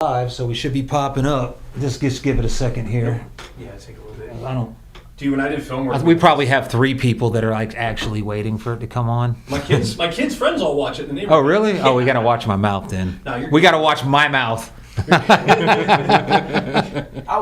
Live, so we should be popping up. Just give it a second here. Yeah, take a little bit. I don't. Dude, when I did film work, We probably have 3 people that are like actually waiting for it to come on. my kids' friends all watch it in the neighborhood. Oh really? Oh, we gotta watch my mouth then. No, we gotta watch my mouth. I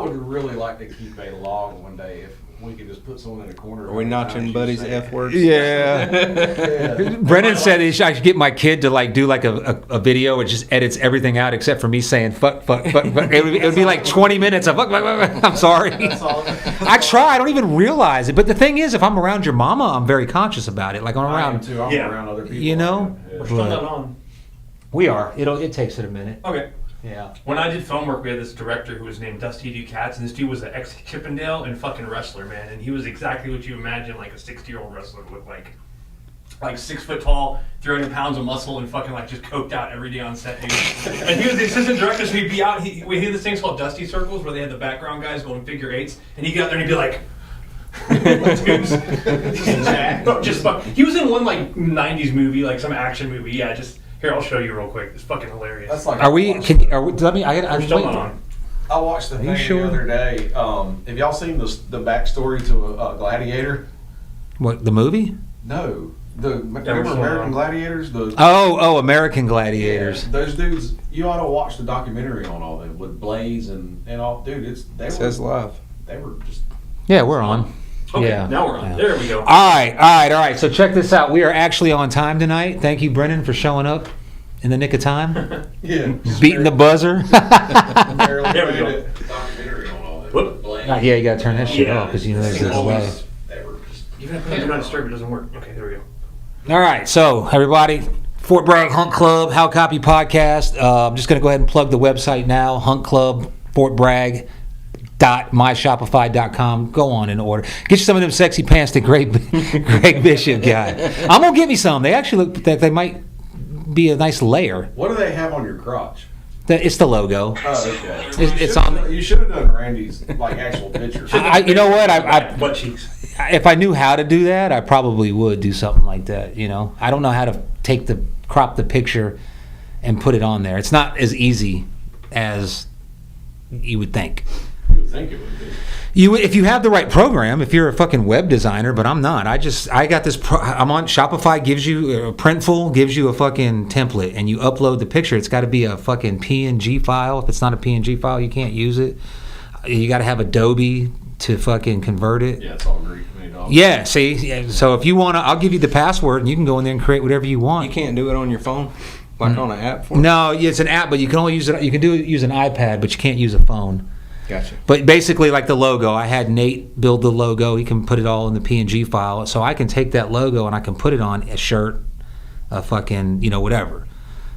would really like to keep a log one day if we could just put someone in a corner. Are we notching Buddy's F words? Yeah. Brendan said I should get my kid to like do like a video which just edits everything out except for me saying fuck. It would be like 20 minutes of fuck. I'm sorry. I try. I don't even realize it. But the thing is, if I'm around your mama, I'm very conscious about it. Like I'm around. too. I'm Yeah. around other people. You know? We're still not on. We are. It takes it a minute. Okay. Yeah. When I did film work, we had this director who was named Dusty Ducats, and this dude was an ex-Chippendale and fucking wrestler, man. And he was exactly what you imagine like a 60-year-old wrestler would look like. Like 6 foot tall, 300 pounds of muscle, and fucking like just coked out every day on set. And he was the assistant director, so he'd be out. We had this thing called Dusty Circles, where they had the background guys going figure eights, and he'd get out there and he'd be like. He was in one like 90s movie, like some action movie. Yeah, just here, I'll show you real quick. It's fucking hilarious. That's like Are we? Let me. I'm still waiting. not on. I watched the Are thing you sure? the other day. Have y'all seen the backstory to a gladiator? What, the movie? No. Remember still American on. Gladiators? Oh, American Gladiators. Yeah, those dudes. You ought to watch the documentary on all them with Blaze and all. Dude, It says live. They were just. Yeah, we're on. Okay, Yeah. now we're on. Yeah. There we go. All right. So check this out. We are actually on time tonight. Thank you, Brendan, for showing up in the nick of time. Yeah. Beating the buzzer. Barely There we made go. it. Documentary on all them. Whoop. with Blaze. Yeah, you gotta turn that shit Yeah. off because you know there's a delay. They were just. Even if do not disturb, it doesn't work. Okay, there we go. All right, so everybody, Fort Bragg Hunt Club, How Copy Podcast. I'm just gonna go ahead and plug the website now. Hunt Club, Fort Bragg. .myshopify.com. Go on in order. Get you some of them sexy pants that Greg Bishop got. I'm gonna give you some. They actually look that they might be a nice layer. What do they have on your crotch? It's the logo. Oh, okay. It's on. You should have done Randy's like actual picture. You know what? I Butt cheeks. if I knew how to do that, I probably would do something like that. You know, I don't know how to crop the picture and put it on there. It's not as easy as you would think. You would think it would be. If you have the right program, if you're a fucking web designer, but I'm not. I got this. I'm on Shopify. Gives you Printful gives you a fucking template, and you upload the picture. It's got to be a fucking PNG file. If it's not a PNG file, you can't use it. You got to have Adobe to fucking convert it. Yeah, it's all Greek made off. Yeah. See. Yeah, so if you wanna, I'll give you the password, and you can go in there and create whatever you want. You can't do it on your phone, like on an app for it? No, it's an app, but you can only use it. You can use an iPad, but you can't use a phone. Gotcha. But basically, like the logo, I had Nate build the logo. He can put it all in the PNG file, so I can take that logo and I can put it on a shirt, a fucking whatever.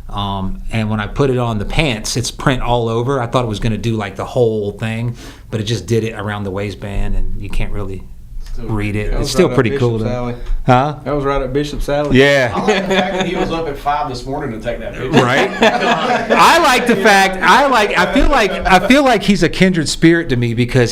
And when I put it on the pants, it's print all over. I thought it was going to do like the whole thing, but it just did it around the waistband, and you can't really read it. That It's was still right up pretty cool, Bishop's though. alley. Huh? That was right at Bishop's Alley. Yeah. I like the fact that he was up at 5 this morning to take that picture. Right. I like the fact. I feel like he's a kindred spirit to me because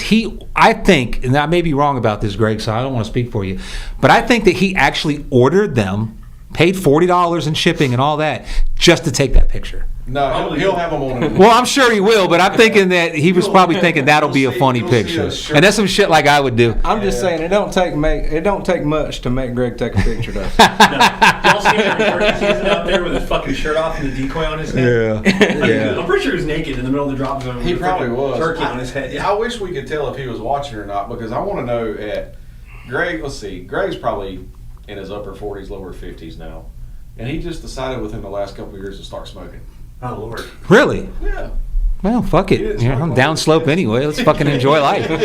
I think, and I may be wrong about this, Greg, so I don't want to speak for you, but I think that he actually ordered them, paid $40 in shipping and all that, just to take that picture. No, he'll have them on. Well, I'm sure he will, but I'm thinking that he was probably thinking that'll be a funny picture, and that's some shit like I would do. I'm just saying it don't take much to make Greg take a picture though. Y'all see him in turkey season out there with his fucking shirt off and the decoy on his head? Yeah. I'm pretty sure he was naked in the middle of the drop zone. He with a probably fucking was. Turkey on his head. Yeah. I wish we could tell if he was watching or not because I want to know at Greg. Let's see. Greg's probably in his upper 40s, lower 50s now, and he just decided within the last couple of years to start smoking. Oh Lord. Really? Yeah. Well, fuck He it. didn't Yeah, smoke I'm all downslope anyway. Let's fucking enjoy life. And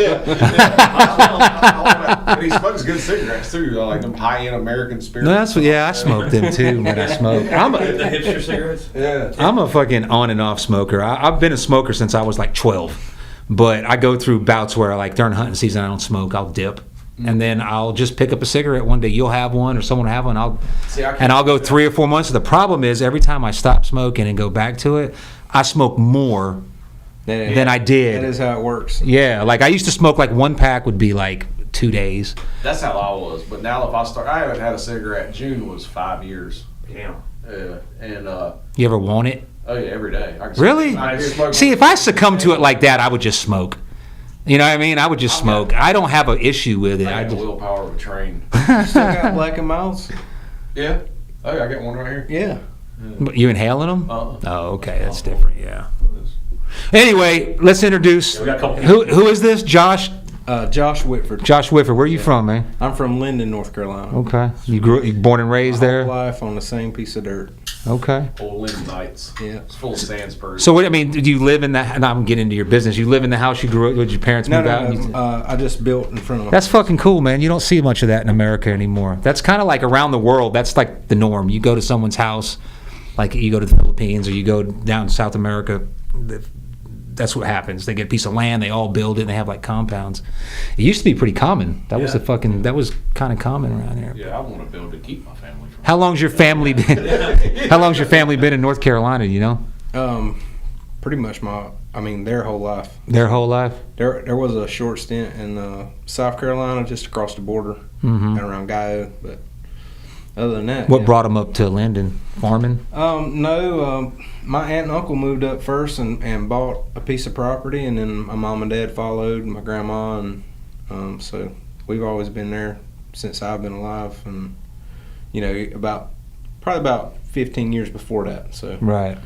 he smokes good cigarettes too, like them high-end American spirits. No, I smoked them too when I smoked. The hipster cigarettes. Yeah. I'm a fucking on and off smoker. I've been a smoker since I was like 12. But I go through bouts where like during hunting season I don't smoke. I'll dip. And then I'll just pick up a cigarette one day. You'll have one or someone will have one. I'll go 3 or 4 months. The problem is every time I stop smoking and go back to it, I smoke more than I did. That is how it works. Yeah, like I used to smoke like 1 pack would be like 2 days. That's how I was. But now if I haven't had a cigarette. June was 5 years. Damn. And You ever want it? Oh yeah, every day. Really? Smoke. See, if I succumb to it like that, I would just smoke. You know what I mean? I would just smoke. I don't have an issue with it. I I got just, willpower of a train. You still got Black and Miles? Yeah. Oh, yeah, I got one right here. Yeah. But you inhaling them? Uh-uh. Oh, okay, that's different. Yeah. Anyway, let's introduce. we got a couple Who is this? Josh. Josh Whitford. Josh Whitford. Where are you from, man? I'm from Linden, North Carolina. Okay. You born and raised My there? whole life on the same piece of dirt. Okay. Old Lynn Knights. Yeah. It's full of sand spurs. So what I mean, do you live in that? And I'm getting into your business. You live in the house you grew up. Did your parents No, move no, out? and you- no. I just built in front of my That's fucking cool, man. You don't see much of that in America anymore. That's kind of like around the world. That's like the norm. You go to someone's house, like you go to the Philippines or you go down to South America. That's what happens. They get a piece of land, they all build it, and they have like compounds. It used to be pretty common. That was that was kind of common around here. Yeah, I want to build to keep my family from. How long's your family been? How long's your family been in North Carolina? You know, pretty much their whole life. their whole life. There was a short stint in South Carolina, just across the border, and around Gallo. But other than that, What brought them up to Linden? Farming? No, my aunt and uncle moved up first and bought a piece of property, and then my mom and dad followed, my grandma, and so we've always been there since I've been alive, and you know, probably about 15 years before that. So Right.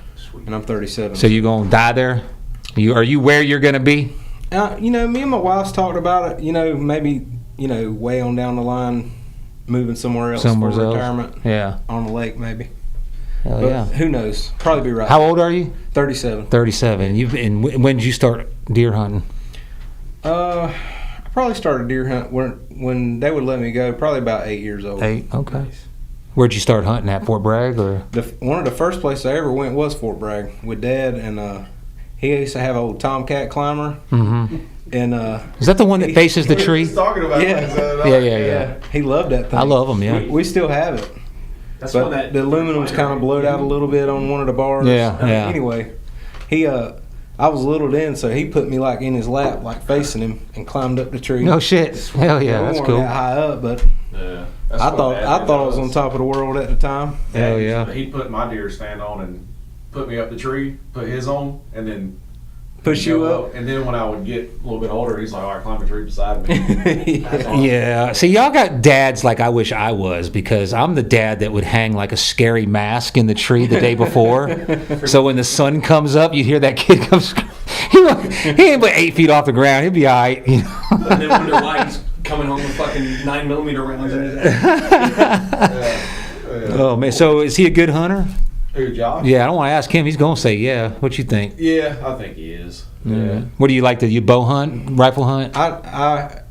and I'm 37. So you gonna die there? Are you where you're gonna be? You know, me and my wife's talked about it. You know, maybe way on down the line, moving somewhere else Somewhere for else. retirement Yeah. on the lake, maybe. Hell But yeah. who knows? Probably be right. How old are you? 37. 37. When did you start deer hunting? I probably started deer hunt when they would let me go. Probably about 8 years old. 8. Okay. Where'd you start hunting at? Fort Bragg or? One of the first places I ever went was Fort Bragg with Dad, and he used to have an old Tomcat climber, Mm-hmm. and Is that the one that faces the We were tree? just talking about Yeah. it. Yeah. he loved that thing. I love them. Yeah. We still have it. That's But one that the aluminum's kind of blowed out a little bit on one of the bars. Yeah, yeah. Anyway, I was little then, so he put me like in his lap, like facing him, and climbed up the tree. No shit. Hell yeah. We That's weren't cool. that high up, but Yeah. That's I what thought Dad I did thought I to was us. on top of the world at the time. Hell yeah. He'd put my deer stand on and put me up the tree, put his on, and then Push you go up. And then when I would get a little bit older, he's like, "All right, climb the tree beside me." That's awesome. Yeah. See, y'all got dads like I wish I was, because I'm the dad that would hang like a scary mask in the tree the day before. So when the sun comes up, you hear that kid come. He ain't but 8 feet off the ground. He'll be all right. You know? and then wonder why he's coming home with fucking 9mm rounds in his head. Oh man. So is he a good hunter? Who, Josh? Yeah. I don't want to ask him. He's gonna say yeah. What you think? Yeah, I think he is. Yeah. What do you like to? You bow hunt, rifle hunt? I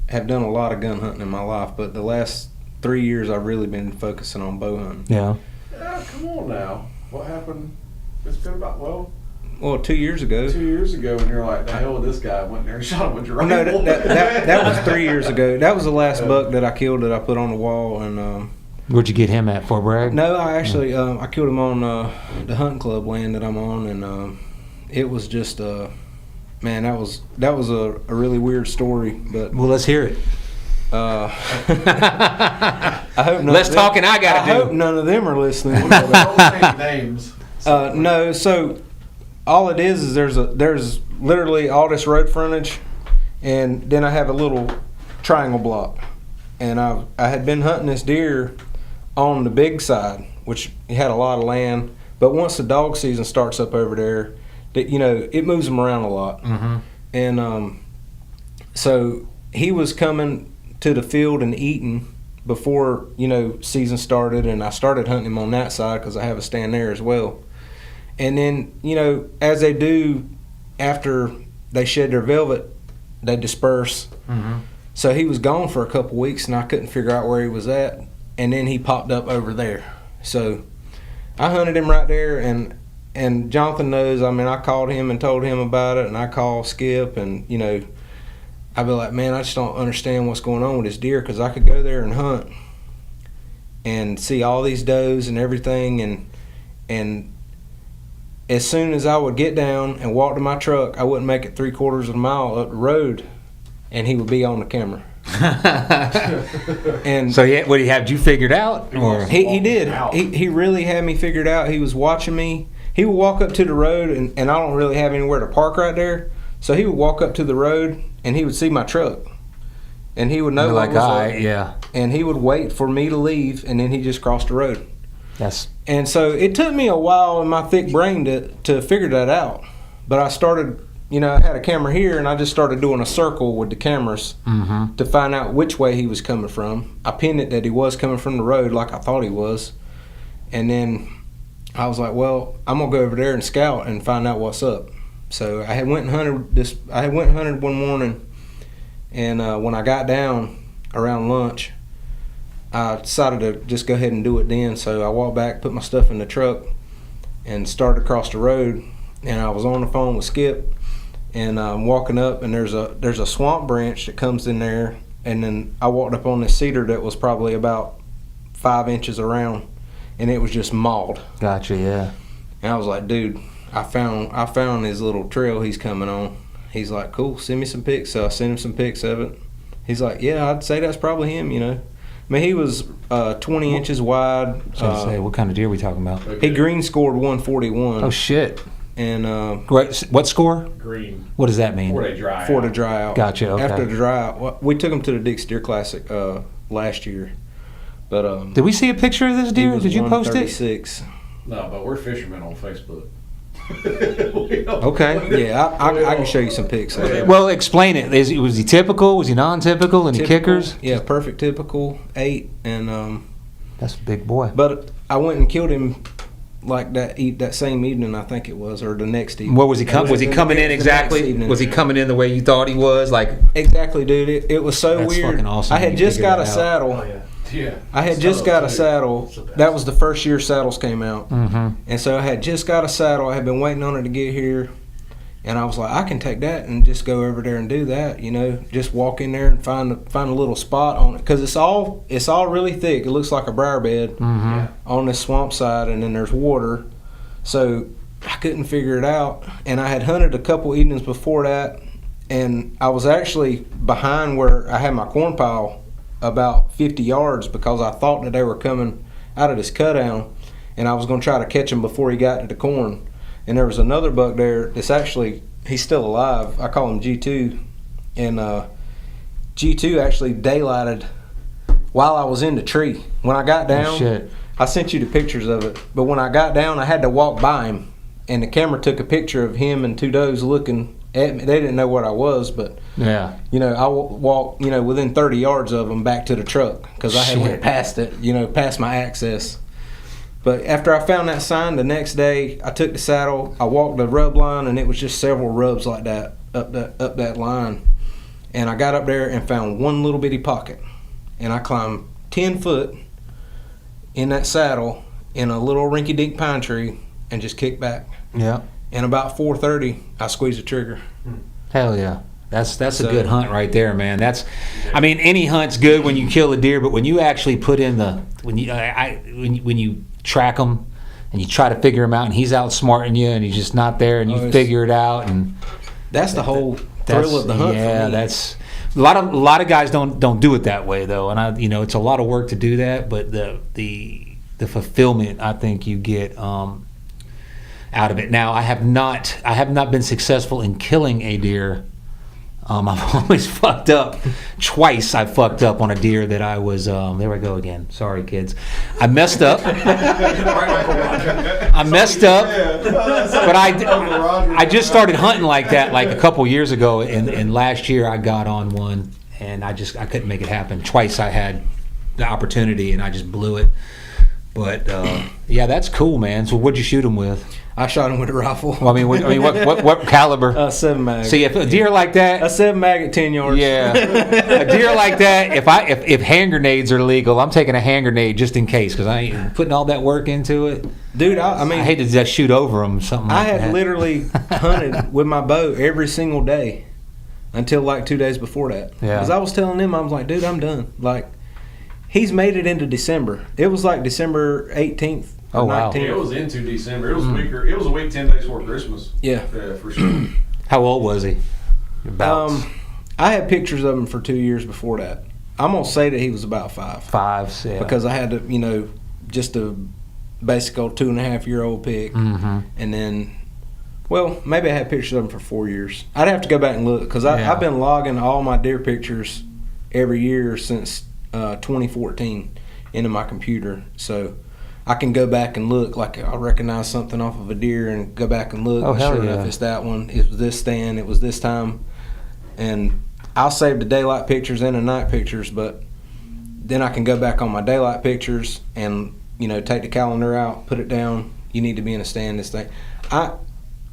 have done a lot of gun hunting in my life, but the last 3 years I've really been focusing on bow hunting. Yeah. Yeah, come on now. What happened? It's been about, Well, 2 years ago. 2 years ago when you're like, the hell with this guy, went there and shot him with your Well, no, rifle. that was 3 years ago. That was the last buck that I killed that I put on the wall. And Where'd you get him at? Fort Bragg? no, I actually I killed him on the hunting club land that I'm on, and it was just man, that was a really weird story. But Well, let's hear it. I hope none Less of them, talking I gotta do. hope none of them are listening. Don't say names. No, so all it is there's literally all this road frontage, and then I have a little triangle block, and I had been hunting this deer on the big side, which had a lot of land, but once the dog season starts up over there, it moves them around a lot. Mm-hmm. And so he was coming to the field and eating before season started, and I started hunting him on that side because I have a stand there as well. And then as they do after they shed their velvet, they disperse. Mm-hmm. So he was gone for a couple weeks, and I couldn't figure out where he was at. And then he popped up over there. So I hunted him right there, and Jonathan knows. I mean, I called him and told him about it, and I called Skip, and I'd be like, man, I just don't understand what's going on with this deer, because I could go there and hunt and see all these does and everything, and as soon as I would get down and walk to my truck, I wouldn't make it 3/4 of a mile up the road, and he would be on the camera. And So what he had you figured out? Or he did. He really had me figured out. He was watching me, he would walk up to the road, and I don't really have anywhere to park right there. So he would walk up to the road, and he would see my truck. And he would know You're what like, was all up, right, yeah. and he would wait for me to leave, and then he just crossed the road. That's And so it took me a while in my thick brain to figure that out. But I started, I had a camera here, and I just started doing a circle with the cameras to find out which way he was coming from. I pinned it that he was coming from the road like I thought he was. And then I was like, well, I'm going to go over there and scout and find out what's up. So I had went and hunted one morning, and when I got down around lunch, I decided to just go ahead and do it then. So I walked back, put my stuff in the truck, and started across the road. And I was on the phone with Skip, and I'm walking up, and there's a swamp branch that comes in there. And then I walked up on this cedar that was probably about 5 inches around, and it was just mauled. gotcha, yeah. And I was like, dude, I found his little trail he's coming on. He's like, cool, send me some pics. So I sent him some pics of it. He's like, yeah, I'd say that's probably him, I mean, he was 20 inches wide. So say, what kind of deer are we talking about? He green scored 141. Oh, shit. And Great. What score? Green. What does that mean? Before they dry for out. the dry out. Gotcha, okay. After the dry out. Well, we took him to the Dix Deer Classic last year. But Did we see a picture of this he deer? was Did you post it? 136. No, but we're fishermen on Facebook. Okay. Yeah, I can show you some pics of it. Well, explain it. Was he typical? Was he non-typical? Any Typical, kickers? Yeah, perfect typical 8. And That's a big boy. but I went and killed him like that same evening, I think it was, or the next evening. What was he Was he coming in the next exactly? evening. Was he coming in the way you thought he was? Like, Exactly, dude. It was so That's weird. fucking awesome I when had you just figure got that a out. saddle. Oh, yeah. Yeah. I had just got a saddle. It's the best. That was the first year saddles came out. mm-hmm. And so I had just got a saddle. I had been waiting on it to get here. And I was like, I can take that and just go over there and do that, just walk in there and find a little spot on it. Because it's all really thick. It looks like a briar bed Mm-hmm. on this swamp side, and then there's water. So I couldn't figure it out. And I had hunted a couple evenings before that. And I was actually behind where I had my corn pile about 50 yards because I thought that they were coming out of this cut-down, and I was going to try to catch him before he got to the corn. And there was another buck there that's actually, he's still alive. I call him G2. And G2 actually daylighted while I was in the tree. When I got down, shit. I sent you the pictures of it. But when I got down, I had to walk by him. And the camera took a picture of him and 2 does looking at me. They didn't know what I was, but Yeah. I walked, within 30 yards of them back to the truck because I had Shit. went past it, past my access. But after I found that sign, the next day I took the saddle, I walked the rub line, and it was just several rubs like that up that line. And I got up there and found one little bitty pocket, and I climbed 10 foot in that saddle in a little rinky-dink pine tree and just kicked back. Yeah. And about 4:30, I squeezed the trigger. Hell yeah. That's a So- good hunt right there, man. Any hunt's good when you kill a deer, but when you actually put in when you track them and you try to figure him out, and he's outsmarting you, and he's just not there, and you it's- figure it out, and That's the whole thrill of the hunt yeah, for me. that's a lot of guys don't do it that way though, and it's a lot of work to do that, but the fulfillment I think you get out of it. Now I have not been successful in killing a deer. I've always fucked up. Twice I fucked up on a deer that I was, there I go again. Sorry, kids. I messed up. But I just started hunting like that like a couple years ago, and last year I got on one, and I couldn't make it happen. Twice I had the opportunity, and I just blew it. But yeah, that's cool, man. So what'd you shoot him with? I shot him with a rifle. Well, what caliber? 7 mag. See, if a deer like that, A 7 mag at 10 yards. yeah, a deer like that. If hand grenades are legal, I'm taking a hand grenade just in case, because I ain't putting all that work into it. Dude, I mean, I hate to just shoot over them. Something. I Like had that. literally hunted with my bow every single day until like 2 days before that. Yeah. Because I was telling them, I was like, dude, I'm done. Like, he's made it into December. It was like December 18th. Oh, wow. 19th. It was into December. It was a week 10 days before Christmas. Yeah. For sure. How old was he? About I had pictures of him for 2 years before that. I'm gonna say that he was about 5 5. Yeah. because I had to, just to basically a 2.5-year-old pig. Mm-hmm. And then, well, maybe I had pictures of them for 4 years. I'd have to go back and look because Yeah. I've been logging all my deer pictures every year since 2014 into my computer. So I can go back and look. Like I'll recognize something off of a deer and go back and look. Oh, hell sure yeah. enough, it's that one. It was this stand. It was this time. And I'll save the daylight pictures and the night pictures, but then I can go back on my daylight pictures and, take the calendar out, put it down. You need to be in a stand this thing. I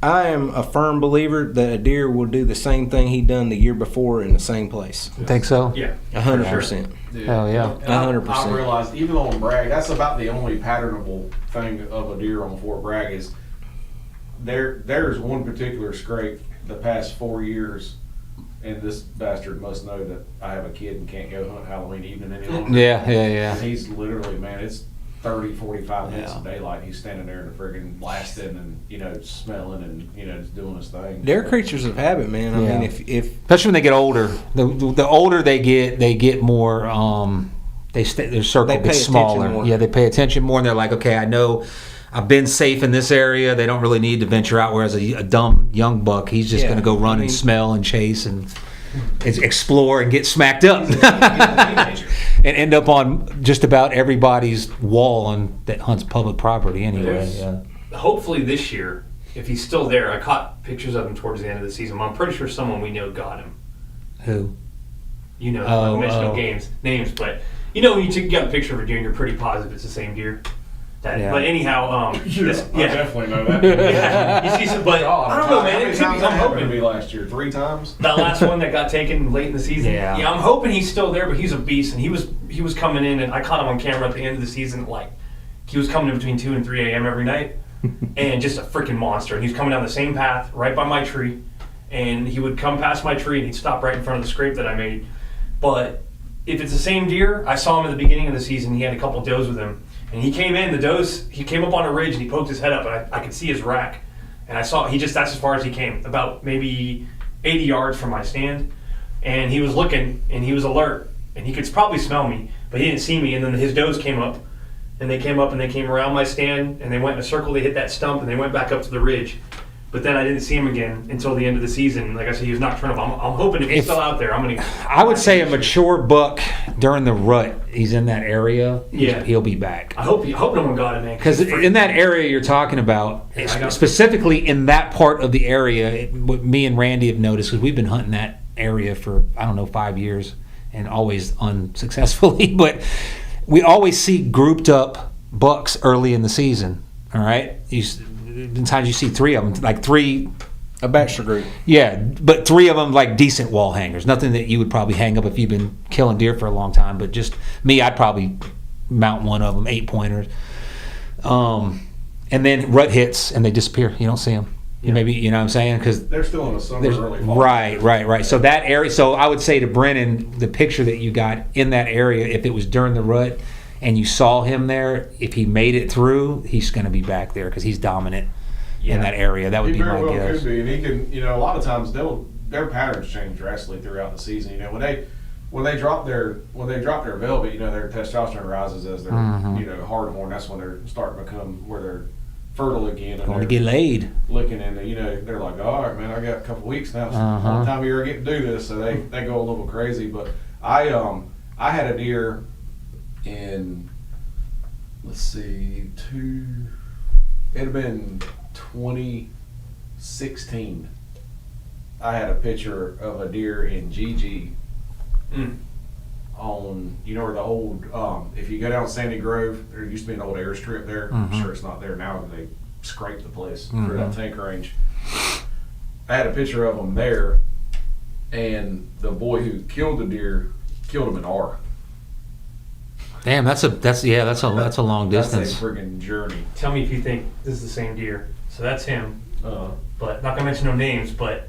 am a firm believer that a deer will do the same thing he done the year before in the same place. Think so? Yeah. 100%. Hell yeah. And I 100%. realized even on Bragg, that's about the only patternable thing of a deer on Fort Bragg is there's one particular scrape the past 4 years, and this bastard must know that I have a kid and can't go hunt Halloween evening any longer. Yeah. And he's literally, man, it's 30, 45 minutes of daylight. He's standing there in the friggin' blasting and, smelling and, just doing his thing. They're creatures of habit, man. I Yeah. mean, if Especially when they get older. The older they get more. Their circle They pay gets attention smaller. more. Yeah, they pay attention more, and they're like, okay, I know I've been safe in this area. They don't really need to venture out. Whereas a dumb young buck, he's just Yeah, going to go run I mean- and smell and chase and explore and get smacked up. He's a teenager. And end up on just about everybody's wall that hunts public property anyway. There's- Yeah. Hopefully this year, if he's still there, I caught pictures of him towards the end of the season. I'm pretty sure someone we know got him. Who? I mentioned no names, but when you got a picture of a deer and you're pretty positive it's the same deer. Yeah. But anyhow, I definitely know that. yeah, you see some, but I don't know, man. It could be, I'm happened to hoping me last year 3 times. that last one that got taken late in the season. Yeah. I'm hoping he's still there, but he's a beast, and he was coming in, and I caught him on camera at the end of the season. Like he was coming in between 2 and 3 a.m. every night, and just a freaking monster. And he was coming down the same path right by my tree, and he would come past my tree and he'd stop right in front of the scrape that I made. But if it's the same deer, I saw him at the beginning of the season. He had a couple does with him. And he came in, he came up on a ridge and he poked his head up and I could see his rack. And I saw, that's as far as he came, about maybe 80 yards from my stand. And he was looking and he was alert and he could probably smell me, but he didn't see me. And then his does came up and they came around my stand and they went in a circle, they hit that stump and they went back up to the ridge. But then I didn't see him again until the end of the season. Like I said, he was nocturnal. I'm hoping if he's still out there, I would say a mature buck during the rut, he's in that area. Yeah. He'll be back. I hope no one got him, man. Because in that area you're talking about, Yeah, I got- specifically in that part of the area, what me and Randy have noticed, because we've been hunting that area for, 5 years, and always unsuccessfully, but we always see grouped up bucks early in the season, all right? Sometimes you see 3 of them, like 3... a bachelor group. Yeah, but 3 of them like decent wall hangers. Nothing that you would probably hang up if you've been killing deer for a long time. But just me, I'd probably mount one of them, 8-pointers. And then rut hits and they disappear. You don't see them. Yeah. Maybe, you know what I'm saying? Because They're still in the summer, early fall. right. So that area. So I would say to Brennan, the picture that you got in that area, if it was during the rut and you saw him there, if he made it through, he's going to be back there because he's dominant in that area. That would He be very my well guess. could be, and he can. A lot of times their patterns change drastically throughout the season. When they drop their velvet, their testosterone rises as they're hardhorn. That's when they're starting to become where they're fertile again. And Going to they're get laid. looking and they're like, all right, man, I got a couple weeks now. It's the time of year I get to do this, so they go a little crazy. But I had a deer in, let's see, it had been 2016. I had a picture of a deer in GG on, where the old, if you go down Sandy Grove, there used to be an old airstrip there. I'm sure it's not there now because they scraped the place for that tank range. I had a picture of them there, and the boy who killed the deer killed him in R. Damn, that's a long distance. That's a friggin' journey. Tell me if you think this is the same deer. So that's him. But not gonna mention no names, but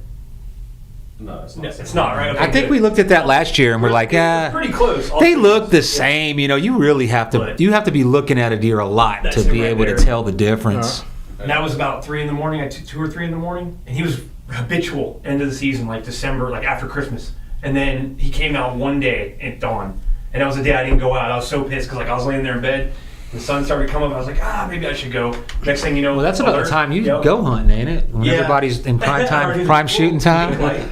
No, it's not. no, it's not, right? Okay, I think good. we looked at that last year and we're like, It's pretty close. they look the same. You really have to. But- You have to be looking at a deer a lot That's to it be right able there. to tell the difference. And that was about 3 in the morning, at 2 or 3 in the morning, and he was habitual end of the season, like December, like after Christmas. And then he came out one day at dawn, and that was the day I didn't go out. I was so pissed because I was laying there in bed, The sun started to come up. I was like, maybe I should go. Next thing you know, Well, that's about the alert. time you Yep. go hunting, ain't it? When Yeah. everybody's in prime Or time, in prime full shooting time. light.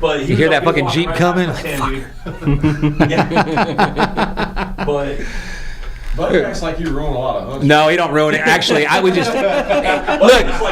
But he You hear was that walking fucking Jeep right coming? past my stand, dude. Yeah. But But acts like you ruin a lot of hunts. No, he don't ruin it. Actually, I would just look.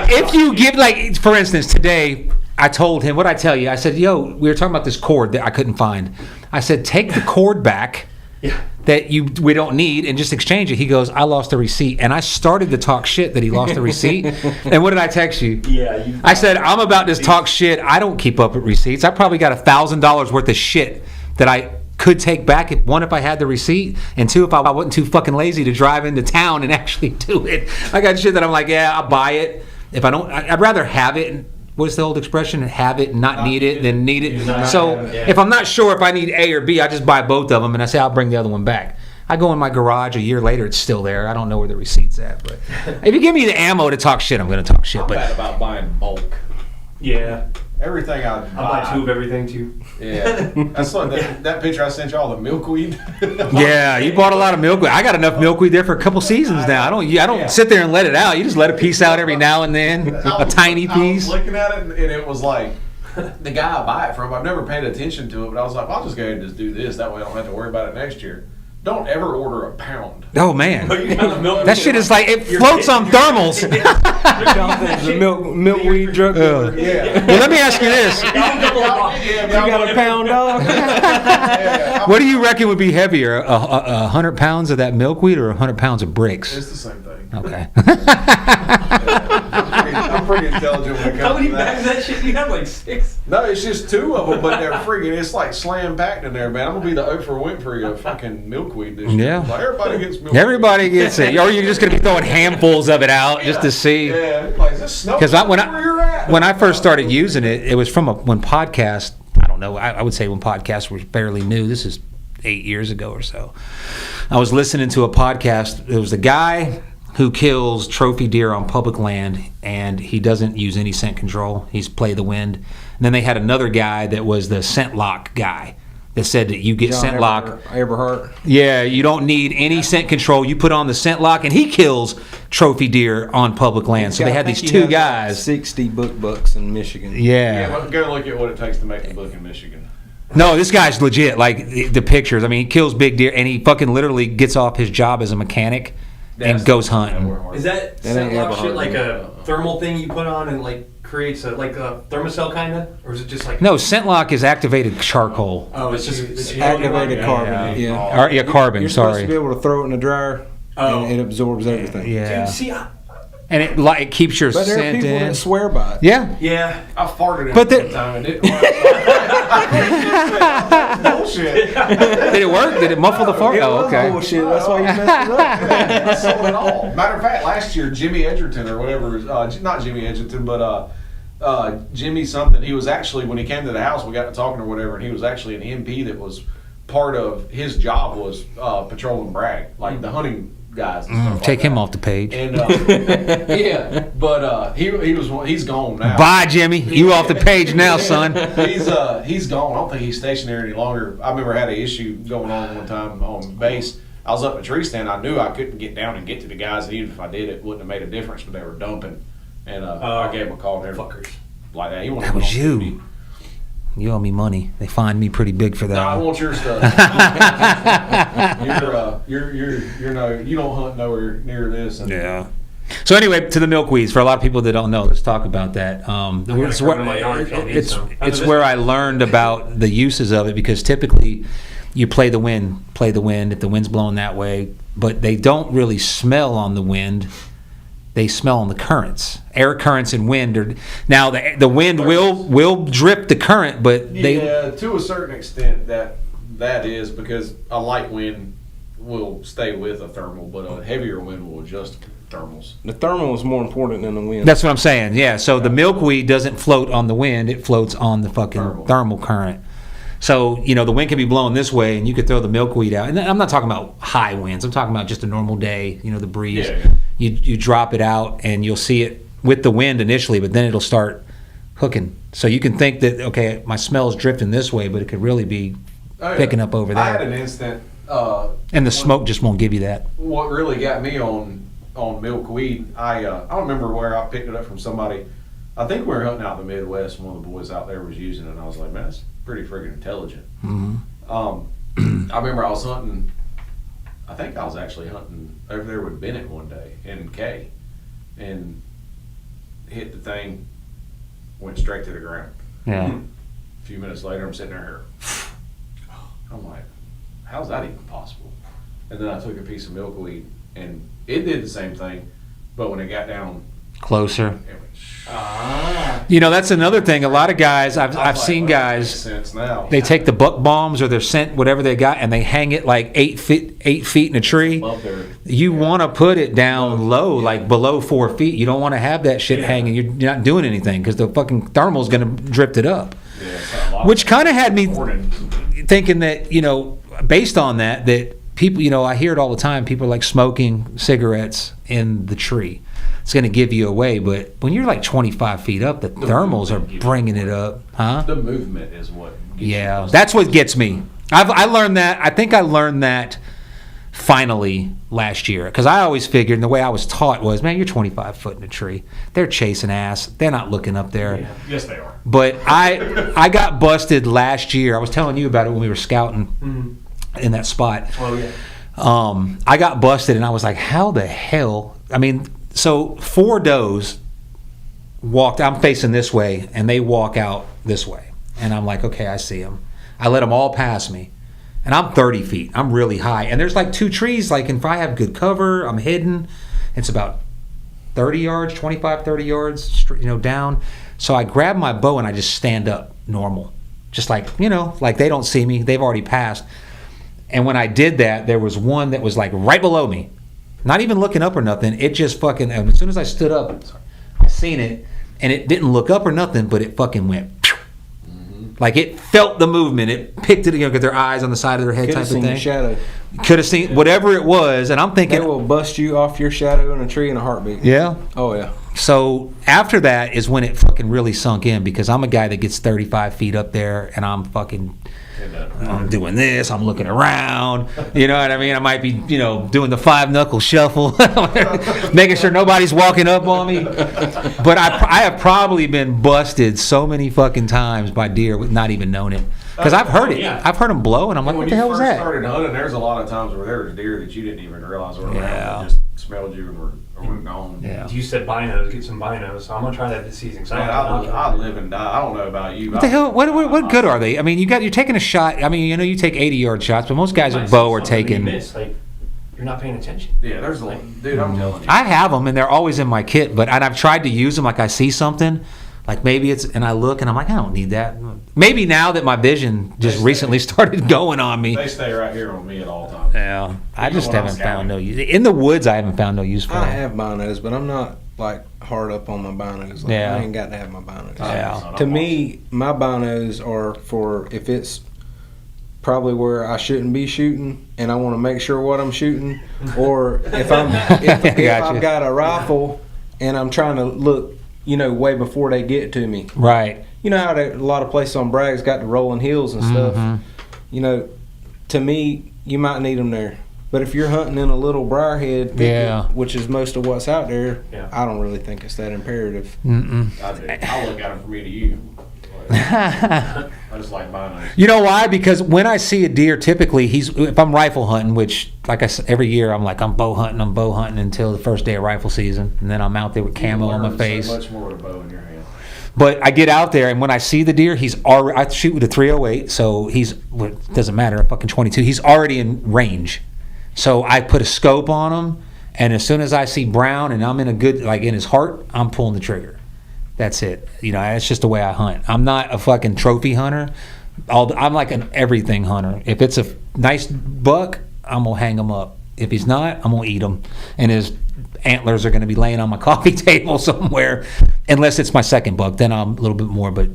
If you give, like, for instance, today I told him what I tell you. I said, "Yo, we were talking about this cord that I couldn't find." I said, "Take the cord back yeah. that we don't need and just exchange it." He goes, "I lost the receipt," and I started to talk shit that he lost the receipt. And what did I text you? Yeah. I said, "I'm about to talk shit. I don't keep up with receipts. I probably got $1,000 worth of shit that I could take back. If I had the receipt, and two, if I wasn't too fucking lazy to drive into town and actually do it. I got shit that I'm like, yeah, I'll buy it. If I don't, I'd rather have it. What's the old expression? Have it and not need it than need it. So if I'm not sure if I need A or B, I just buy both of them and I say I'll bring the other one back. I go in my garage a year later, it's still there. I don't know where the receipt's at. But if you give me the ammo to talk shit, I'm going to talk shit. I'm But bad about buying bulk. Yeah. Everything I I buy two of everything too. Yeah, that's like that picture I sent y'all, the milkweed. yeah, you bought a lot of milkweed. I got enough milkweed there for a couple seasons now. I don't sit there and let it out. You just let a piece out every now and then, a tiny I piece. was looking at it, and it was like the guy I buy it from. I've never paid attention to it, but I was like, I'll just go ahead and just do this. That way, I don't have to worry about it next year. Don't ever order a pound. Oh man, You got the milk. that shit is like it floats on thermals. The milkweed drug dealer. Yeah. Well, let me ask you this: You got a pound dog? what do you reckon would be heavier, 100 pounds of that milkweed or 100 pounds of bricks? It's the same thing. Okay. I'm pretty intelligent when it How comes many to bags that. of that shit? You have like 6. No, it's just 2 of them, but they're freaking. It's like slam packed in there, man. I'm gonna be the Oprah Winfrey of fucking milkweed this year. Yeah. Like, everybody gets milkweed. Everybody gets it, or you're just gonna be throwing handfuls of it out just to see. Yeah. Like, is this snow? Because where you're at? when I first started using it, it was from when podcast. I don't know. I would say when podcasts were fairly new. This is 8 years ago or so. I was listening to a podcast. It was a guy who kills trophy deer on public land, and he doesn't use any scent control. He's play the wind. And then they had another guy that was the scent lock guy that said that you get scent lock. Eberhart. Yeah, you don't need any scent control. You put on the scent lock, and he kills trophy deer on public land. So they had these 2 guys. 60 bucks in Michigan. Yeah, well, go look at what it takes to make the book in Michigan. No, this guy's legit. Like the pictures. I mean, he kills big deer, and he fucking literally gets off his job as a mechanic and goes hunting. Is that That ain't scent lock ever shit hard. like a thermal thing you put on and like creates a thermocell kind of, or is it just like No, scent lock is activated charcoal. Oh, it's just Activated carbon. Yeah. Or, carbon. You're supposed to Sorry. be able to throw it in the dryer, Oh. and it absorbs everything. Yeah, Dude, see, and it keeps your But there are scent people in. that swear by it. Yeah. yeah. I farted in But it the- one time and it bullshit. Did it work? Did it muffle the fart? It Oh, was okay. bullshit. That's why you messed it up. I sold it all. Matter of fact, last year Jimmy Edgerton or whatever, not Jimmy Edgerton, but Jimmy something. He was actually, when he came to the house, we got to talking or whatever, and he was actually an MP that was part of his job was patrolling Bragg, like the hunting guys. And stuff Take like him that. off the page. And yeah, but he's gone now. Bye, Jimmy. You off the page now, son. He's gone. I don't think he's stationed there any longer. I remember I had an issue going on one time on base. I was up at a tree stand. I knew I couldn't get down and get to the guys. And even if I did, it wouldn't have made a difference. But they were dumping, and I gave him a call. And Fuckers. like that. He wanted That to was go on you. duty. You owe me money. They fined me pretty big for that. No, I want your stuff. You don't hunt nowhere near this. And Yeah. So anyway, to the milkweeds. For a lot of people that don't know, let's talk about that. It's come in my yard if y'all need it's, some. it's where I learned about the uses of it, because typically you play the wind if the wind's blowing that way, but they don't really smell on the wind. They smell on the currents. Air currents and wind are now the wind will drip the current, but they yeah, to a certain extent that is because a light wind will stay with a thermal, but a heavier wind will adjust thermals. The thermal is more important than the wind. That's what I'm saying. Yeah. So the milkweed doesn't float on the wind; it floats on the fucking thermal current. So the wind can be blowing this way, and you could throw the milkweed out. And I'm not talking about high winds. I'm talking about just a normal day. The breeze. Yeah. You drop it out, and you'll see it with the wind initially, but then it'll start hooking. So you can think that my smell is drifting this way, but it could really be picking up over I had there. an instant And the smoke just won't give you that. What really got me on milkweed, I don't remember where I picked it up from somebody. I think we were hunting out in the Midwest, and one of the boys out there was using it, and I was like, man, that's pretty friggin' intelligent. I remember I was hunting, I think I was actually hunting over there with Bennett one day in K, and hit the thing, went straight to the ground. Yeah. A few minutes later, I'm sitting there, I'm like, how's that even possible? And then I took a piece of milkweed, and it did the same thing, but when it got down Closer. it went, You know, that's another thing. A lot of guys, I've like, seen well, that makes guys, sense now. they take the buck bombs or their scent, whatever they got, and they hang it like 8 feet in a tree. Love their, You want to put it down low, like below 4 feet. You don't want to have that shit hanging. You're not doing anything because the fucking thermal's going to drip it up. yeah, it's a lot Which kind of had me morning. thinking that, you know, based on that people, you know, I hear it all the time. People are like smoking cigarettes in the tree. It's going to give you away, but when you're like 25 feet up, the thermals are bringing it up, huh? The movement is what gets Yeah, you. that's what gets me. I learned that. I think I learned that finally last year because I always figured, and the way I was taught was, man, you're 25 foot in a tree. They're chasing ass. They're not looking up there. Yeah. Yes, they are. But I got busted last year. I was telling you about it when we were scouting in that spot. Oh yeah. I got busted, and I was like, how the hell? I mean, so 4 does walked, I'm facing this way, and they walk out this way. And I'm like, okay, I see them. I let them all pass me. And I'm 30 feet. I'm really high. And there's like 2 trees, like if I have good cover, I'm hidden. It's about 30 yards, 25, 30 yards, you know, down. So I grab my bow and I just stand up normal. Just like, you know, like they don't see me. They've already passed. And when I did that, there was one that was like right below me. Not even looking up or nothing. It just fucking, as soon as I stood up, I seen it, and it didn't look up or nothing, but it fucking went. Like it felt the movement. It picked it, you know, got their eyes on the side of their head Could type have of seen your thing. shadow. Could have seen whatever it was, and I'm thinking, They will bust you off your shadow in a tree in a heartbeat. yeah. Oh yeah. So after that is when it fucking really sunk in because I'm a guy that gets 35 feet up there and I'm fucking, I'm doing this, I'm looking around, you know what I mean? I might be, you know, doing the 5-knuckle shuffle, making sure nobody's walking up on me. But I have probably been busted so many fucking times by deer with not even knowing it. Because I've heard it. Yeah. I've heard them blow, and I'm like, When what the hell was you first that? started hunting, there's a lot of times where there was deer that you didn't even realize were around. Yeah. They just smelled you and were gone. Yeah. You said binos, get some binos, so I'm gonna try that this season. 'cause Man, I live and die. I don't know about you. What the hell? What good are they? I mean, you're taking a shot. I mean, you know, you take 80-yard shots, but most guys with bow are taking. Like, you're not paying attention. Yeah, there's a dude. I'm telling you. I have them, and they're always in my kit. And I've tried to use them. Like I see something, like maybe it's, and I look, and I'm like, I don't need that. Maybe now that my vision just recently started going on me. They stay right here on me at all times. Yeah, I Even just when I'm haven't found scouting. no use. In the woods, I haven't found no use for I them. have binos, but I'm not like hard up on my binos. Like, Yeah. I ain't got to have my binos. Yeah. To me, my binos are for if it's probably where I shouldn't be shooting, and I want to make sure what I'm shooting, or if Gotcha. I've got a rifle and I'm trying to look, you know, way before they get to me. Right. You know how a lot of places on Bragg's got the rolling hills and stuff. Mhm. You know, to me, you might need them there. But if you're hunting in a little briarhead thicket, Yeah. which is most of what's out there, Yeah. I don't really think it's that imperative. Mm-mm. I do. I look at them from me to you. I just like binos. You know why? Because when I see a deer, typically if I'm rifle hunting, which like I said, every year I'm like I'm bow hunting until the first day of rifle season, and then I'm out there with camo on my Learn face. So much more with a bow in your hand. But I get out there, and when I see the deer, I shoot with a 308, so it doesn't matter, a fucking 22. He's already in range. So I put a scope on him, and as soon as I see brown and I'm in a good, like in his heart, I'm pulling the trigger. That's it. You know, that's just the way I hunt. I'm not a fucking trophy hunter. I'm like an everything hunter. If it's a nice buck, I'm going to hang him up. If he's not, I'm going to eat him. And his antlers are going to be laying on my coffee table somewhere, unless it's my second buck. Then I'm a little bit more. But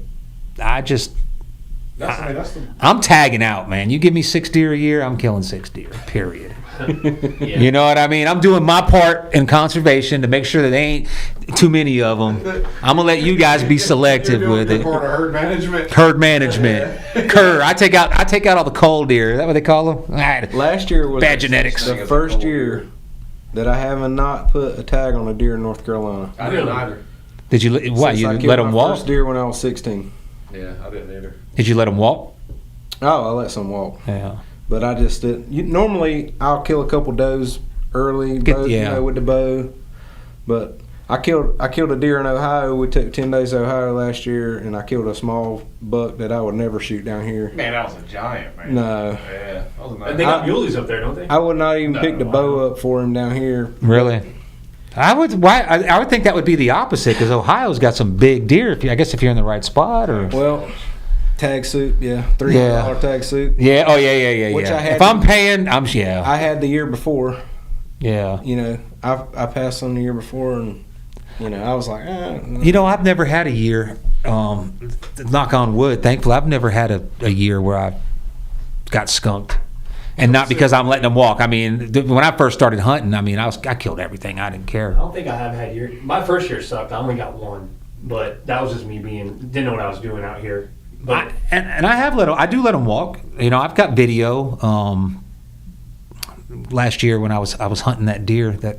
That's the I'm tagging out, man. You give me 6 deer a year, I'm killing 6 deer. Period. Yeah. You know what I mean? I'm doing my part in conservation to make sure that there ain't too many of them. I'm gonna let you guys be selective You're with doing it. your part of herd management. Herd management. Cur. I take out all the cull deer. Is that what they call them? Last year was Bad genetics. the first year that I haven't not put a tag on a deer in North Carolina. I didn't either. Did you? What? Since You I let killed them my walk? First deer when I was 16. Yeah, I didn't either. Did you let them walk? Oh, I let some walk, Yeah. but I just did. Normally, I'll kill a couple does early, Yeah. with the bow. But I killed a deer in Ohio. We took 10 days to Ohio last year, and I killed a small buck that I would never shoot down here. Man, that was a giant, man. No, Yeah, that was a nice. And they got muleys up there, don't they? I would not even No, pick the bow up for him down here. Really? I would think that would be the opposite because Ohio's got some big deer. I guess if you're in the right spot, or Well, tag suit, yeah, $300 tag suit. yeah, oh yeah. Which I had If I'm paying, I'm yeah. I had the year before. Yeah. You know, I passed on the year before, and you know, I was like, You know, I've never had a year. Knock on wood. Thankfully, I've never had a year where I got skunked, and not because I'm letting them walk. I mean, when I first started hunting, I mean, I killed everything. I didn't care. I don't think I have had year. My first year sucked. I only got one, but that was just me didn't know what I was doing out here. But I do let them walk. You know, I've got video. Last year when I was hunting that deer, that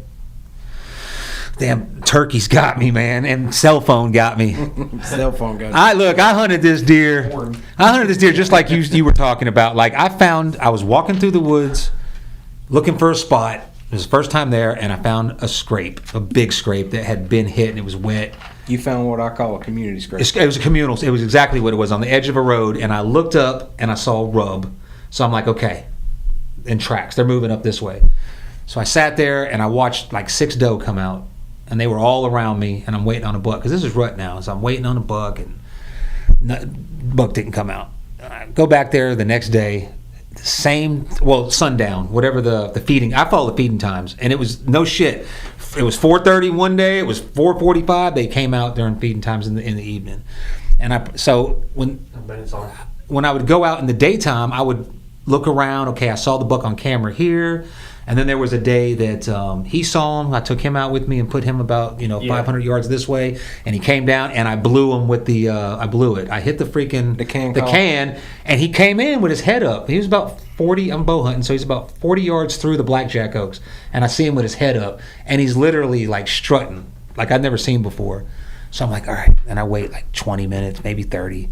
damn turkeys got me, man, and cell phone got me. cell phone guy. I hunted this deer. I hunted this deer just like you were talking about. Like I was walking through the woods, looking for a spot. It was the first time there, and I found a big scrape that had been hit and it was wet. You found what I call a community scrape. It was a communal. It was exactly what it was on the edge of a road, and I looked up and I saw a rub. So I'm like, okay, in tracks, they're moving up this way. So I sat there and I watched like 6 doe come out, and they were all around me, and I'm waiting on a buck because this is rut now. So I'm waiting on a buck, and buck didn't come out. I go back there the next day, sundown, whatever the feeding. I follow the feeding times, and it was no shit. It was 4:30 one day. It was 4:45. They came out during feeding times in the evening, and when I would go out in the daytime, I would look around. Okay, I saw the buck on camera here, and then there was a day that he saw him. I took him out with me and put him about 500 yards this way, and he came down, and I blew him with the I blew it. I hit the can, and he came in with his head up. He was about 40. I'm bow hunting, so he's about 40 yards through the blackjack oaks, and I see him with his head up, and he's literally like strutting like I'd never seen before. So I'm like, all right, and I wait like 20 minutes, maybe 30.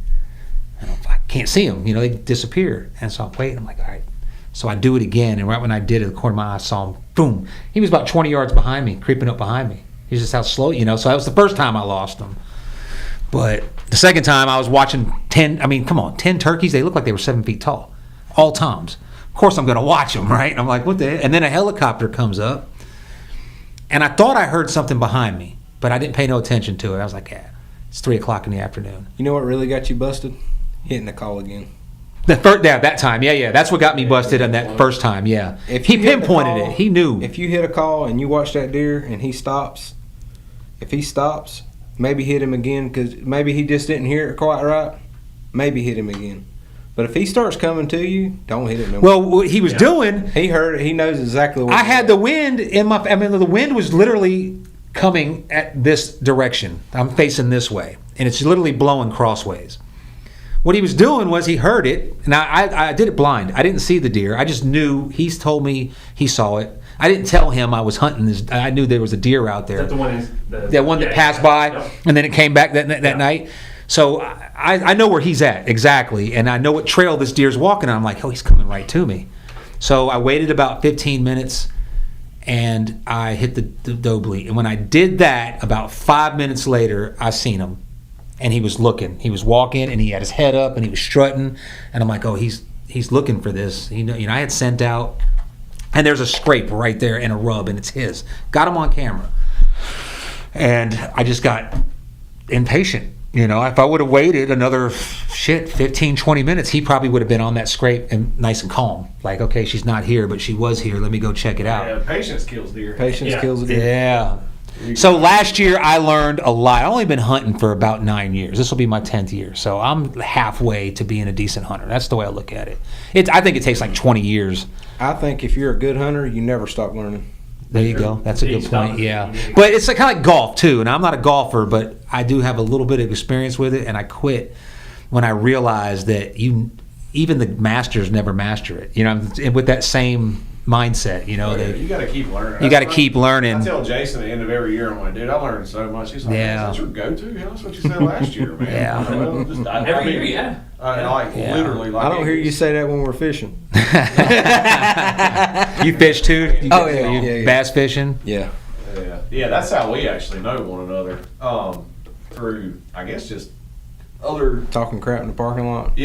And I can't see them, they disappear. And so I'm waiting, I'm like, all right. So I do it again, and right when I did it, the corner of my eye, I saw him, boom. He was about 20 yards behind me, creeping up behind me. He's just how slow, so that was the first time I lost him. But the second time I was watching 10 turkeys, they looked like they were 7 feet tall, all toms. Of course I'm gonna watch them, right? And I'm like, what the hell? And then a helicopter comes up, and I thought I heard something behind me, but I didn't pay no attention to it. I was like, yeah, it's 3 o'clock in the afternoon. You know what really got you busted? Hitting the call again. That time, yeah. That's what got me busted on that first time, yeah. He pinpointed it. He knew. If you hit a call and you watch that deer and he stops, maybe hit him again because maybe he just didn't hear it quite right. Maybe hit him again. But if he starts coming to you, don't hit him no more. Well, what he was doing... He heard it. He knows exactly what I had the wind in my... the wind was literally coming at this direction. I'm facing this way. And it's literally blowing crossways. What he was doing was he heard it. Now, I did it blind. I didn't see the deer. I just knew. He's told me he saw it. I didn't tell him I was hunting this. I knew there was a deer out there. Is that the one? That one that passed by, and then it came back that night. So I know where he's at exactly, and I know what trail this deer's walking on. I'm like, oh, he's coming right to me. So I waited about 15 minutes, and I hit the doe bleat. And when I did that, about 5 minutes later, I seen him. And he was looking. He was walking, and he had his head up, and he was strutting. And I'm like, oh, he's looking for this. I had sent out, and there's a scrape right there and a rub, and it's his. Got him on camera. And I just got impatient. If I would have waited another 15, 20 minutes, he probably would have been on that scrape and nice and calm. Like, okay, she's not here, but she was here. Let me go check it out. Yeah, patience kills deer. Patience kills a deer. Yeah. So last year I learned a lot. I've only been hunting for about 9 years. This will be my 10th year. So I'm halfway to being a decent hunter. That's the way I look at it. I think it takes like 20 years. I think if you're a good hunter, you never stop learning. There you go. That's a good point. Yeah. But it's like, kind of like golf too. And I'm not a golfer, but I do have a little bit of experience with it. And I quit when I realized that even the masters never master it. You know, with that same mindset, you know. You got to keep learning. You got to keep learning. I tell Jason at the end of every year, I'm like, dude, I learned so much. He's like, yeah. Is that your go-to? Yeah, that's what you said last year, man. Yeah. Well, just, Every year, yeah. Literally. Like, I don't hear you say that when we're fishing. You fish too? Oh, yeah. Bass fishing? Yeah. Yeah, that's how we actually know one another. Through, I guess, just other Talking crap in the parking lot.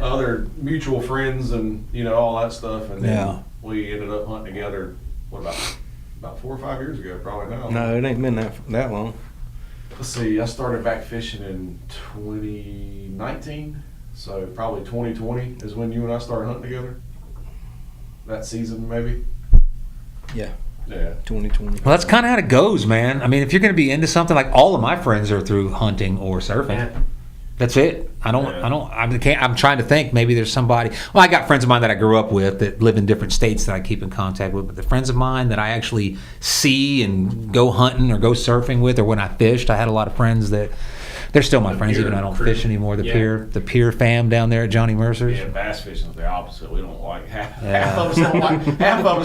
other mutual friends and all that stuff, and then we ended up hunting together. What about 4 or 5 years ago, probably now. No, it ain't been that long. Let's see. I started back fishing in 2019, so probably 2020 is when you and I started hunting together. That season, maybe. Yeah. Yeah. 2020. Well, that's kind of how it goes, man. I mean, if you're going to be into something, like all of my friends are through hunting or surfing. Yeah. That's it. I'm trying to think. Maybe there's somebody. Well, I got friends of mine that I grew up with that live in different states that I keep in contact with. But the friends of mine that I actually see and go hunting or go surfing with, or when I fished, I had a lot of friends that they're still my friends, even though I don't fish anymore. The pier fam down there at Johnny Mercer's. Yeah, bass fishing is the opposite. We don't like half of us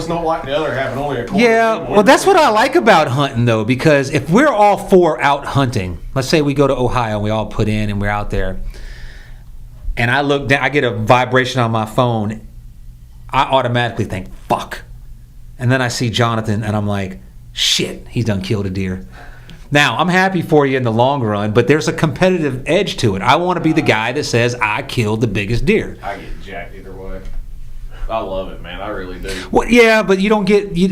don't like the other half, and only a quarter. Yeah, well, that's what I like about hunting, though, because if we're all four out hunting, let's say we go to Ohio and we all put in and we're out there, and I look down, I get a vibration on my phone, I automatically think, fuck. And then I see Jonathan, and I'm like, shit, he's done killed a deer. Now, I'm happy for you in the long run, but there's a competitive edge to it. I want to be the guy that says, I killed the biggest deer. I get jacked either way. I love it, man. I really do. Well, yeah, but you don't get. You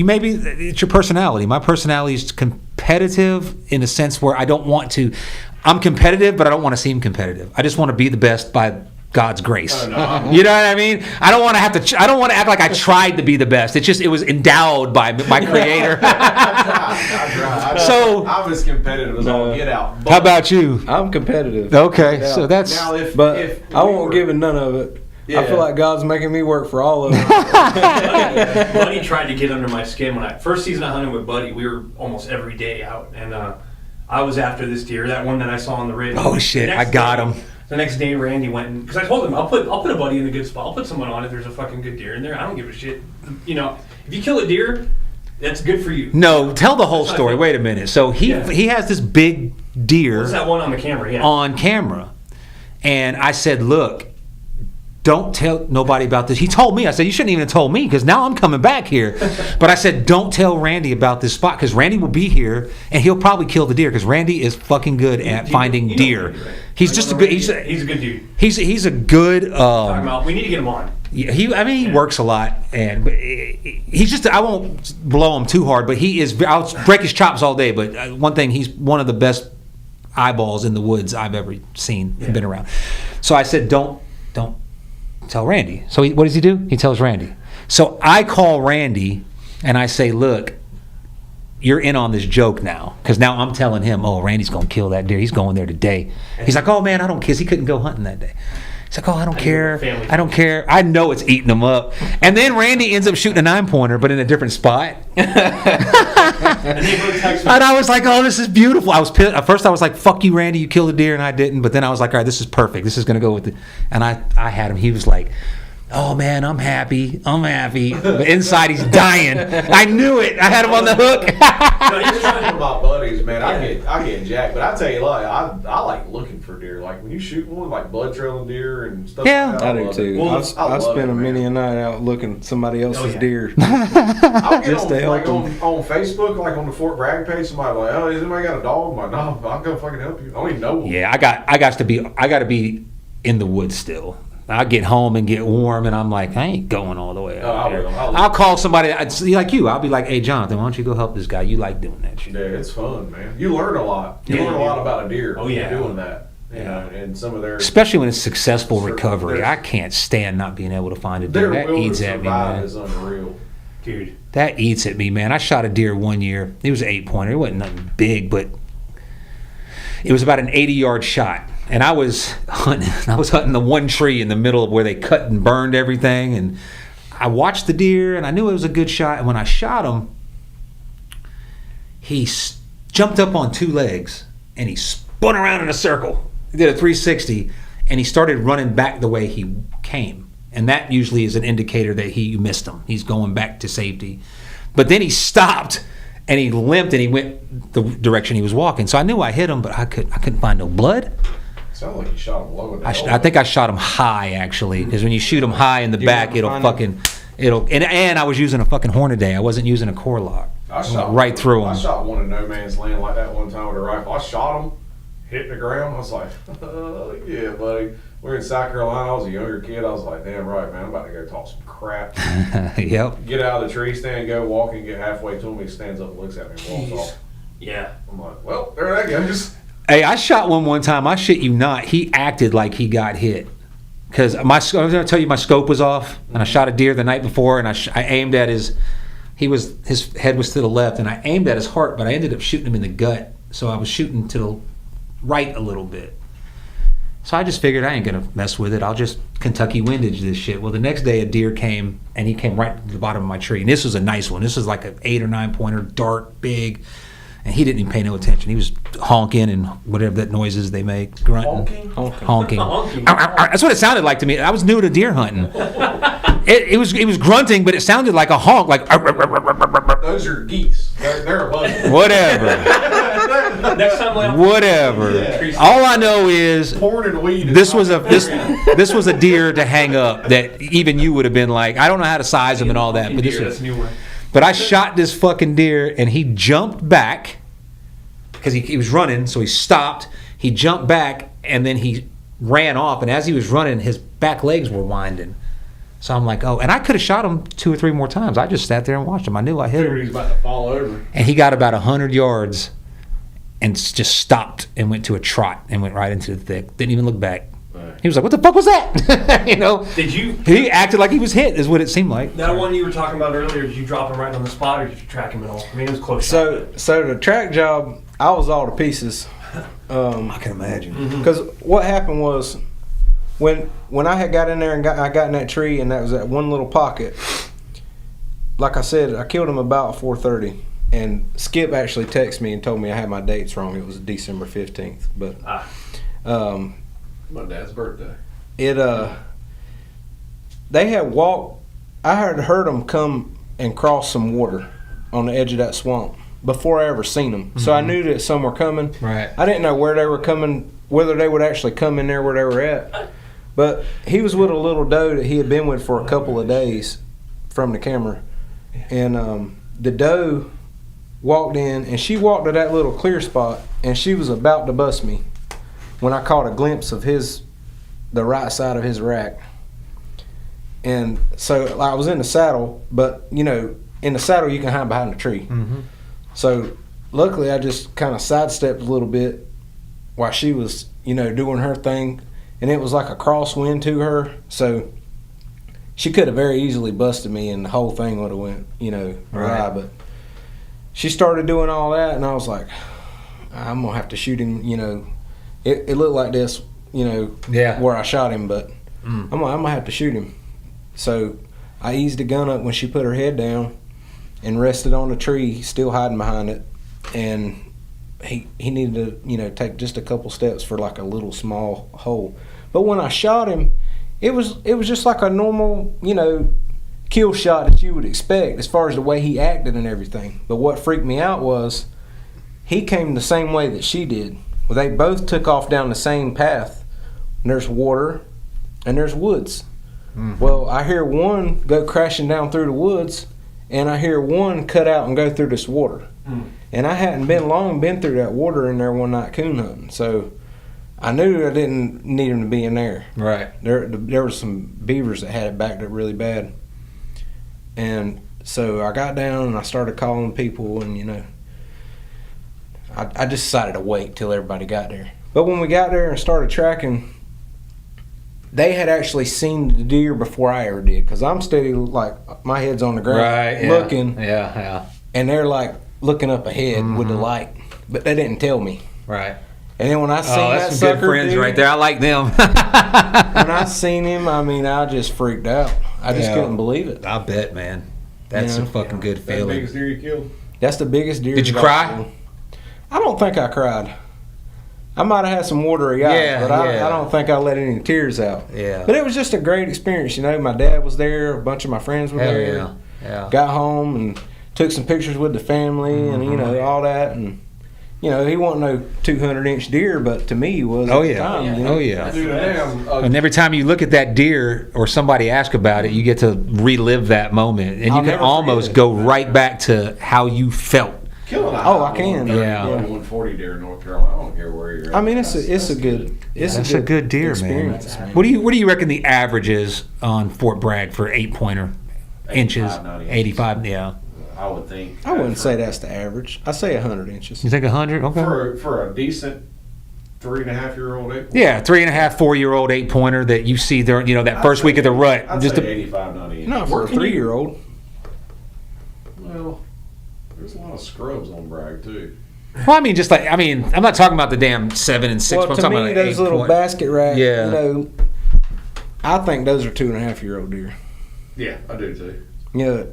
maybe it's your personality. My personality is competitive in a sense where I don't want to. I'm competitive, but I don't want to seem competitive. I just want to be the best by God's grace. Oh, no. You know what I mean? I don't want to have to. I don't want to act like I tried to be the best. It was endowed by my Creator. I try. So I'm as competitive as I'll get out. How about you? I'm competitive. Okay, so that's. Now, if I won't give it none of it. Yeah. I feel like God's making me work for all of it. Buddy tried to get under my skin when first season I hunted with Buddy. We were almost every day out, and I was after this deer, that one that I saw on the ridge. Oh shit! I got him. The next day, Randy went because I told him I'll put a buddy in a good spot. I'll put someone on if there's a fucking good deer in there. I don't give a shit. If you kill a deer, that's good for you. No, tell the whole story. Wait a minute. So he has this big deer. What's that one on the camera? Yeah. On camera, and I said, look. Don't tell nobody about this. He told me. I said, you shouldn't even have told me because now I'm coming back here. But I said, don't tell Randy about this spot because Randy will be here and he'll probably kill the deer because Randy is fucking good at finding deer. Randy, right? He's just a good. He's a good dude. He's a good. Talking about, we need to get him on. He works a lot and he's just. I won't blow him too hard, but he is. I'll break his chops all day. But one thing, he's one of the best eyeballs in the woods I've ever seen and been around. So I said, don't tell Randy. So what does he do? He tells Randy. So I call Randy and I say, look, you're in on this joke now. Because now I'm telling him, oh, Randy's going to kill that deer. He's going there today. He's like, oh, man, I don't care. He couldn't go hunting that day. He's like, oh, I don't care. I don't care. I know it's eating him up. And then Randy ends up shooting a 9-pointer, but in a different spot. And I was like, oh, this is beautiful. I was pissed. At first I was like, fuck you, Randy, you killed a deer, and I didn't. But then I was like, all right, this is perfect. This is going to go with it. And I had him. He was like, oh, man, I'm happy. But inside he's dying. I knew it. I had him on the hook. You're talking about buddies, man. I get jacked. But I tell you, like, I like looking for deer. Like, when you shoot one, like blood trailing deer and stuff Yeah. like that. I do too. Well, I spend many a night out looking somebody else's deer. I'll get Just to help on Facebook, like on the Fort Bragg page, somebody like, oh, has anybody got a dog? I'm like, no, I'll go fucking help you. I don't even know them. Yeah, I got to be in the woods still. I get home and get warm, and I'm like, I ain't going all the way out there. I'll call somebody like you. I'll be like, hey, Jonathan, why don't you go help this guy? You like doing that shit. Yeah, it's fun, man. You learn a lot. You learn a lot about a deer. Oh, yeah. Doing that. You know, and some of their... Especially when it's successful recovery. I can't stand not being able to find a deer. Their That will to eats at me, survive man. is unreal. Dude. That eats at me, man. I shot a deer one year. It was an 8-pointer. It wasn't nothing big, but it was about an 80-yard shot. And I was hunting the one tree in the middle of where they cut and burned everything. And I watched the deer, and I knew it was a good shot. And when I shot him, he jumped up on 2 legs, and he spun around in a circle. He did a 360, and he started running back the way he came. And that usually is an indicator that you missed him. He's going back to safety. But then he stopped, and he limped, and he went the direction he was walking. So I knew I hit him, but I couldn't find no blood. Sounds like you shot him low in the I think I shot him high, actually, because when you shoot him high in the back, it'll. And I was using a fucking Hornady. I wasn't using a core lock. I shot right through him. I shot one in no man's land like that one time with a rifle. I shot him, hit the ground. I was like, oh, yeah, buddy. We're in South Carolina. I was a younger kid. I was like, damn right, man. I'm about to go talk some crap. Yep. Get out of the tree stand, go walking, get halfway to him. He stands up and looks at me and walks off. Yeah. I'm like, well, there that goes. Hey, I shot one time. I shit you not. He acted like he got hit. Because I was going to tell you my scope was off, and I shot a deer the night before, and I aimed at his head was to the left, and I aimed at his heart, but I ended up shooting him in the gut. So I was shooting to the right a little bit. So I just figured I ain't going to mess with it. I'll just Kentucky windage this shit. Well, the next day a deer came, and he came right to the bottom of my tree. And this was a nice one. This was like an 8 or 9 pointer, dark, big. And he didn't even pay no attention. He was honking and whatever that noises they make, grunting, honking. That's what it sounded like to me. I was new to deer hunting. It was grunting, but it sounded like a honk, like. Those are geese. They're abundant. Whatever. Next time, whatever. Yeah. All I know is this was a deer to hang up that even you would have been like, I don't know how to size him and all that, but this was. But I shot this fucking deer, and he jumped back because he was running, so he stopped. He jumped back, and then he ran off. And as he was running, his back legs were winding. So I'm like, oh. And I could have shot him 2 or 3 more times. I just sat there and watched him. I knew I hit him. He was about to fall over. And he got about 100 yards and just stopped and went to a trot and went right into the thick. Didn't even look back. He was like, what the fuck was that? You know? Did you? He acted like he was hit, is what it seemed like. That one you were talking about earlier, did you drop him right on the spot, or did you track him at all? I mean, it was close. So the track job, I was all to pieces. I can imagine. Because what happened was, when I had got in there and I got in that tree, and that was that one little pocket, like I said, I killed him about 4:30. And Skip actually texted me and told me I had my dates wrong. It was December 15th. But my dad's birthday. They had walked. I had heard them come and cross some water on the edge of that swamp before I ever seen them. So I knew that some were coming. Right. I didn't know where they were coming, whether they would actually come in there where they were at. But he was with a little doe that he had been with for a couple of days from the camera, and the doe walked in, and she walked to that little clear spot, and she was about to bust me when I caught a glimpse of the right side of his rack. And so I was in the saddle, but you know, in the saddle you can hide behind a tree. So luckily I just kind of sidestepped a little bit while she was, you know, doing her thing, and it was like a crosswind to her, so she could have very easily busted me and the whole thing would have went, you know, awry. But she started doing all that, and I was like, I'm gonna have to shoot him, you know. It looked like this, you know, where I shot him, but I'm gonna have to shoot him. So I eased the gun up when she put her head down and rested on the tree, still hiding behind it. And he needed to, you know, take just a couple steps for like a little small hole. But when I shot him, it was just like a normal, you know, kill shot that you would expect as far as the way he acted and everything. But what freaked me out was he came the same way that she did. Well, they both took off down the same path. And there's water and there's woods. Well, I hear one go crashing down through the woods, and I hear one cut out and go through this water. And I hadn't been through that water in there one night coon hunting, so I knew I didn't need him to be in there. Right. There were some beavers that had it backed up really bad. And so I got down and I started calling people, and you know, I just decided to wait till everybody got there. But when we got there and started tracking, they had actually seen the deer before I ever did, because I'm steady, like, my head's on the ground Right. Yeah. looking, Yeah. and they're like looking up ahead with the Mm-hmm. light, but they didn't tell me. Right. And then when I seen Oh, that that's some good sucker, friends dude, right there. I like them. when I seen him, I mean, I just freaked out. I just Yeah. couldn't believe it. I bet, man. That's You a know? fucking good That the feeling. biggest deer you killed? That's the biggest deer. Did you that cry? I've killed. I don't think I cried. I might have had some watery eyes, Yeah, but I yeah. don't think I let any tears out. Yeah. But it was just a great experience. You know, my dad was there, a bunch of my friends were Hell there. yeah. Yeah. Got home and took some pictures with the family and, you Mm-hmm. know, all that. And, you know, he wasn't no 200-inch deer, but to me he was Oh at the yeah. time. you know? Oh yeah. Dude, damn. And every time you look at that deer or somebody ask about it, you get to relive that moment, and you I'll can never almost forget it. go right back to how you felt. Killing a Oh, I can. Yeah. 140 deer in North Carolina. I don't care where you're at. I mean, it's a good That's a good deer, man. experience, man. What do you reckon the average is on Fort Bragg for 8-pointer inches? 85, 90 85. Yeah. I would think. I wouldn't say that's the average. I say 100 inches. You think 100? Okay. For a decent 3.5-year-old ape. Yeah, 3.5, 4-year-old 8-pointer that you see there. You know, that first week of the rut. I'd Just say a, 85, 90. Not for Where a can you- 3-year-old. Well, there's a lot of scrubs on Bragg too. well, I mean, just like I'm not talking about the damn 7 and 6. Well, I'm to talking me, about those 8 little point. basket racks, Yeah. you know, I think those are 2.5-year-old deer. Yeah, I do too. You know,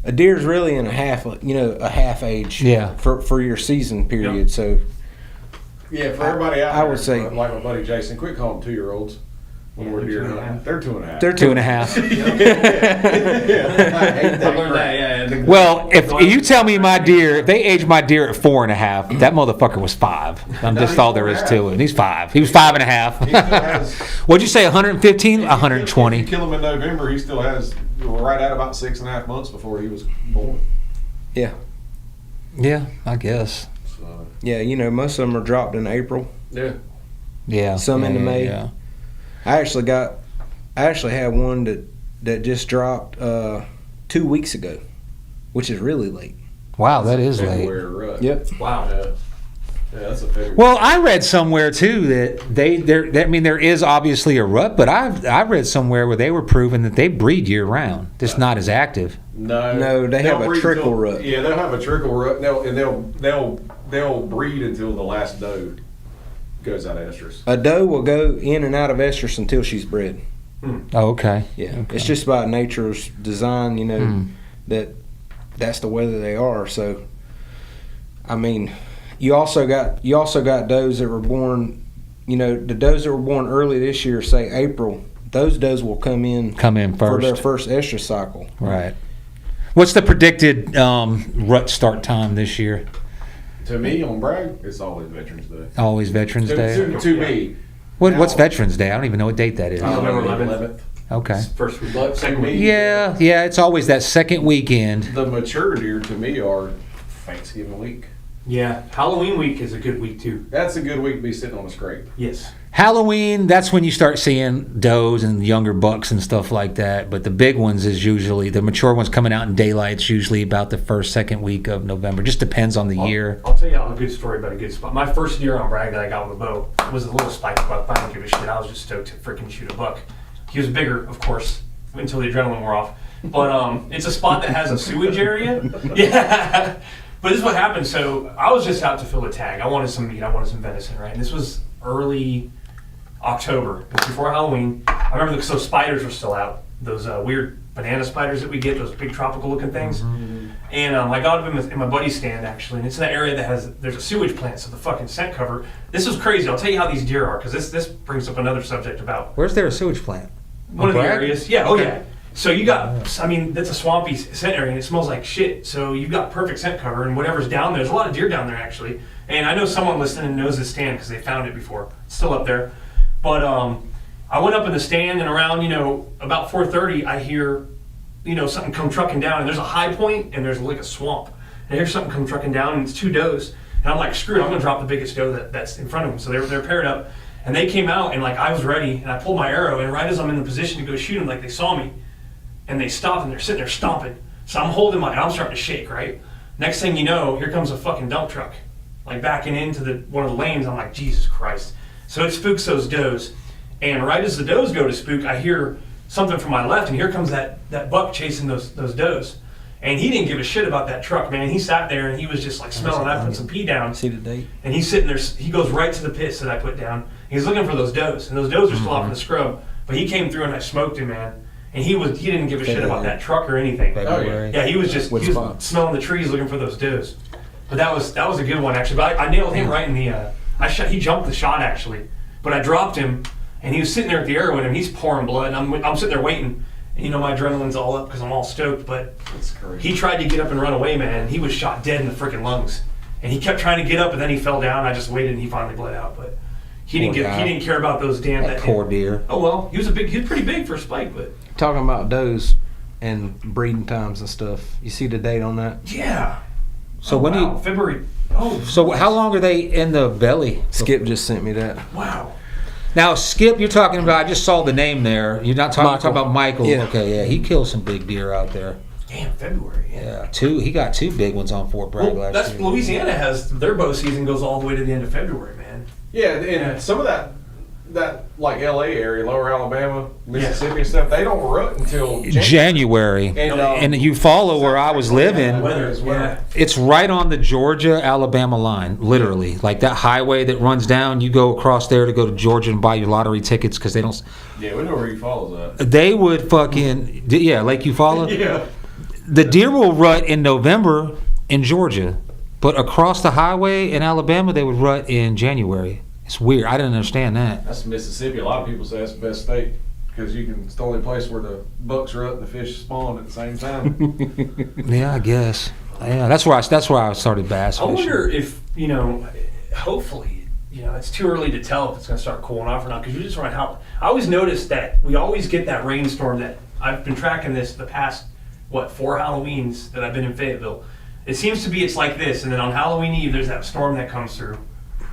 a deer's really in a half age. Yeah. For your season period. So Yeah, for everybody out I there, would say- like my buddy Jason, quit calling 2-year-olds when we're deer hunting. They're 2.5. they're 2.5. I hate I that learned crap. that, yeah. The- Well, if you tell me my deer, if they age my deer at 4.5, that motherfucker was 5. I'm No, just he's all there is 4.5. to it. He's 5. He was 5.5. He still has- What'd you say? 115? If 120? you kill him in November, he still has right at about 6.5 months before he was born. yeah. Yeah, I guess. So, Yeah, you know, most of them are dropped in April. yeah. Yeah. Some yeah, into yeah, May. Yeah. I actually had one that just dropped 2 weeks ago, which is really late. Wow, that is late. February rut. Yep. Wow. Yeah. Yeah, that's a February. Well, I read somewhere too that there is obviously a rut, but I read somewhere where they were proving that they breed year round, just not as active. No, they they'll have a breed trickle till- rut. Yeah, they'll have a trickle rut, and they'll breed until the last doe goes out of estrus. A doe will go in and out of estrus until she's bred. Oh, okay. Yeah, Okay. it's just by nature's design, you know, Hmm. that's the way that they are. So, I mean, you also got does that were born, you know, the does that were born early this year, say April. Those does will come in for their first. first estrus cycle. Right. What's the predicted rut start time this year? To me, on Bragg, it's always Veterans Day. Always Veterans Day. To me, What's now- Veterans Day? I don't even know what date that is. November 11th. 11th. Okay. First week, But second to me, week. Yeah, it's always that second weekend. the mature deer to me are Thanksgiving week. Yeah. Halloween week is a good week too. That's a good week to be sitting on a scrape. Yes. Halloween, that's when you start seeing does and younger bucks and stuff like that. But the big ones is usually, the mature ones coming out in daylight, it's usually about the first, second week of November. Just depends on the year. I'll tell you a good story about a good spot. My first deer on Bragg that I got with a bow was a little spike buck, but I don't give a shit. I was just stoked to freaking shoot a buck. He was bigger, of course, until the adrenaline wore off. But it's a spot that has a sewage area. Yeah. But this is what happened. So I was just out to fill a tag. I wanted some meat. I wanted some venison, right? And this was early October. It was before Halloween. I remember those spiders were still out. Those weird banana spiders that we get, those big tropical looking things. And I got them in my buddy's stand actually, and it's in that area that there's a sewage plant, so the fucking scent cover. This was crazy. I'll tell you how these deer are, because this brings up another subject about Where's there a sewage plant? one of the Bragg? areas. Yeah, Okay. oh yeah. So you got, I mean, that's a swampy scent area, and it smells like shit. So you've got perfect scent cover, and whatever's down there, there's a lot of deer down there actually. And I know someone listening knows this stand because they found it before. It's still up there. But I went up in the stand, and around, about 4:30, I hear, something come trucking down, and there's a high point, and there's like a swamp. And I hear something come trucking down, and it's two does. And I'm like, screw it, I'm gonna drop the biggest doe that's in front of them. So they're paired up, and they came out, and like I was ready, and I pulled my arrow, and right as I'm in the position to go shoot them, like they saw me, and they stopped, and they're sitting there stomping. So I'm holding I'm starting to shake, right? Next thing you know, here comes a fucking dump truck, like backing into one of the lanes. I'm like, Jesus Christ. So it spooks those does. And right as the does go to spook, I hear something from my left, and here comes that buck chasing those does. And he didn't give a shit about that truck, man. He sat there and he was just like smelling. I put some pee down. See the date? And he's sitting there. He goes right to the pits that I put down. He's looking for those does, and those does are still off in the scrub. But he came through and I smoked him, man. And he didn't give a shit about that truck or anything. February. Yeah, he was smelling the trees looking for those does. But that was a good one actually. But I nailed him right in the. He jumped the shot actually, but I dropped him, and he was sitting there at the arrow with him. He's pouring blood, and I'm sitting there waiting. And, you know, my adrenaline's all up because I'm all stoked. But he tried to get up and run away, man. And he was shot dead in the freaking lungs, and he kept trying to get up, and then he fell down. I just waited, and he finally bled out. But he didn't care about those damn That poor deer. Oh well, he was pretty big for a spike, but Talking about does and breeding times and stuff. You see the date on that? yeah. So when do you? February? Oh, So how long are they in the belly? Skip just sent me that. wow. Now, Skip, you're talking about. I just saw the name there. You're not talking, Michael. about Michael. Yeah. Okay, yeah, he killed some big deer out there. Damn, February. Yeah, he got 2 big ones on Fort Bragg Well, last that's year. Louisiana has their bow season goes all the way to the end of February, man. Yeah, and some of that like L.A. area, Lower Alabama, Mississippi and stuff, they don't rut until January. And you follow where I was living. Weather as well. Yeah. It's right on the Georgia-Alabama line, literally. Like that highway that runs down, you go across there to go to Georgia and buy your lottery tickets because they don't. Yeah, we know where you follow that. They would fucking Lake Eufaula. Yeah. The deer will rut in November in Georgia, but across the highway in Alabama they would rut in January. It's weird. I didn't understand that. That's Mississippi. A lot of people say that's the best state because it's the only place where the bucks rut and the fish spawn at the same time. Yeah, I guess. Yeah, that's where I started bass I fishing. wonder if hopefully, it's too early to tell if it's going to start cooling off or not because you just run out. I always notice that we always get that rainstorm that I've been tracking this the past 4 Halloweens that I've been in Fayetteville. It seems to be it's like this, and then on Halloween Eve there's that storm that comes through.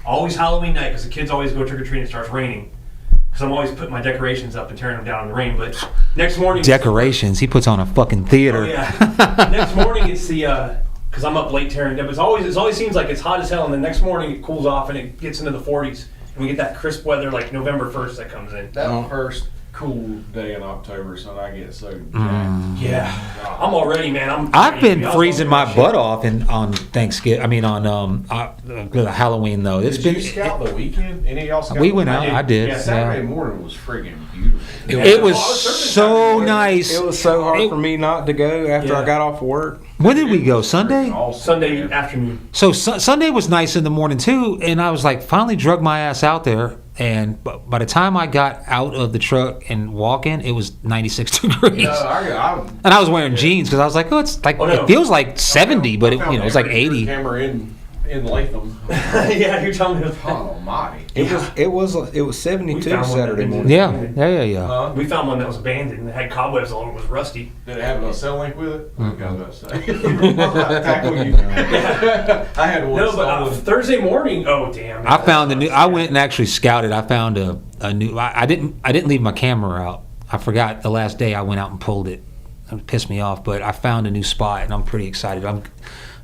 Always Halloween night because the kids always go trick or treating. It starts raining because I'm always putting my decorations up and tearing them down in the rain. But next morning, Decorations. He puts on a fucking theater. Oh yeah. Next morning it's the because I'm up late tearing them. It always seems like it's hot as hell, and the next morning it cools off and it gets into the 40s, and we get that crisp weather like November 1st that comes in. That first cool day in October, son, I get so jacked. Yeah, I'm already, man. I've been I was freezing going my through butt off on Thanksgiving. I mean on Halloween though. It's Did been. you scout the weekend? Any of y'all scout We the went out. weekend? I did. Yeah, Saturday Yeah. morning was friggin' beautiful. It was so Saturday. nice. It was so hard for me not to go after Yeah. I got off work. When did we go? Sunday. Awesome, Sunday man. afternoon. So Sunday was nice in the morning too, and I was like, finally drug my ass out there. And by the time I got out of the truck and walking, it was 96 degrees. No, I And I was wearing jeans because I was like, oh, it's like Oh, no. it feels like 70, but I found it's like every 80. camera in Latham. Yeah, you're telling me. God almighty. It was 72 We found one Saturday that morning. Yeah. We found one that was abandoned. That had cobwebs all over. It was rusty. Did it have a cell link with it? Mm-hmm. Okay, I was about to say. Tackle you. I had one. No, but solid. Thursday morning. Oh damn! I found a new. I went and actually scouted. I found a new. I didn't leave my camera out. I forgot the last day I went out and pulled it. It pissed me off, but I found a new spot and I'm pretty excited. I'm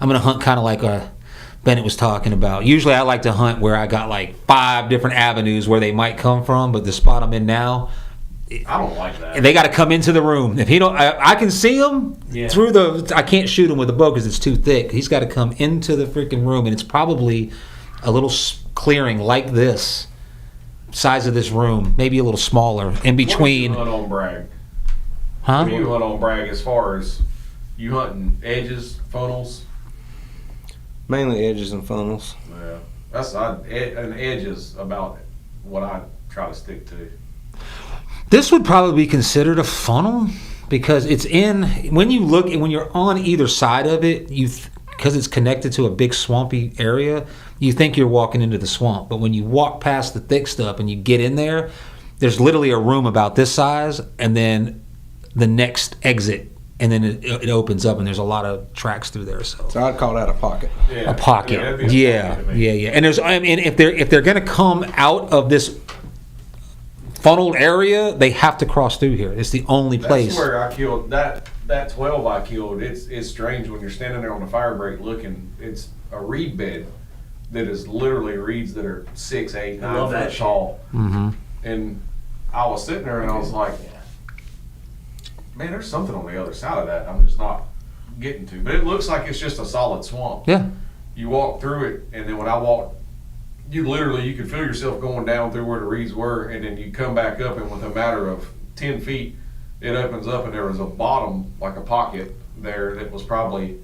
gonna hunt kind of like Bennett was talking about. Usually I like to hunt where I got like 5 different avenues where they might come from, but the spot I'm in now, I don't like that. they got to come into the room. If he don't, I can see him through the. I can't shoot him with a bow because it's too thick. He's got to come into the freaking room, and it's probably a little clearing like this, size of this room, maybe a little smaller in between. What do you hunt on Bragg? Huh? What do you hunt on Bragg as far as you hunting edges, funnels? Mainly edges and funnels. Yeah, an edge is about what I try to stick to. This would probably be considered a funnel because it's in when you're on either side of it, because it's connected to a big swampy area, you think you're walking into the swamp. But when you walk past the thick stuff and you get in there, there's literally a room about this size and then the next exit, and then it opens up and there's a lot of tracks through there. So I'd call that a pocket. Yeah. a pocket, that'd be a yeah, pocket to me. yeah. And if they're gonna come out of this funneled area, they have to cross through here. It's the only place. That's where I killed that 12 I killed. It's strange when you're standing there on the fire break looking. It's a reed bed that is literally reeds that are 6, 8, I love 9 that foot shit. tall. Mm-hmm. And I was sitting there and I was like, man, there's something on the other side of that I'm just not getting to. But it looks like it's just a solid swamp. Yeah. You walk through it, and then when I walked, you could feel yourself going down through where the reeds were, and then you come back up, and with a matter of 10 feet, it opens up, and there was a bottom, like a pocket there that was probably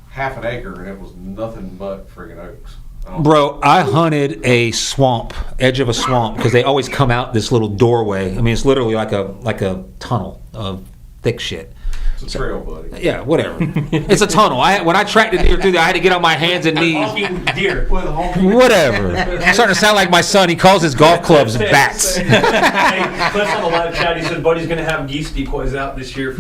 half an acre, and it was nothing but friggin' oaks. Bro, I hunted a swamp, edge of a swamp, because they always come out this little doorway. I mean, it's literally like a tunnel of thick shit. It's a trail, buddy. Yeah, whatever. It's a tunnel. When I tracked a deer through there, I had to get on my hands and knees. Honking deer. Whatever. I'm starting to sound like my son. He calls his golf clubs bats. Hey, Cliff's on the live chat. He said Buddy's going to have geese decoys out this year. It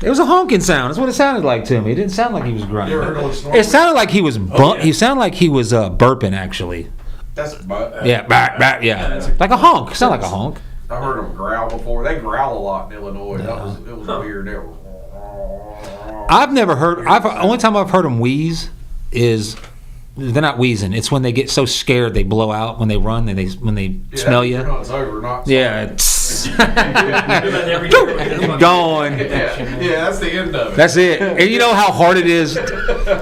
was a honking sound. That's what it sounded like to me. It didn't sound like he was grunting. You ever heard of snorkel? It sounded like he was He sounded like he was burping, actually. That's Yeah, yeah. Like a honk. It sounded like a honk. I heard them growl before. They growl a lot in Illinois. It was weird. They were, I've never heard. Only time I've heard them wheeze is they're not wheezing. It's when they get so scared they blow out when they run and when they smell you. It's over, not Yeah. Going. Yeah, that's the end of it. That's it. And you know how hard it is.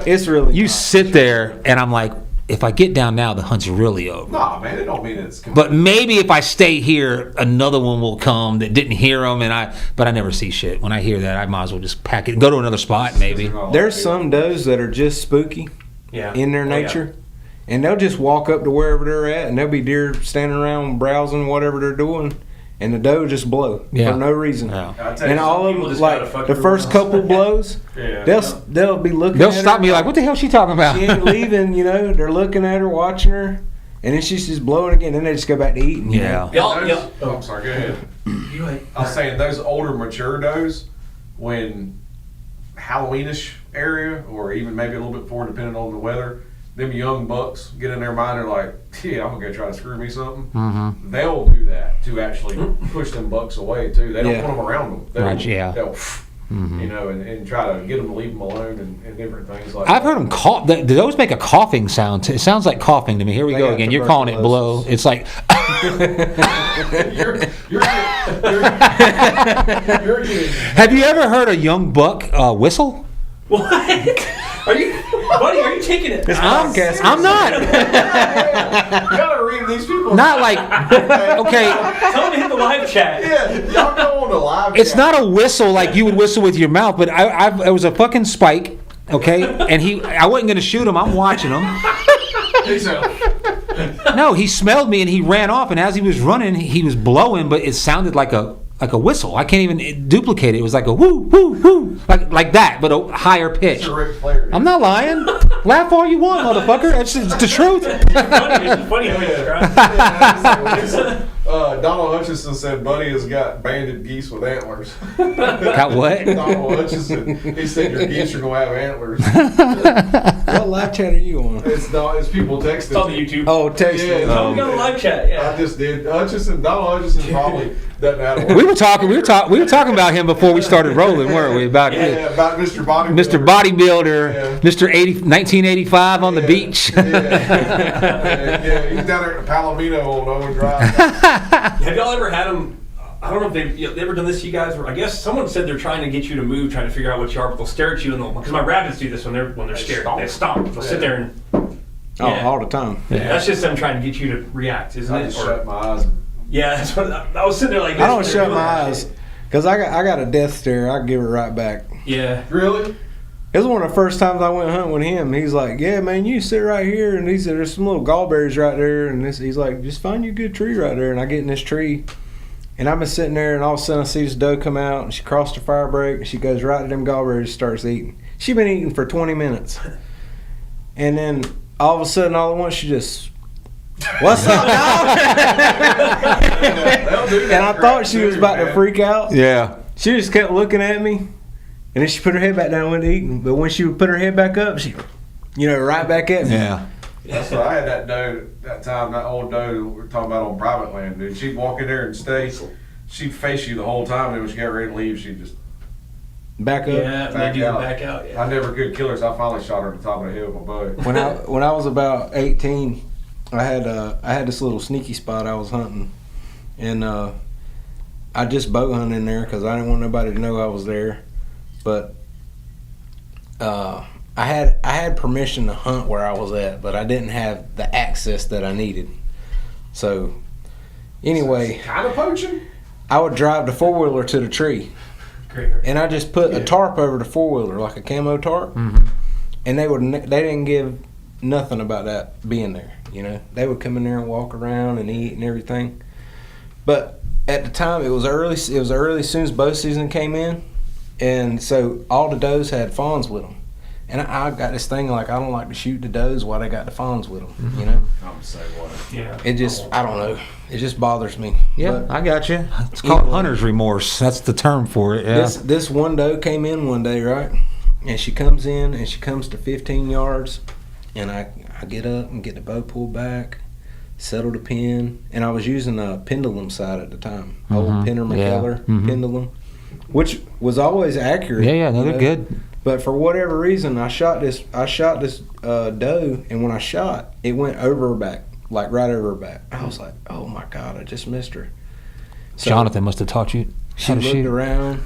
It's really. You sit there and I'm like, if I get down now, the hunt's really over. Nah, man, it don't mean it's. But maybe if I stay here, another one will come that didn't hear them, but I never see shit. When I hear that, I might as well just pack it and go to another spot, maybe. There's some does that are just spooky in their nature, and they'll just walk up to wherever they're at, and there'll be deer standing around browsing whatever they're doing, and the doe will just blow for no reason. Yeah. And all of them, like the first couple blows, they'll be looking. They'll at stop her, me like, what the hell is she talking about? She ain't leaving, they're looking at her, watching her, and then she's just blowing again. Then they just go back to eating. Yeah. Oh, I'm sorry. Go ahead. I was saying those older mature does, when Halloweenish area, or even maybe a little bit before, depending on the weather, them young bucks get in their mind. They're like, yeah, I'm gonna go try to screw me something. Mm-hmm. They'll do that to actually push them bucks away too. They don't want them around them. They'll, they'll and try to get them to leave them alone and different things like that. I've heard them cough. They always make a coughing sound. It sounds like coughing to me. Here we go again. You're calling it blow. It's like. you're Have you ever heard a young buck whistle? What? Buddy, are you taking it? I'm not. You gotta read these people. Not like. Okay. Tell him to hit the live chat. Yeah, y'all go on the live. It's not a whistle like you would whistle with your mouth, but it was a fucking spike. Okay, and I wasn't gonna shoot him. I'm watching him. No, he smelled me and he ran off. And as he was running, he was blowing, but it sounded like a whistle. I can't even duplicate it. It was like a whoo, whoo, whoo, like that, but a higher pitch. I'm not lying. Laugh all you want, motherfucker. It's the truth. It's funny how you describe it. Donald Hutchison said Buddy has got banded geese with antlers. Got what? Donald Hutchison, he said your geese are going to have antlers. What live chat are you on? It's people texting. It's on the YouTube. Oh, texting. Yeah, Tell him to go to live chat. Yeah. I just did. Donald Hutchison probably doesn't have We were talking about him before we started rolling, weren't we? About about Mr. Bodybuilder. Mr. Bodybuilder, Mr. 1985 on the beach. Yeah, he's down there at the Palomino on Owen Drive. Have y'all ever had them? I don't know if they've ever done this to you guys. Or I guess someone said they're trying to get you to move, trying to figure out what you are, but they'll stare at you because my rabbits do this when they're scared. They stomp. They'll sit there and. All the time. Yeah, that's just them trying to get you to react, isn't I it? just shut my eyes. Yeah, that's what I was sitting there like this. I don't shut my eyes because I got a death stare. I give it right back. Yeah. Really? It was one of the first times I went hunting with him. He's like, yeah, man, you sit right here. And he said, there's some little gallberries right there. And he's like, just find you a good tree right there. And I get in this tree. And I've been sitting there, and all of a sudden I see this doe come out. And she crossed the fire break. And she goes right to them gallberries and starts eating. She'd been eating for 20 minutes. And then all of a sudden, all at once, she just... What's up, dog? And I thought she was about to freak out. Yeah. She just kept looking at me. And then she put her head back down and went eating. But when she would put her head back up, she, right back at me. Yeah. That's what I had that doe that time, that old doe that we were talking about on private land, dude. She'd walk in there and stay. She'd face you the whole time, and when she got ready to leave, she'd just back up. Yeah, they do the back out. Yeah. I never could kill her, so I finally shot her at the top of the head with my bow. When I was about 18, I had this little sneaky spot I was hunting, and I just bow hunted in there because I didn't want nobody to know I was there. But I had permission to hunt where I was at, but I didn't have the access that I needed. So anyway, Kind of poaching? I would drive the 4-wheeler to the tree, Great. and I just put a tarp over the 4-wheeler, like a camo tarp, Mm-hmm. and they didn't give nothing about that being there. You know, they would come in there and walk around and eat and everything. But at the time, it was early as soon as bow season came in, and so all the does had fawns with them. And I got this thing like I don't like to shoot the does while they got the fawns with them. You know, I'm the same way. Yeah. it just I don't know. It just bothers me. Yeah, But I got you. It's called Anyway. hunter's remorse. That's the term for it. Yeah. this one doe came in one day, right? And she comes in and she comes to 15 yards, and I get up and get the bow pulled back, settle the pin, and I was using a pendulum sight at the time, old Penner Yeah. McKellar Mhm. pendulum, which was always accurate. Yeah, no, you they're know? good. But for whatever reason, I shot this doe, and when I shot, it went over her back, like right over her back. I was like, oh my God, I just missed her. So Jonathan must have taught you she how to looked shoot. around,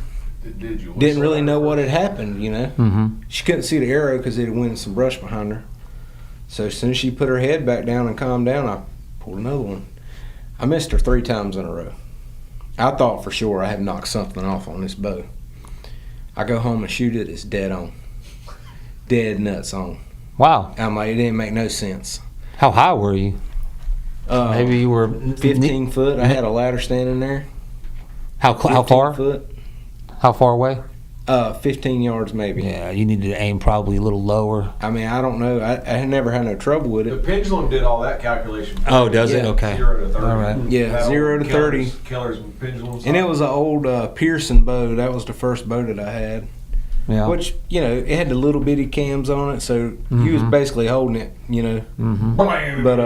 Did you? didn't really know what had happened, you know. Mm-hmm. She couldn't see the arrow because it had went in some brush behind her. So as soon as she put her head back down and calmed down, I pulled another one. I missed her 3 times in a row. I thought for sure I had knocked something off on this bow. I go home and shoot it, it's dead on. Dead nuts on. Wow. I'm like, it didn't make no sense. How high were you? Maybe you were 15 foot. I had a ladder standing there. How 15 far? foot. How far away? 15 yards maybe. Yeah, you needed to aim probably a little lower. I mean, I don't know. I never had no trouble with The it. pendulum did all that calculation. Oh, does it? Yeah. Okay. 0 to 30. All right. Yeah, That 0 to old 30. Keller's pendulum. And it was an old Pearson bow. That was the first bow that I had. Yeah. Which, you know, it had the little bitty cams on it, so you was basically holding it, you know. Mm-hmm. But,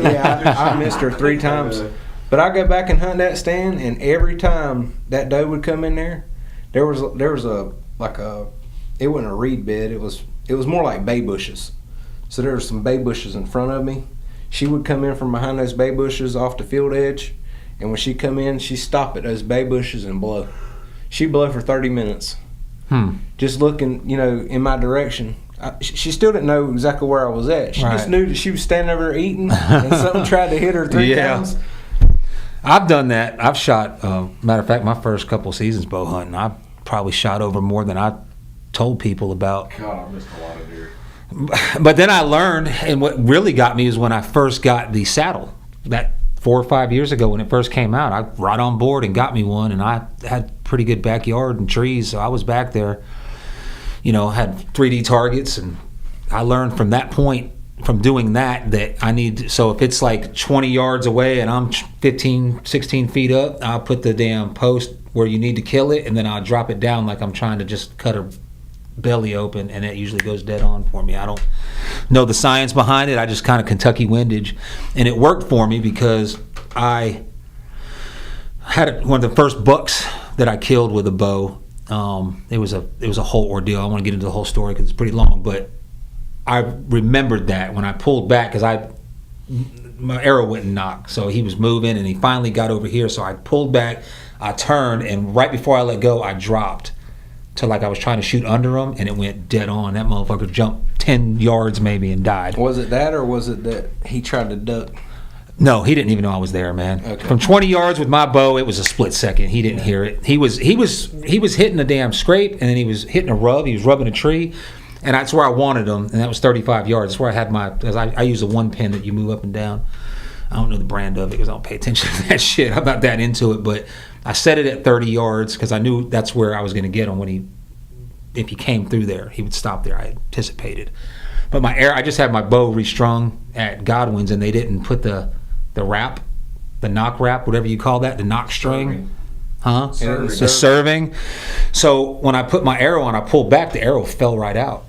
yeah, I missed her 3 times. But I go back and hunt that stand, and every time that doe would come in there, there was a like a, it wasn't a reed bed, it was more like bay bushes. So there were some bay bushes in front of me. She would come in from behind those bay bushes off the field edge, and when she come in, she'd stop at those bay bushes and blow. She'd blow for 30 minutes. Just looking, you know, in my direction. She still didn't know exactly where I was at. She just Right. knew that she was standing over there eating, and something tried to hit her 3 Yeah. times. I've done that. I've shot, matter of fact, my first couple seasons bow hunting, I probably shot over more than I told people about. God, I missed a lot of deer. But then I learned, and what really got me is when I first got the saddle. That 4 or 5 years ago when it first came out, I right on board and got me one, and I had pretty good backyard and trees, so I was back there, you know, had 3D targets, and I learned from that point, from doing that I need, so if it's like 20 yards away and I'm 15, 16 feet up, I'll put the damn post where you need to kill it, and then I'll drop it down like I'm trying to just cut her belly open, and it usually goes dead on for me. I don't know the science behind it. I just kind of Kentucky windage, and it worked for me because I had one of the first bucks that I killed with a bow. It was a whole ordeal. I want to get into the whole story because it's pretty long, but I remembered that when I pulled back because my arrow wouldn't knock, so he was moving, and he finally got over here. So I pulled back, I turned, and right before I let go, I dropped to like I was trying to shoot under him, and it went dead on. That motherfucker jumped 10 yards maybe and died. Was it that, or was it that he tried to duck? No, he didn't even know I was there, man. Okay. From 20 yards with my bow, it was a split second. He didn't hear it. He was hitting a damn scrape, and then he was hitting a rub. He was rubbing a tree, and that's where I wanted him, and that was 35 yards. That's where I had because I use a one pin that you move up and down. I don't know the brand of it because I don't pay attention to that shit. I'm not that into it, but I set it at 30 yards because I knew that's where I was going to get him if he came through there, he would stop there. I anticipated. But I just had my bow restrung at Godwin's, and they didn't put the wrap, the knock wrap, whatever you call that, the knock string. Huh? Serving. The serving. So when I put my arrow on, I pulled back, the arrow fell right out.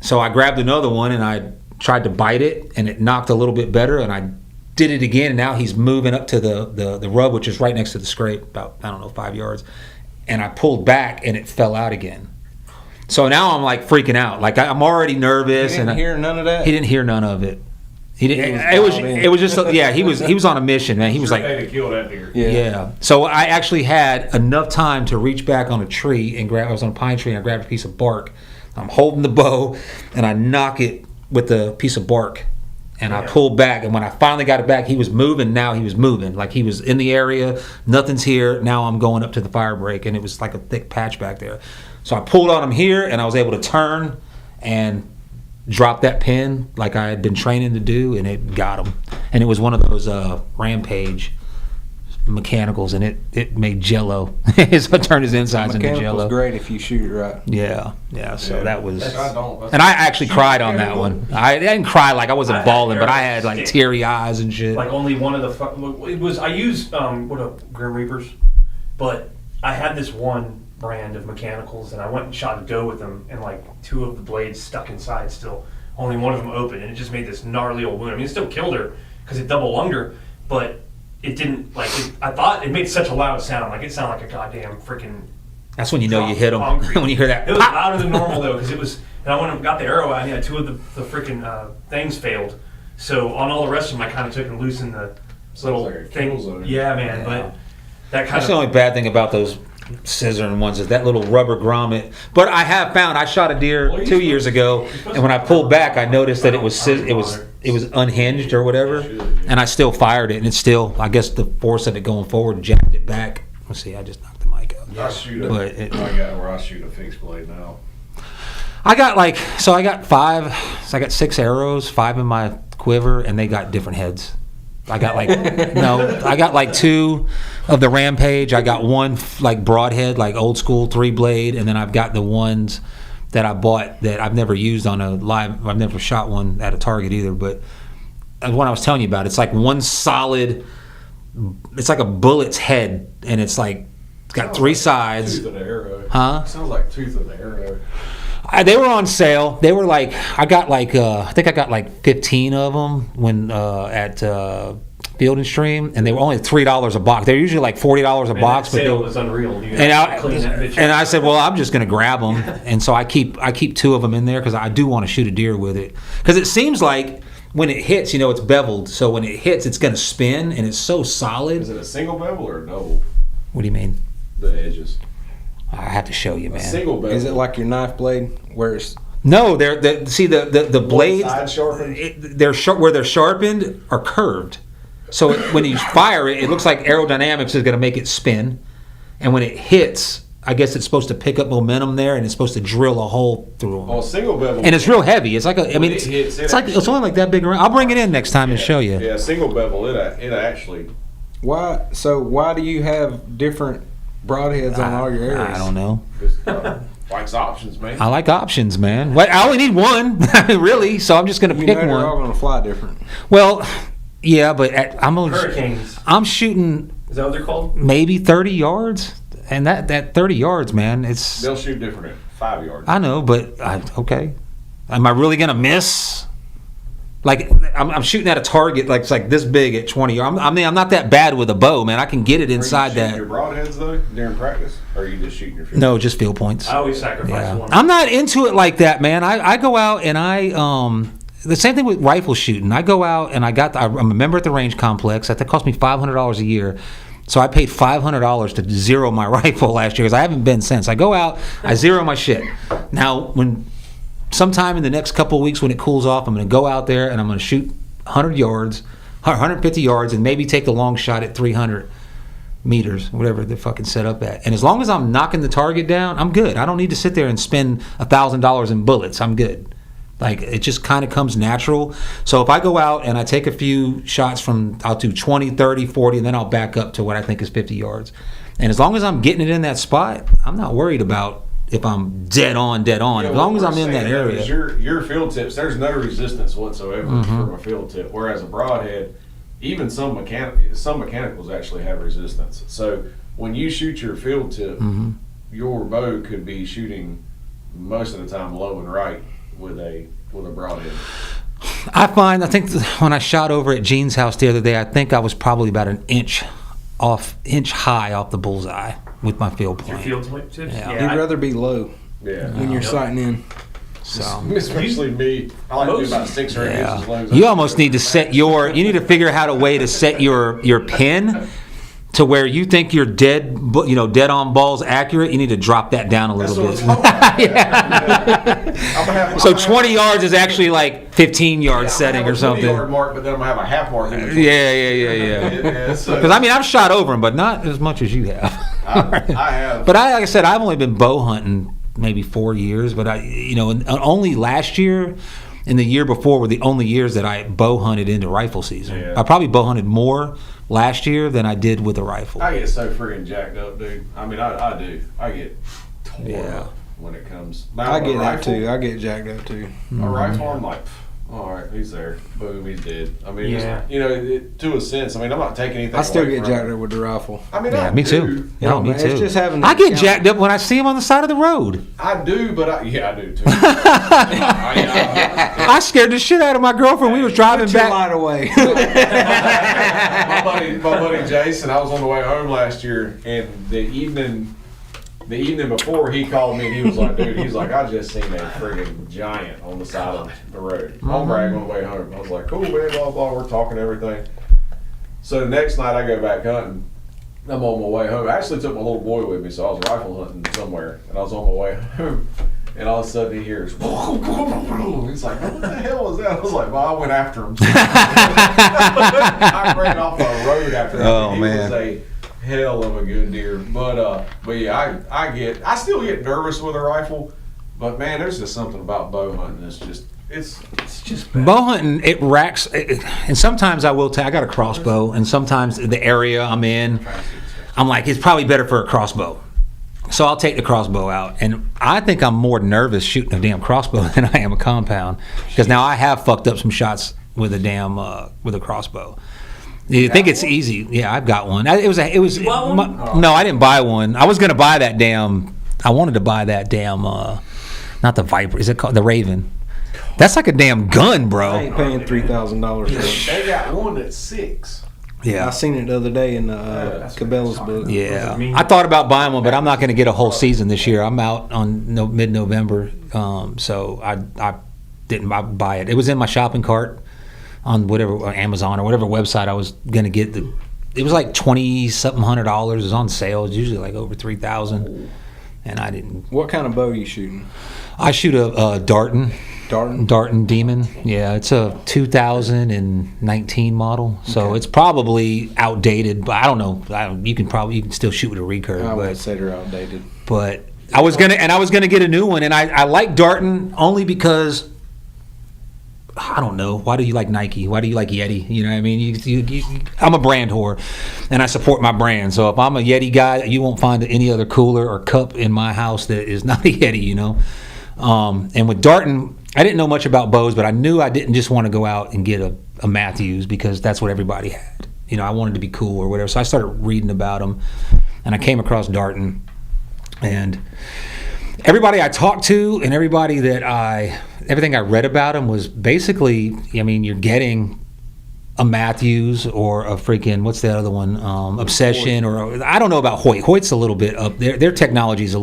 So I grabbed another one, and I tried to bite it, and it knocked a little bit better, and I did it again, and now he's moving up to the rub, which is right next to the scrape, about, 5 yards. And I pulled back, and it fell out again. So now I'm like freaking out. Like I'm already nervous. He didn't hear none of that? He didn't hear none of it. He didn't. He was It dialed in. was just yeah. He was on a mission, man. He was like They had to kill that deer. yeah. So I actually had enough time to reach back on a tree and grab. I was on a pine tree and I grabbed a piece of bark. I'm holding the bow and I knock it with the piece of bark. And I pulled back, and when I finally got it back, he was moving. Now he was moving, like he was in the area. Nothing's here. Now I'm going up to the fire break, and it was like a thick patch back there. So I pulled on him here, and I was able to turn and drop that pin like I had been training to do, and it got him. And it was one of those Rampage mechanicals, and it made jello. So it turned his insides into jello. Mechanical's great if you shoot it right. Yeah. So Yeah. that was. That's And I actually cried on that one. I didn't cry like I wasn't bawling, but I had like teary eyes and shit. Like only one of the I used Grim Reapers, but I had this one brand of mechanicals, and I went and shot a doe with them, and like 2 of the blades stuck inside still. Only one of them open, and it just made this gnarly old wound. I mean, it still killed her because it double lunged her, but it didn't I thought it made such a loud sound, like it sounded like a goddamn freaking. That's when you know you hit them. Concrete. When you hear that. It was pop. louder than normal though, because it was. And I went and got the arrow out, and yeah, 2 of the freaking things failed. So on all the rest of them, I kind of took and loosened the little like a thing. kill zone. Yeah, man. But that kind That's the of. only bad thing about those scissoring ones is that little rubber grommet. But I have found I shot a deer 2 years ago, and when I pulled back, I noticed that it was unhinged or whatever, and I still fired it, and it's still, I guess the force of it going forward jacked it back. Let's see, I just knocked the mic out. I shoot But I got where I shoot a fixed blade now. I got I got 5, so I got 6 arrows, 5 in my quiver, and they got different heads. I got I got like 2 of the Rampage. I got 1 like broadhead, like old school 3-blade, and then I've got the ones that I bought that I've never used on a live. I've never shot one at a target either, but the one I was telling you about, it's like one solid. It's like a bullet's head, and it's got 3 sides. Tooth of the arrow. Huh? Sounds like tooth of the arrow. They were on sale. They were I got I think I got 15 of them when at Field and Stream, and they were only $3 a box. They're usually like $40 a box, that but sale was unreal. Dude. and Clean that bitch and up. I said, well, I'm just gonna grab them, and so I keep 2 of them in there because I do want to shoot a deer with it, because it seems like when it hits, it's beveled, so when it hits, it's gonna spin, and it's so solid. Is it a single bevel or a double? What do you mean? The edges. I have to show you, A man. single bevel. Is it like your knife blade where it's No, the blades. side sharpened? They're where they're sharpened are curved. So when you fire it, it looks like aerodynamics is going to make it spin, and when it hits, I guess it's supposed to pick up momentum there, and it's supposed to drill a hole through them. Well, single bevel. And it's real heavy. It's like I mean, When it hits, it it's like it's only like that big around. I'll bring it in next time and show you. Yeah, single bevel. It actually. why? So why do you have different broadheads on all your arrows? I don't know. Likes options, man. I like options, man. Well, I only need one, really. So I'm just going to You pick know they're all one. going to fly different. Well, yeah, but Hurricanes. I'm shooting Is that what they're called? maybe 30 yards, and that 30 yards, man, it's. They'll shoot different at 5 yards. I know, but okay. Am I really gonna miss? Like I'm shooting at a target it's like this big at 20 yards. I'm not that bad with a bow, man. I can get it inside Are you shooting that. your broadheads though during practice, or are you just shooting your field? No, just field points. I always sacrifice Yeah. one. I'm not into it like that, man. I go out and the same thing with rifle shooting. I go out and I'm a member at the range complex. That cost me $500 a year. So I paid $500 to zero my rifle last year because I haven't been since. I go out, I zero my shit. Now, when sometime in the next couple of weeks when it cools off, I'm going to go out there and I'm going to shoot 100 yards, 150 yards, and maybe take the long shot at 300 meters, whatever they're fucking set up at. And as long as I'm knocking the target down, I'm good. I don't need to sit there and spend $1,000 in bullets. I'm good. Like, it just kind of comes natural. So if I go out and I take a few shots I'll do 20, 30, 40, and then I'll back up to what I think is 50 yards. And as long as I'm getting it in that spot, I'm not worried about if I'm dead on. Yeah, As long as I'm in that saying area. is your field tips, there's no resistance whatsoever Mm-hmm. from a field tip. Whereas a broadhead, even some mechanicals actually have resistance. So when you shoot your field tip, Mm-hmm. your bow could be shooting most of the time low and right with a broadhead. I think when I shot over at Gene's house the other day, I think I was probably about an inch high off the bullseye with my field Your point. field tips? Yeah. You'd rather be low Yeah. when you're sighting in. So Especially me. I like to do about 6 or 8 inches as long as you I almost can. need to set your. You need to figure out a way to set your pin to where you think you're dead on balls accurate. You need to drop that down a That's little what bit. I'm talking about. So 20 yards is actually like 15 yard setting or something. Yard mark, but then I'm gonna have a half mark. In between. Yeah. So- Because I mean, I've shot over them, but not as much as you have. I have. But like I said, I've only been bow hunting maybe 4 years. But only last year and the year before were the only years that I bow hunted into rifle season. Yeah. I probably bow hunted more last year than I did with a rifle. I get so friggin' jacked up, dude. I mean, I do. I get torn up when it comes. Now, I get a that rifle, too. I get jacked up too. A rifle, I'm like, all right, he's there. Boom, he's dead. I mean, Yeah. to a sense. I mean, I'm not taking anything. I still away get from jacked him. up with the rifle. I mean, Yeah, I me do. too. Yeah, me man, too. It's just having. I get jacked up when I see him on the side of the road. I do, but I do too. I scared the shit out of my girlfriend. We was driving Put your back. light away. my buddy Jason, I was on the way home last year, and the evening before, he called me and he was like, dude, he's like, I just seen a friggin' giant on the side of the road. On Bragg on the way home. I was like, cool, man, blah, blah, we're talking everything. So the next night I go back hunting. I'm on my way home. I actually took my little boy with me, so I was rifle hunting somewhere, and I was on my way home. And all of a sudden he hears, he's like, what the hell was that? I was like, well, I went after him. I ran off the road after him. Oh, He man. was a hell of a good deer. But yeah, I still get nervous with a rifle. But man, there's just something about bow hunting that's just, it's just bad. Bow hunting, it racks, and sometimes I will I got a crossbow, and sometimes the area I'm in, I'm like, it's probably better for a crossbow. So I'll take the crossbow out, and I think I'm more nervous shooting a damn crossbow than I am a compound, because now I have fucked up some shots with with a crossbow. You think it's easy? Yeah, I've got one. It was. You bought one? No, I didn't buy one. I was gonna buy that damn. I wanted to buy that damn. Not the Viper. Is it called the Raven? That's like a damn gun, I bro. ain't paying $3,000 for it. They got one that's 6. I Yeah. seen it the other day in Cabela's book. Yeah, I thought about buying one, but I'm not going to get a whole season this year. I'm out on mid-November, so I didn't buy it. It was in my shopping cart on whatever Amazon or whatever website I was going to get. It was like $20-something $100. It was on sale. It's usually like over $3,000, and I didn't. What kind of bow are you shooting? I shoot a Darton. Darton? Demon. Yeah, it's a 2019 model, so it's probably outdated. But I don't know. You can still shoot with a recurve. I would but say they're outdated. But I was gonna get a new one, and I like Darton only because I don't know. Why do you like Nike? Why do you like Yeti? You know what I mean? I'm a brand whore, and I support my brand. So if I'm a Yeti guy, you won't find any other cooler or cup in my house that is not a Yeti. You know. And with Darton, I didn't know much about bows, but I knew I didn't just want to go out and get a Matthews because that's what everybody had. You know, I wanted to be cool or whatever. So I started reading about them, and I came across Darton. And everybody I talked to and everything I read about them was basically, I mean, you're getting a Matthews or a freaking, what's the other one? Obsession, or I don't know about Hoyt. Hoyt's a little bit up there. Their technology is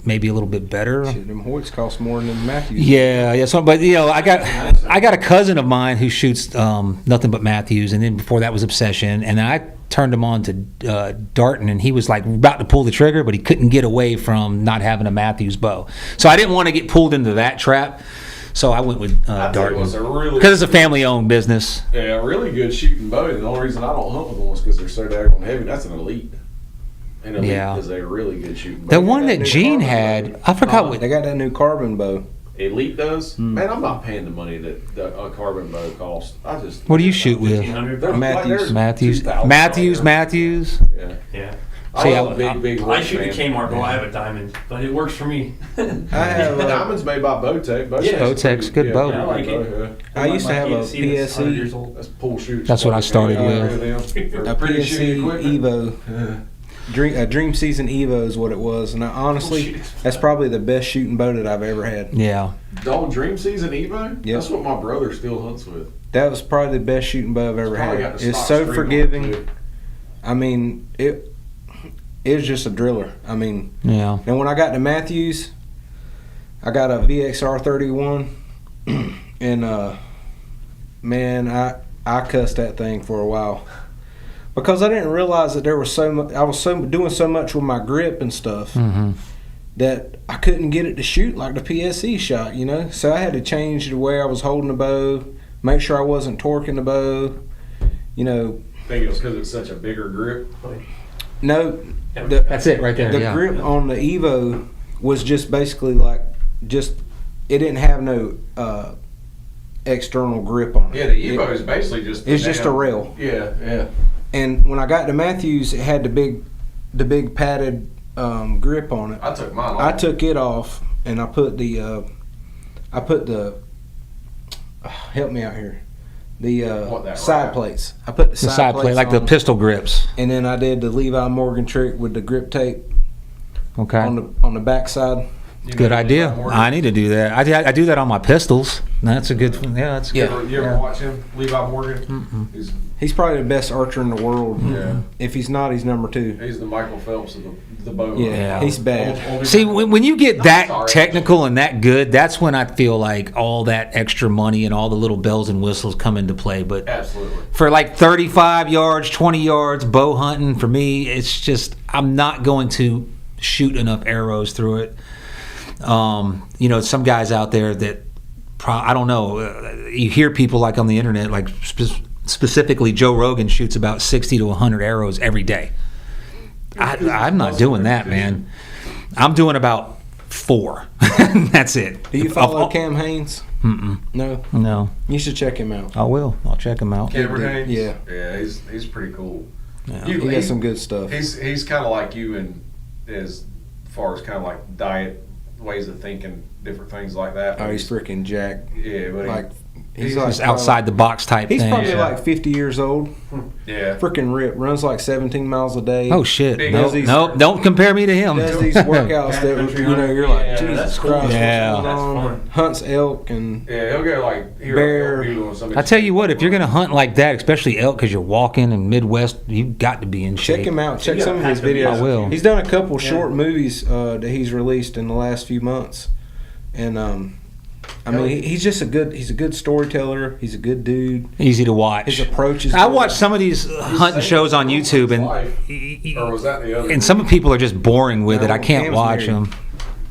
maybe a little bit better. Shit, them Hoyts cost more than Matthews. Yeah. So, but you know, I got a cousin of mine who shoots nothing but Matthews, and then before that was Obsession, and then I turned him on to Darton, and he was like about to pull the trigger, but he couldn't get away from not having a Matthews bow. So I didn't want to get pulled into that trap. So I went with Darton because it's a family-owned business. Yeah, really good shooting bow. And the only reason I don't hunt with them is because they're so daggone heavy. That's an elite. An elite is a really good shooting bow. The one that Gene had, I forgot what. They got that new carbon bow. Elite does? Man, I'm not paying the money that a carbon bow costs. What do you shoot with? Matthews. Matthews. Yeah. See, I'm a big I shoot the fan. Kmart, but I have a diamond, but it works for me. I have Diamonds made by Bowtech. Bowtech's good bow. I like it. I used to have a PSC. 100 years PSE, old. That's pull shoots. That's what I started with. a PSE Evo. Dream Season Evo is what it was, and honestly, that's probably the best shooting bow that I've ever had. Yeah. Dog Dream Season Evo? Yep. That's what my brother still hunts with. That was probably the best shooting bow I've ever Probably had. got the It's stock so stream on it, forgiving. too. I mean, it was just a driller. I mean, Yeah. and when I got to Matthews, I got a VXR 31, and man, I cussed that thing for a while because I didn't realize that there was so much. I was doing so much with my grip and stuff that I couldn't get it to shoot like the PSE shot, you know. So I had to change the way I was holding the bow, make sure I wasn't torquing the bow, you know. I think it was because it's such a bigger grip. No, That's it right there. the yeah. grip on the Evo was just basically like it didn't have no external grip on it. Yeah, the Evo is basically just. It's just a rail. Yeah. And when I got the Matthews, it had the big padded grip on it. I took mine off. I took it off and I put the help me out here. The that side wrap? plates. I put the The side plate, plates like the on, pistol grips. and then I did the Levi Morgan trick with the grip tape Okay. on the back side. You Good know, idea. Levi I need to do that. I do that on my pistols. That's a good. Yeah, that's You good. ever, you ever watch him, Levi Morgan? He's probably the best archer in the world. Yeah. If he's not, he's number 2. He's the Michael Phelps of the bow. Yeah, he's bad. Old- See, when you get that Sorry. technical and that good, that's when I feel like all that extra money and all the little bells and whistles come into play. But Absolutely. for like 35 yards, 20 yards, bow hunting, for me, it's just, I'm not going to shoot enough arrows through it. You know, some guys out there that, I don't know, you hear people like on the internet, like specifically Joe Rogan shoots about 60 to 100 arrows every day. I'm not doing that, man. I'm doing about 4. That's it. Do you follow Cam Haynes? Mm-mm. No. No. You should check him out. I will. I'll check him out. Cameron Haynes? Yeah. Yeah, he's pretty cool. Yeah. He got some good stuff. He's kind of like you in as far as kind of like diet, ways of thinking, different things like that. Oh, he's freaking jacked. Yeah, but Like he's Just outside the box type He's thing. probably Yeah. like 50 years old. yeah. Freaking ripped. Runs like 17 miles a day. Oh shit! Big Nope, these- nope. Don't compare me to him. Does these workouts that you know you're like, Yeah, Jesus that's cool. Christ, Yeah. what's going That's on? fun. Hunts elk and Yeah, he'll go like here. Bear. he'll be doing some I tell you what, if you're gonna hunt like that, especially elk, because you're walking in Midwest, you've got to be in shape. check him out. Check Yeah, some of his has to be. videos. I will. He's done a couple short movies that he's released in the last few months, and I mean he's just he's a good storyteller. He's a good dude. Easy to watch. His approach is. I good. watch some of these hunting shows on YouTube, Or was that the other? and some people are just boring with it. No, I can't Cam's watch married. them.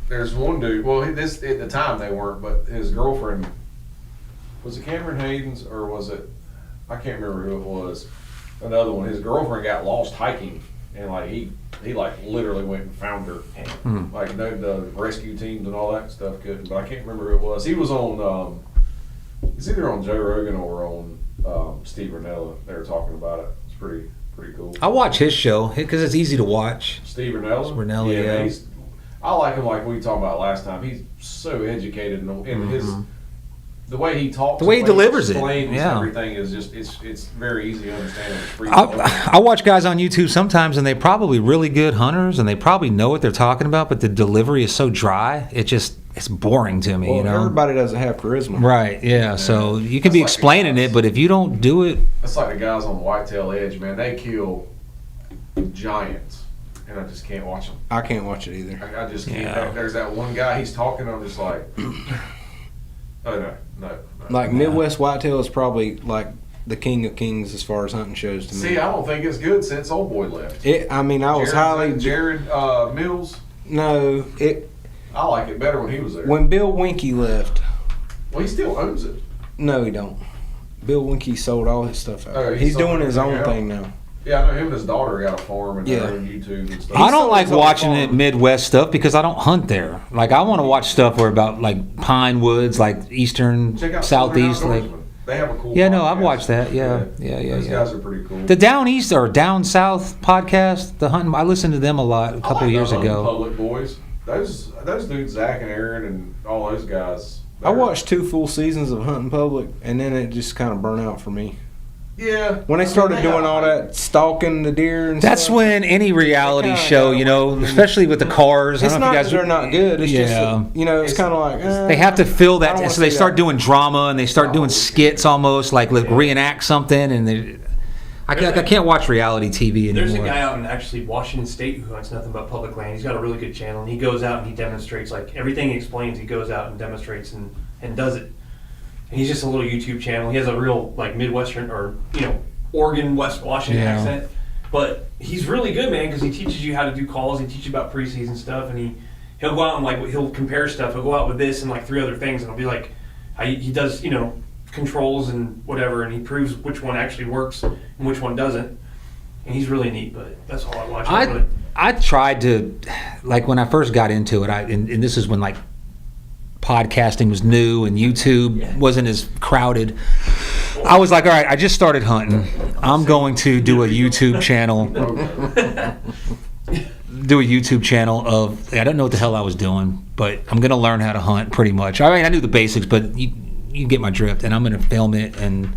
There's one dude. Well, this at the time they weren't, but his girlfriend was it Cameron Hayden's or was it? I can't remember who it was. Another one. His girlfriend got lost hiking, and like he like literally went and found her. Like the rescue teams and all that stuff couldn't. But I can't remember who it was. He was on. It's either on Joe Rogan or on Steve Rinella. They were talking about it. It's pretty cool. I watch his show because it's easy to watch. Steve Rinella. Rinella, yeah. man, I like him like we talked about last time. He's so educated in his the way he talks, The way he delivers it, explains yeah. everything is just it's very easy to understand. It's free flowing. I watch guys on YouTube sometimes, and they're probably really good hunters, and they probably know what they're talking about, but the delivery is so dry, it's boring to me. Well, you know, everybody doesn't have charisma. right? Yeah. So you can That's be like explaining the it, guys. but if you don't do it, That's like the guys on Whitetail Edge, man. They kill giants, and I just can't watch them. I can't watch it either. I just can't. Yeah. There's that one guy. He's talking. I'm just like, oh no. Like Midwest Whitetail is probably like the king of kings as far as hunting shows to me. See, I don't think it's good since Old Boy left. I mean, I was Jared Mills. no. I like it better when he was there. When Bill Winkie left, Well, he still owns it. no, he don't. Bill Winkie sold all his stuff out. Oh, he He's sold doing his own everything out? thing now. Yeah, I know him and his daughter got a farm and Yeah. they're on YouTube and stuff. I don't sold like his own watching farm. it Midwest stuff because I don't hunt there. Like I want to watch stuff where about like pine woods, like eastern, Check out southeast. Southern Like Outdoorsman. They have a cool. Yeah, no, I've podcast. watched that. Yeah. Those guys are pretty cool. the Down East or Down South podcast, the hunting. I listened to them a lot a couple I like years the Hunting ago. Public boys. Those dudes, Zach and Aaron and all those guys. I watched 2 full seasons of Hunting Public, and then it just kind of burnt out for me. Yeah. When they started doing all that stalking the deer and That's stuff. when any reality kinda show, got you know, away from me. especially with the cars. It's I don't not know that if you they're guys. not good. It's Yeah. just, it's kind of like They have to fill I that, don't wanna so they see start that. doing drama and they start doing skits almost, like reenact something, and they. I can't watch reality TV anymore. There's a guy out in actually Washington State who hunts nothing but public land. He's got a really good channel, and he goes out and he demonstrates, like, everything he explains, he goes out and demonstrates and does it. And he's just a little YouTube channel. He has a real, like, Midwestern or, Oregon, West Washington accent. But he's really good, man, because he teaches you how to do calls. He teaches you about preseason stuff, and he'll go out and, like, he'll compare stuff. He'll go out with this and, like, 3 other things, and it'll be like, he does, controls and whatever, and he proves which one actually works and which one doesn't. And he's really neat, but that's all I watch. I tried to, like, when I first got into it, and this is when, like, podcasting was new and YouTube wasn't as crowded. I was like, all right, I just started hunting. I'm going to do a YouTube channel. I don't know what the hell I was doing, but I'm going to learn how to hunt pretty much. I mean, I knew the basics, but you get my drift, and I'm going to film it, and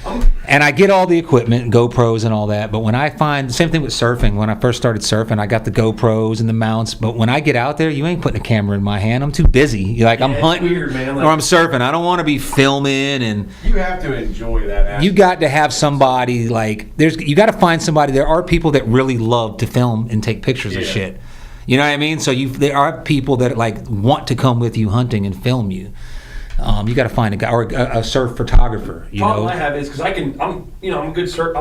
I get all the equipment, GoPros and all that. But when I find the same thing with surfing, when I first started surfing, I got the GoPros and the mounts. But when I get out there, you ain't putting a camera in my hand. I'm too busy. You're like, I'm hunting weird, man. Or I'm surfing. I don't want to be filming. And you have to enjoy that aspect. You got to have somebody like you got to find somebody. There are people that really love to film and take pictures of shit. You know what I mean? So there are people that like want to come with you hunting and film you. You got to find a guy or a surf photographer. Problem I have is because I'm a good surf.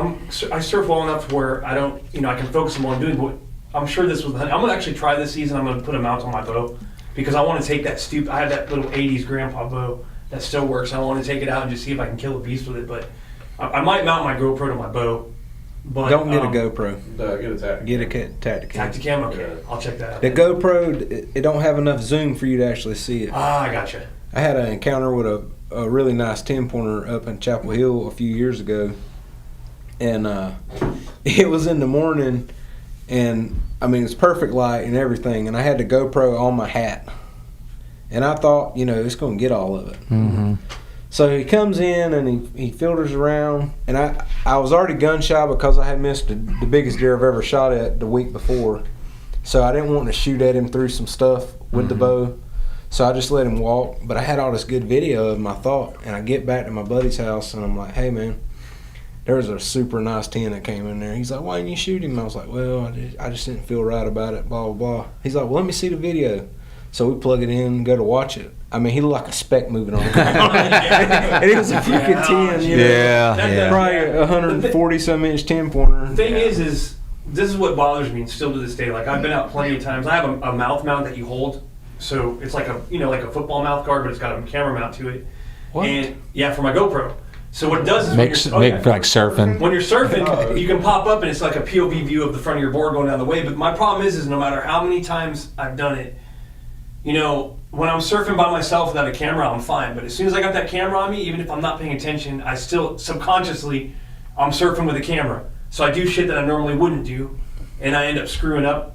I surf well enough to where I don't, I can focus on what I'm doing. But I'm sure this was. I'm gonna actually try this season. I'm gonna put a mount on my bow because I want to take that I have that little '80s grandpa bow that still works. I want to take it out and just see if I can kill a beast with it. But I might mount my GoPro to my bow. But don't get a GoPro. Get a Tacticam. Get a Tacticam. Tacticam. Okay, I'll check that out. The GoPro, it don't have enough zoom for you to actually see it. I gotcha. I had an encounter with a really nice 10-pointer up in Chapel Hill a few years ago, and it was in the morning, and I mean it's perfect light and everything, and I had the GoPro on my hat, and I thought it's going to get all of it. Mm-hmm. So he comes in and he filters around, and I was already gun shy because I had missed the biggest deer I've ever shot at the week before, so I didn't want to shoot at him through some stuff with the bow. So I just let him walk, but I had all this good video of him, I thought, and I get back to my buddy's house, and I'm like, hey, man, there was a super nice 10 that came in there. He's like, why didn't you shoot him? I was like, well, I just didn't feel right about it, blah, blah, blah. He's like, well, let me see the video. So we plug it in and go to watch it. I mean, he looked like a speck moving on the ground. And it was a freaking 10, Yeah. Probably a 140-some inch 10-pointer. The thing is this is what bothers me still to this day. Like, I've been out plenty of times. I have a mouth mount that you hold. So it's like a football mouth guard, but it's got a camera mount to it. What? And for my GoPro. So what it does is Make for like surfing. when you're surfing, you can pop up and it's like a POV view of the front of your board going down the wave. But my problem is no matter how many times I've done it, when I'm surfing by myself without a camera, I'm fine. But as soon as I got that camera on me, even if I'm not paying attention, I still subconsciously I'm surfing with a camera. So I do shit that I normally wouldn't do, and I end up screwing up.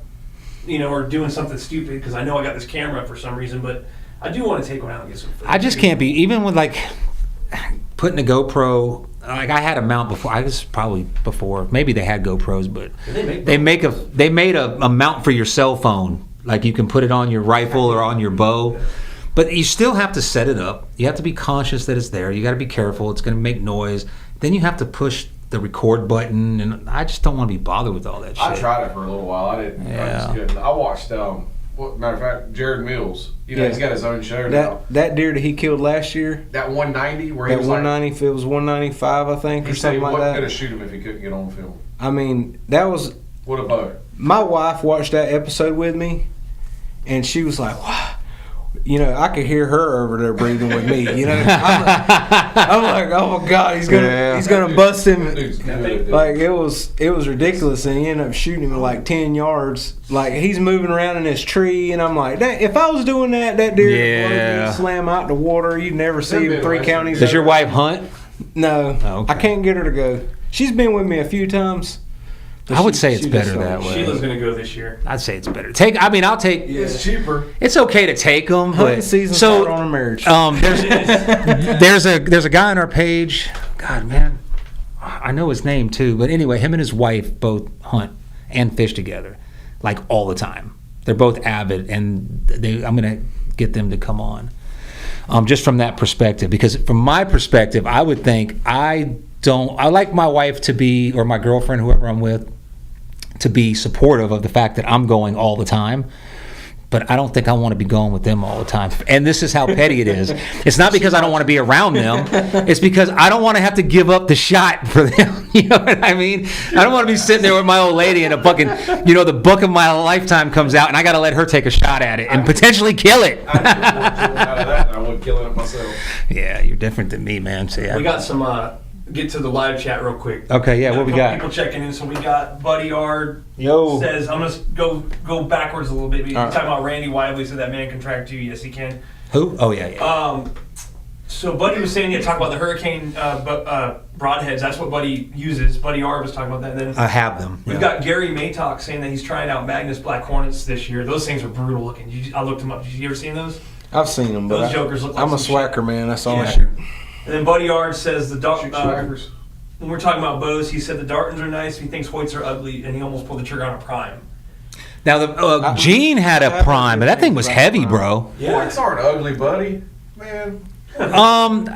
Or doing something stupid because I know I got this camera for some reason, but I do want to take one out and get some footage. I just can't be, even with like putting a GoPro, like I had a mount before, I was probably before, maybe they had GoPros, but they made a mount for your cell phone. Like you can put it on your rifle or on your bow, but you still have to set it up. You have to be conscious that it's there. You got to be careful. It's going to make noise. Then you have to push the record button, and I just don't want to be bothered with all that shit. I tried it for a little while. I didn't. Yeah. I just couldn't. I watched. Matter of fact, Jared Mills. He's got his own show now. That deer that he killed last year. That 190 where that he was 190. If it was 195, I think, or something like that. He wasn't gonna shoot him if he couldn't get on film. I mean, that was. What a bow. My wife watched that episode with me, and she was like, "Wow." I could hear her over there breathing with me. I'm like, oh my God, he's gonna bust him. Like it was ridiculous, and he ended up shooting him at like 10 yards. Like he's moving around in this tree, and I'm like, if I was doing that deer would slam out the water. You'd never see him 3 counties. Does your wife hunt? No, Oh, okay. I can't get her to go. She's been with me a few times. I would say it's better that way. Sheila's gonna go this year. I'd say it's better. I'll take. It's cheaper. It's okay to take them, Hunting but season started on a marriage. there's a guy on our page. God, man, I know his name too. But anyway, him and his wife both hunt and fish together, like all the time. They're both avid, and I'm gonna get them to come on. Just from that perspective, because from my perspective, I would think I don't. I like my wife to be, or my girlfriend, whoever I'm with, to be supportive of the fact that I'm going all the time. But I don't think I want to be going with them all the time. And this is how petty it is. It's not because I don't want to be around them. It's because I don't want to have to give up the shot for them. You know what I mean? I don't want to be sitting there with my old lady and a fucking, the book of my lifetime comes out and I got to let her take a shot at it and potentially kill it. I out of that, I wouldn't kill it myself. Yeah, you're different than me, man. So, yeah. We got some. Get to the live chat real quick. Okay, yeah, what we got? People checking in. So we got Buddy Yard. Yo. Says, I'm gonna go backwards a little bit. You're All right. talking about Randy Wiley. Said that man can track you. Yes, he can. Who? Oh, yeah. So Buddy was saying, talk about the hurricane broadheads. That's what Buddy uses. Buddy Yard was talking about that. And then I have them. we've got Gary Maytalk saying that he's trying out Magnus Black Hornets this year. Those things are brutal looking. I looked them up. Did you ever seen those? I've seen them, but Those jokers look like I'm a some swacker, man. That's all I Yeah. shoot. And then Buddy Yard says the dog. Shoot swaggers. When we're talking about bows, he said the Dartons are nice. He thinks Hoyts are ugly, and he almost pulled the trigger on a prime. Now, the Gene had a prime, but that thing was heavy, bro. Yeah. Whites aren't ugly, buddy. Man.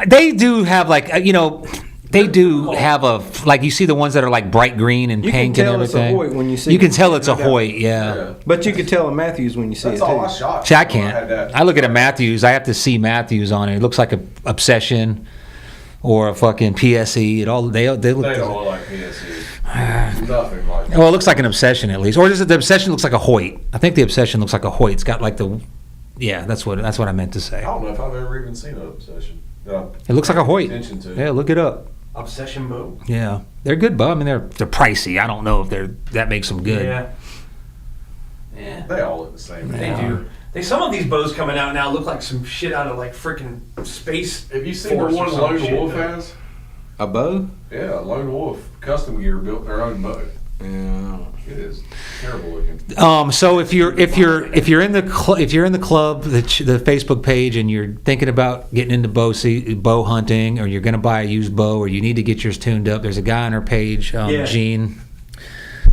They do have they do have like you see the ones that are like bright green and You pink can and tell it's a everything. Hoyt when you see You can it. tell it's a No doubt. Hoyt, yeah. But you can tell a Matthews when you see That's it, all I too. shot. See, I had can't. that. I look at a Matthews. I have to see Matthews on it. It looks like a Obsession or a fucking PSE. They look. They don't look like PSE. Nothing like that. Well, it looks like an Obsession at least, or is it the Obsession looks like a Hoyt? I think the Obsession looks like a Hoyt. It's got like the, yeah, that's what I meant to say. I don't know if I've ever even seen an Obsession. It looks like a Hoyt. Attention to. Yeah, look it up. Obsession bow. Yeah, they're good, but I mean they're pricey. I don't know if that makes them good. Yeah. Yeah. They all look the same. They Yeah. do. Some of these bows coming out now look like some shit out of like freaking space. Have you seen the Force or one some Lone shit, Wolf though. has? A bow? Yeah, Lone Wolf Custom Gear built their own bow. Yeah. It is terrible looking. So if you're in the club, the Facebook page, and you're thinking about getting into bow hunting, or you're going to buy a used bow, or you need to get yours tuned up, there's a guy on our page, Yeah. Gene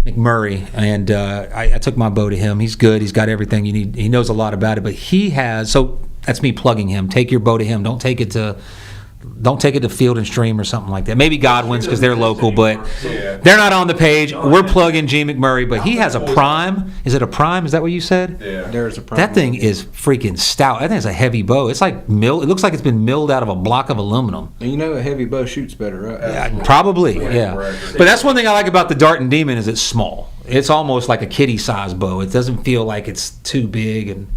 McMurray, and I took my bow to him. He's good. He's got everything you need. He knows a lot about it, but he has. So that's me plugging him. Take your bow to him. Don't take it to Field and Stream or something like that. Maybe Godwin's because they're local, but Yeah. they're not on the page. We're plugging Gene McMurray, but he has a prime. Is it a prime? Is that what you said? Yeah. There's a That thing is freaking stout. That thing's a heavy bow. It's like milled. It looks like it's been milled out of a block of aluminum. And you know a heavy bow shoots better, right? Absolutely. Probably, yeah. Record. But that's one thing I like about the Dart and Demon is it's small. It's almost like a kitty size bow. It doesn't feel like it's too big, and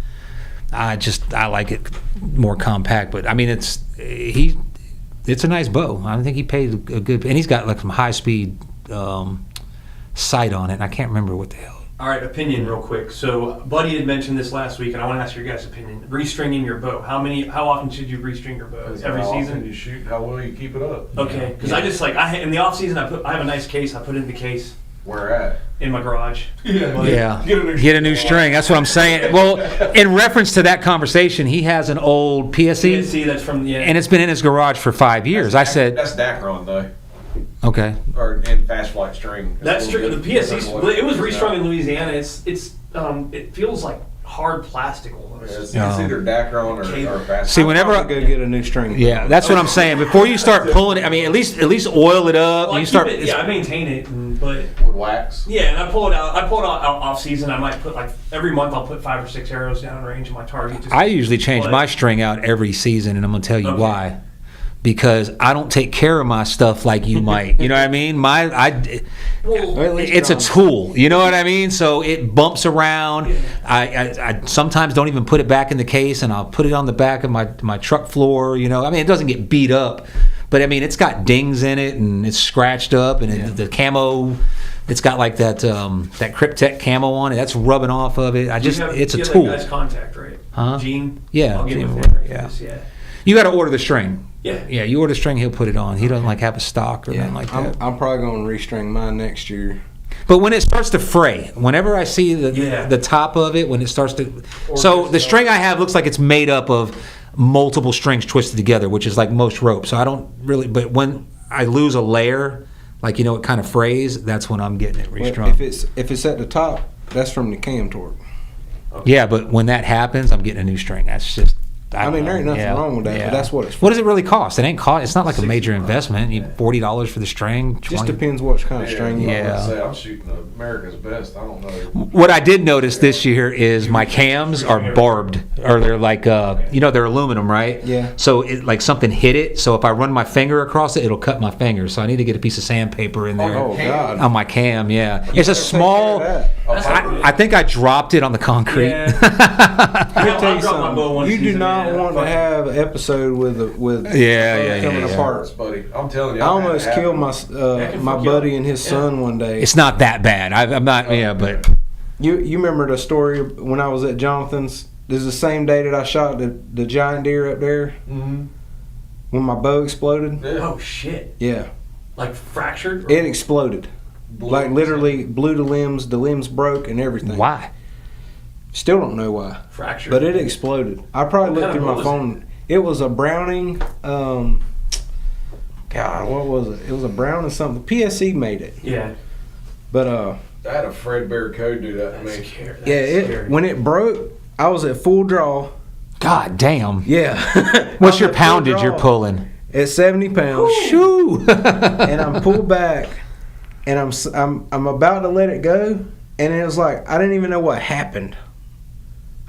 I like it more compact. But I mean, it's a nice bow. I think he paid a good, and he's got like some high speed sight on it. And I can't remember what the hell. All right, opinion real quick. So Buddy had mentioned this last week, and I want to ask your guys' opinion. Restringing your bow. How often should you restring your bow? Every How often season? you shoot, how well you keep it up. Okay, because I just in the off season I have a nice case. I put it in the case Where at? in my garage. Yeah, Get a new string. That's what I'm saying. Well, in reference to that conversation, he has an old PSE, See, that's from the and it's been in his garage for 5 years. I said, That's Dacron though, okay. or and Fast Flight string. That's true. The PSE, it was restrung in in. Louisiana. It feels like hard plastic almost. It's No. either Dacron or Fast. See, whenever I'll go get a new string. Yeah, that's what I'm saying. Before you start pulling it, I mean, at least oil it up. Well, You start. I maintain it, but with wax. yeah, and I pull it out. Off season. I might put every month. I'll put 5 or 6 arrows down range of my target. Just I usually change But- my string out every season, and I'm gonna tell you Okay. why. Because I don't take care of my stuff like you might. You know what I mean? Well, Well, at least It's a you're tool. You know what I mean? So it bumps around. Yeah. I sometimes don't even put it back in the case, and I'll put it on the back of my truck floor. You know, I mean, it doesn't get beat up, but I mean, it's got dings in it, and it's scratched up, and the camo. It's got like that Cryptek camo on it. That's rubbing off of it. It's a you have tool. That guy's contact, right? Huh? Gene. Yeah, I'll get Gene with him. Woodward, yeah. Yeah. You got to order the string. Yeah. Yeah, you order the string, he'll put it on. He doesn't like have a stock or anything like that. I'm probably going to restring mine next year. But when it starts to fray, whenever I see Yeah. the top of it, when it starts to, Or so just the string I have looks like it's made up of multiple strings twisted together, which is like most rope. So I don't really, but when I lose a layer, like it kind of frays, that's when I'm getting it Well, restrung. if it's at the top, that's from the cam torque. Yeah, but when that happens, I'm getting a new string. That's just I mean, there ain't nothing yeah, wrong with that, yeah. but that's what it's for. What does it really cost? It ain't cost. It's not like a major 65. investment. You $40 for the string. Just 20. depends what kind of string you Yeah. want. Say, I'm shooting America's best. I don't know. What I did notice this year is my cams are barbed, or they're like, they're aluminum, right? Yeah. So it like something hit it. So if I run my finger across it, it'll cut my finger. So I need to get a piece of sandpaper in there Oh, God. on my cam. Yeah, it's a Take small. care of that. I think I dropped it on the concrete. Yeah. Let me tell you dropped my bow something. one You do season, not man. want to have an episode with Yeah, coming yeah. apart. Parts, buddy. I'm telling you. I I've had almost it killed happen. my fuck you buddy up. and his son one day. It's not that bad. I'm not. Yeah, but You remember the story when I was at Jonathan's? This is the same day that I shot the giant deer up there Mhm. when my bow exploded. Yeah. Oh shit! Yeah, Like fractured? it exploded. Blew. Like literally blew the limbs broke and everything. why? Still don't know why, Fractured. but it exploded. I probably What looked kind through of my bow was phone. It was a Browning. God, what was it? It was a Browning something. PSE made it, Yeah. but I had a Fred Bear Code do that to That's me. scary. That's yeah, scary. when it broke, I was at full draw. God damn. Yeah. What's I your was at full poundage you're draw pulling? At 70 pounds. Shoo. And I'm pulled back, and I'm about to let it go, and it was like I didn't even know what happened.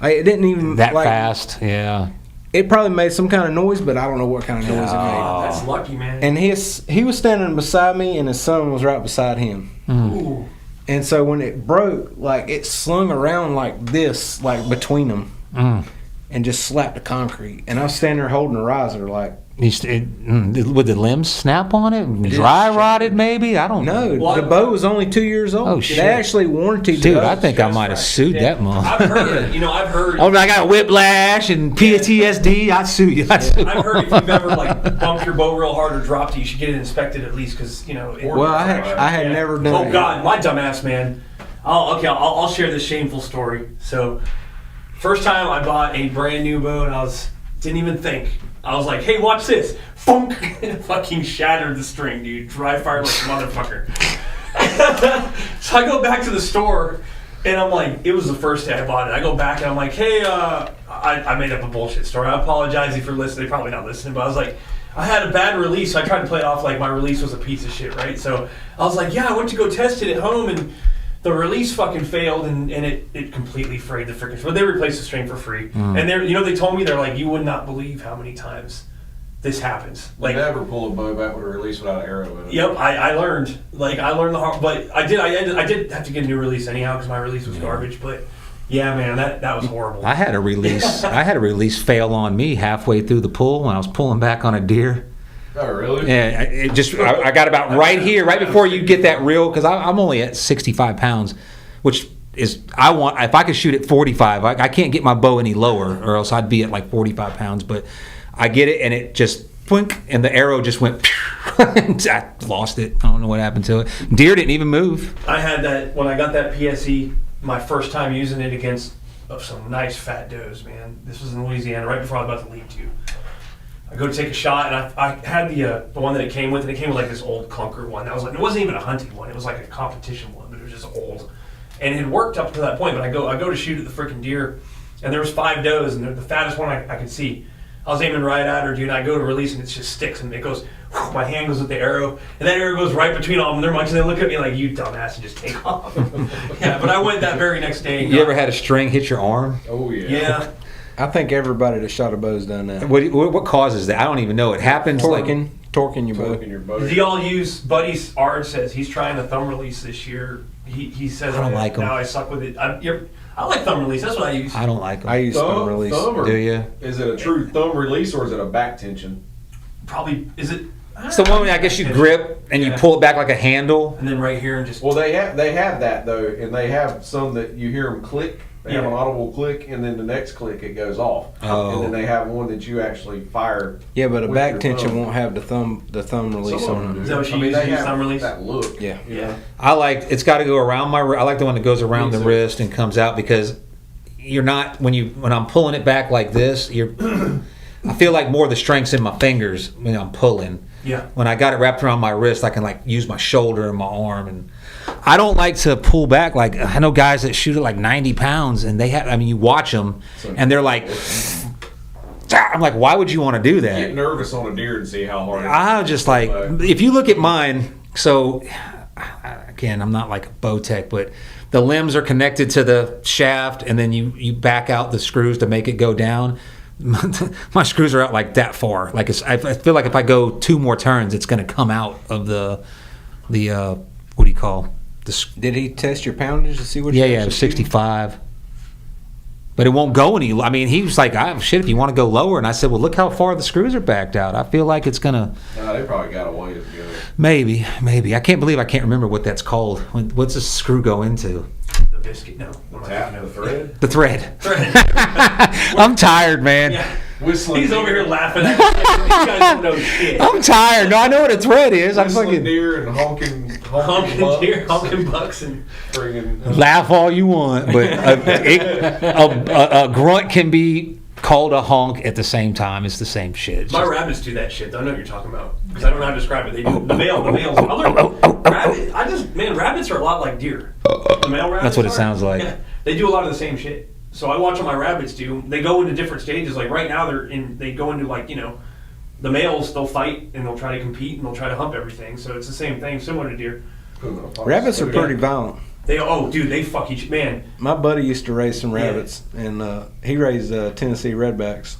It didn't even that like, fast. Yeah. It probably made some kind of noise, but I don't know what kind of noise it made. That's lucky, man. And he was standing beside me, and his son was right beside him. Ooh. And so when it broke, like it slung around like this, like between them, and just slapped the concrete. And I was standing there holding a riser, like Would the limbs snap on it? Dry rotted, maybe? I don't know. no, Well, the bow was only 2 years old. Oh, shit. They actually warranted Dude, the bow. I think I might have sued that mother. I've heard, I've heard. Oh, I got whiplash and PTSD. I'd sue you. I'd sue I've heard if you've ever like bumped your bow real hard or dropped it, you should get it inspected at least because Well, I had never done Oh it. God, my dumbass man. I'll share this shameful story. So, first time I bought a brand new bow and didn't even think. I was like, hey, watch this. Funk! Fucking shattered the string, dude. Dry fired like a motherfucker. So I go back to the store and I'm like, it was the first day I bought it. I go back and I'm like, hey, I made up a bullshit story. I apologize if you're listening. They're probably not listening, but I was like, I had a bad release. So I tried to play it off like my release was a piece of shit, right? So I was like, yeah, I went to go test it at home and the release fucking failed and it completely frayed the freaking string. But they replaced the string for free. And they told me, they're like, you would not believe how many times this happens. Like, Never pull a bow back with a release without an arrow in it. yep, I learned. Like, I learned the hard, but I did have to get a new release anyhow because my release was garbage. But yeah, man, that was horrible. I had a release fail on me halfway through the pull when I was pulling back on a deer. Oh, really? Yeah, I got about right here, right before you get that reel, because I'm only at 65 pounds, which is, if I could shoot at 45, I can't get my bow any lower, or else I'd be at like 45 pounds, but I get it, and it just, blink, and the arrow just went, I lost it. I don't know what happened to it. Deer didn't even move. I had that when I got that PSE, my first time using it against some nice fat does, man. This was in Louisiana, right before I was about to leave to. I go to take a shot, and I had the one that it came with, and it came with like this old clunker one. That was like, it wasn't even a hunting one; it was like a competition one, but it was just old, and it had worked up to that point. But I go to shoot at the freaking deer, and there was 5 does, and the fattest one I could see. I was aiming right at her, dude. And I go to release, and it just sticks, and it goes. Whew, my hand goes with the arrow, and that arrow goes right between all of them. They're munching. They look at me like, "You dumbass," and just take off. Yeah, but I went that very next day. And You ever had a string hit your arm? Oh, yeah. Yeah. I think everybody that shot a bow's done that. What causes that? I don't even know. It happens like Torquing your bow. Torquing your bow. Do y'all use Buddy's Art says he's trying a thumb release this year. He says I don't like 'em. Now I suck with it. I like thumb release. That's what I use. I don't like them. I use thumb release. or Do you? Is it a true thumb release or is it a back tension? Probably is it? It's the one I guess you grip and you Yeah. pull it back like a handle. And then right here and just. Well, they have that though, and they have some that you hear them click. They have Yeah. an audible click, and then the next click it goes off. Oh. And then they have one that you actually fire. Yeah, but a with back your tension thumb. won't have the thumb release Some of on them it. do. Is that what you I mean, use? they You use have thumb release? that look. Yeah. Yeah. It's got to go around my. I like the one that goes around Me the too. wrist and comes out because you're not when I'm pulling it back like this. I feel like more of the strength's in my fingers when I'm pulling. Yeah. When I got it wrapped around my wrist, I can like use my shoulder and my arm, and I don't like to pull back. Like I know guys that shoot at like 90 pounds, and they have. I mean, you watch them, and they're like, I'm like, why would you want to do that? Get nervous on a deer and see how hard. I was just like, if you look at mine, so again, I'm not like a bow tech, but the limbs are connected to the shaft, and then you back out the screws to make it go down. My screws are out like that far. Like I feel like if I go 2 more turns, it's going to come out of the what do you call the? Did he test your poundage to see what? Yeah, it was 65. But it won't go any. I mean, he was like, shit, if you want to go lower. And I said, well, look how far the screws are backed out. I feel like it's going to. They probably got away together. Maybe. I can't remember what that's called. What's a screw go into? The biscuit, no. The thread? The thread. I'm tired, man. Yeah. Whistling He's deer. over here laughing at me. You guys don't know shit. I'm tired. No, I know what a thread is. I'm Whistling fucking deer and honking Honking bucks. deer, honking bucks, and Friggin', laugh all you want, but a grunt can be called a honk at the same time. It's the same shit. It's my just- rabbits do that shit. I know what you're talking about because I don't know how to describe it. They do the males. Rabbits are a lot like deer. The male rabbits. That's what it are. sounds like. Yeah, they do a lot of the same shit. So I watch what my rabbits do. They go into different stages. Like right now, they go into like the males. They'll fight and they'll try to compete and they'll try to hump everything. So it's the same thing, similar to deer. Rabbits are pretty violent. They fuck each man. My buddy used to raise some rabbits, and he raised Tennessee redbacks,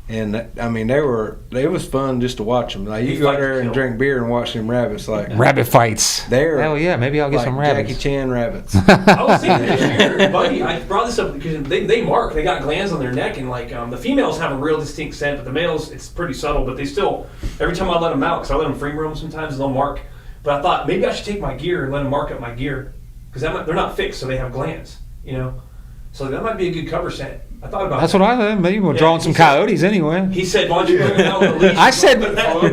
and it was fun just to watch them. Like you They go out fight there to and kill. drink beer and watch them rabbits. Like Rabbit fights. they're Hell yeah, maybe I'll get like some rabbits. Jackie Chan rabbits. I was thinking this year, buddy. I brought this up because they mark. They got glands on their neck, and like the females have a real distinct scent, but the males it's pretty subtle. But they still, every time I let them out, because I let them free roam sometimes, they'll mark. But I thought maybe I should take my gear and let them mark up my gear because they're not fixed, so they have glands. So that might be a good cover scent. I thought about That's that. what I said. Maybe we're drawing some he said- coyotes anyway. He said, "Why don't you bring them out with a leash?"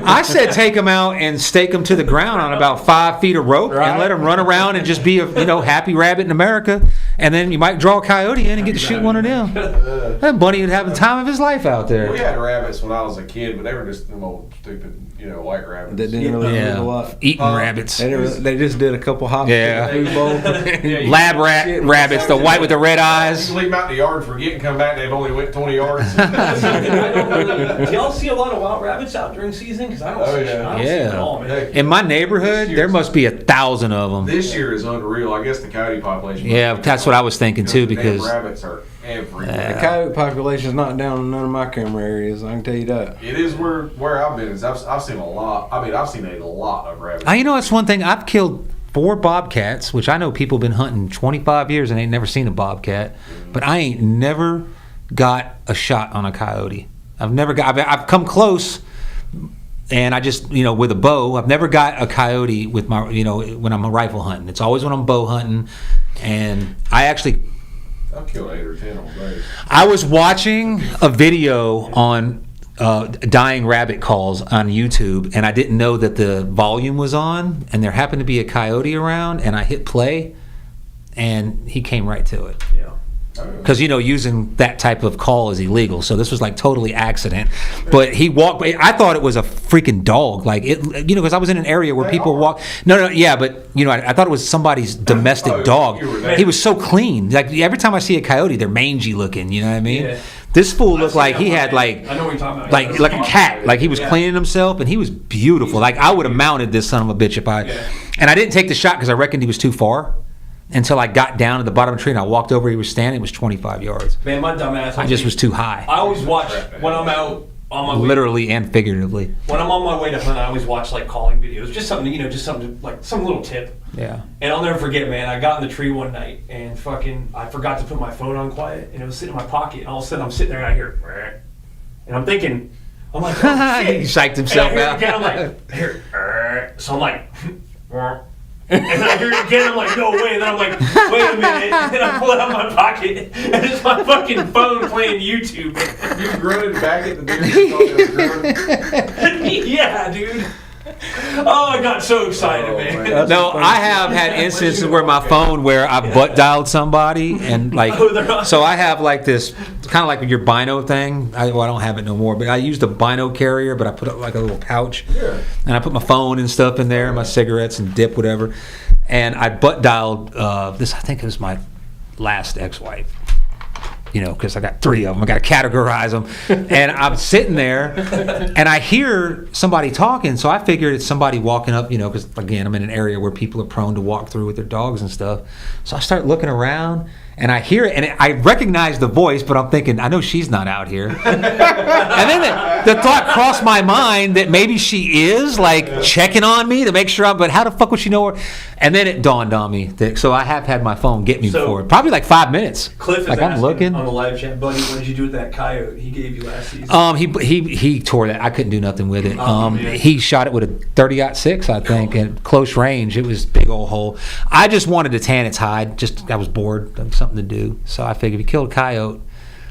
I said take them out and stake them to the ground on about 5 feet of rope and let them run around and just be a happy rabbit in America, and then you might draw a coyote in and get to shoot one of them. That bunny would have the time of his life out there. We had rabbits when I was a kid, but they were just them old stupid, white rabbits. That didn't really move a Yeah, lot. eating rabbits. They just did a couple hops. Yeah. in the food bowl. Lab rabbits, the white with the red eyes. You leave them out in the yard, forget, and come back, and they've only went 20 yards. I don't really, do y'all see a lot of wild rabbits out during season? Because I don't see shit. I don't see them at all, man. Hey, In my neighborhood, there must be 1,000 of them. this year is unreal. I guess the coyote population. Yeah, that's what I was thinking too, the damn because rabbits are everywhere. The coyote population's not down in none of my camera areas. I can tell you that. It is where I've been. I've seen a lot. I mean, I've seen a lot of rabbits. that's one thing. I've killed 4 bobcats, which I know people been hunting 25 years and ain't never seen a bobcat, but I ain't never got a shot on a coyote. I've come close, and I just with a bow. I've never got a coyote with my when I'm rifle hunting. It's always when I'm bow hunting, and I've killed 8 or 10 on those. I was watching a video on dying rabbit calls on YouTube, and I didn't know that the volume was on, and there happened to be a coyote around, and I hit play, and he came right to it. Yeah. Because using that type of call is illegal, so this was like totally accident. But he walked. I thought it was a freaking dog, like it. Because I was in an area where people walk. No, yeah, but I thought it was somebody's domestic dog. He was so clean. Like every time I see a coyote, they're mangy looking. You know what I mean? Yeah. This fool I've looked seen like that he one, had man. I know what you're talking about. like a cat. Like he was Yeah. cleaning himself, and he was beautiful. Like I would have mounted this son of a bitch if I. Yeah. And I didn't take the shot because I reckoned he was too far. Until I got down to the bottom of the tree and I walked over, he was standing. It was 25 yards. Man, my dumb ass. I just was too high, I always watch when I'm out on my way. literally and figuratively. When I'm on my way to hunt, I always watch like calling videos, just something, like some little tip. Yeah. And I'll never forget, man. I got in the tree one night and I forgot to put my phone on quiet, and it was sitting in my pocket. And all of a sudden, I'm sitting there and I hear, "Rrr." And I'm thinking, oh shit. He psyched himself and I hear it out. again, I'm like, here, "Rrr." So I'm like, "Rrr." And then I hear it again, I'm like, no way. And then I'm like, wait a minute. And then I pull it out of my pocket, and it's my fucking phone playing YouTube. You grunted back at the deer. You thought they were grunting. Yeah, dude. Oh, I got so excited, Oh, man. man. No, I have had instances where my phone where I butt dialed somebody and like Oh, they're on. so I have like this kind of like your bino thing. I don't have it no more, but I used a bino carrier, but I put it like a little pouch. Yeah. And I put my phone and stuff in there, my cigarettes and dip, whatever. And I butt dialed this. I think it was my last ex-wife. because I got 3 of them. I got to categorize them. And I'm sitting there, and I hear somebody talking, so I figured it's somebody walking up, because, again, I'm in an area where people are prone to walk through with their dogs and stuff. So I start looking around, and I hear it, and I recognize the voice, but I'm thinking, I know she's not out here. And then the thought crossed my mind that maybe she is, checking on me to make sure but how the fuck would she know her? And then it dawned on me that, so I have had my phone get me before. Probably 5 minutes. Cliff is I'm asking looking on the live chat, buddy, what did you do with that coyote he gave you last season? He tore that. I couldn't do nothing with it. Man. He shot it with a 30-06, I think, at close range. It was a big old hole. I just wanted to tan its hide. I was bored. Something to do. So I figured if he killed a coyote,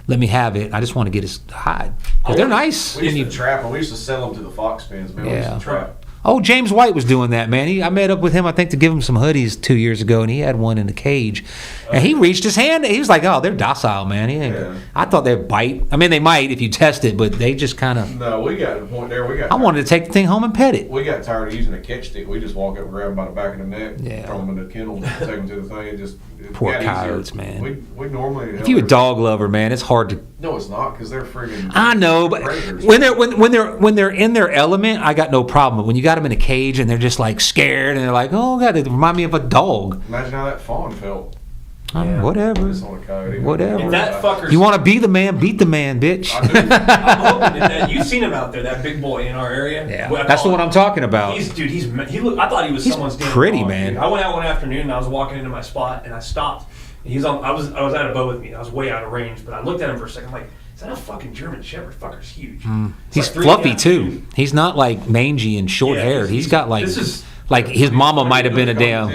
let me have it. I just want to get his hide. They're nice. We used to trap them. We used to sell them to the fox pens, man. We used to trap. Oh, James White was doing that, man. I met up with him, I think, to give him some hoodies 2 years ago, and he had one in the cage. And he reached his hand. He was like, "Oh, they're docile, man." I thought they'd bite. I mean, they might if you test it, but they just kind of. No, we got to the point there. I wanted to take the thing home and pet it. We got tired of using a catch stick. We just walk up and grab them by the back of the neck, throw them in the kennel, take them to the thing. Poor coyotes, man. We normally. If you're a dog lover, man, it's hard to. No, it's not, because they're friggin'. I know, but when they're in their element, I got no problem. But when you got them in a cage and they're just scared and they're like, "Oh God," they remind me of a dog. Imagine how that fawn felt. Whatever. Whatever. If that fucker's, you want to be the man, beat the man, bitch. I'm hoping that you've seen him out there, that big boy in our area. Yeah, that's the one I'm talking about. I thought he was someone's damn pretty dog, man. Dude. I went out one afternoon and I was walking into my spot and I stopped. And I was at a bow with me. I was way out of range, but I looked at him for a second. I'm like, is that a fucking German Shepherd? Fucker's huge. He's fluffy too. He's not mangy and short haired. He's got his mama might have been a damn.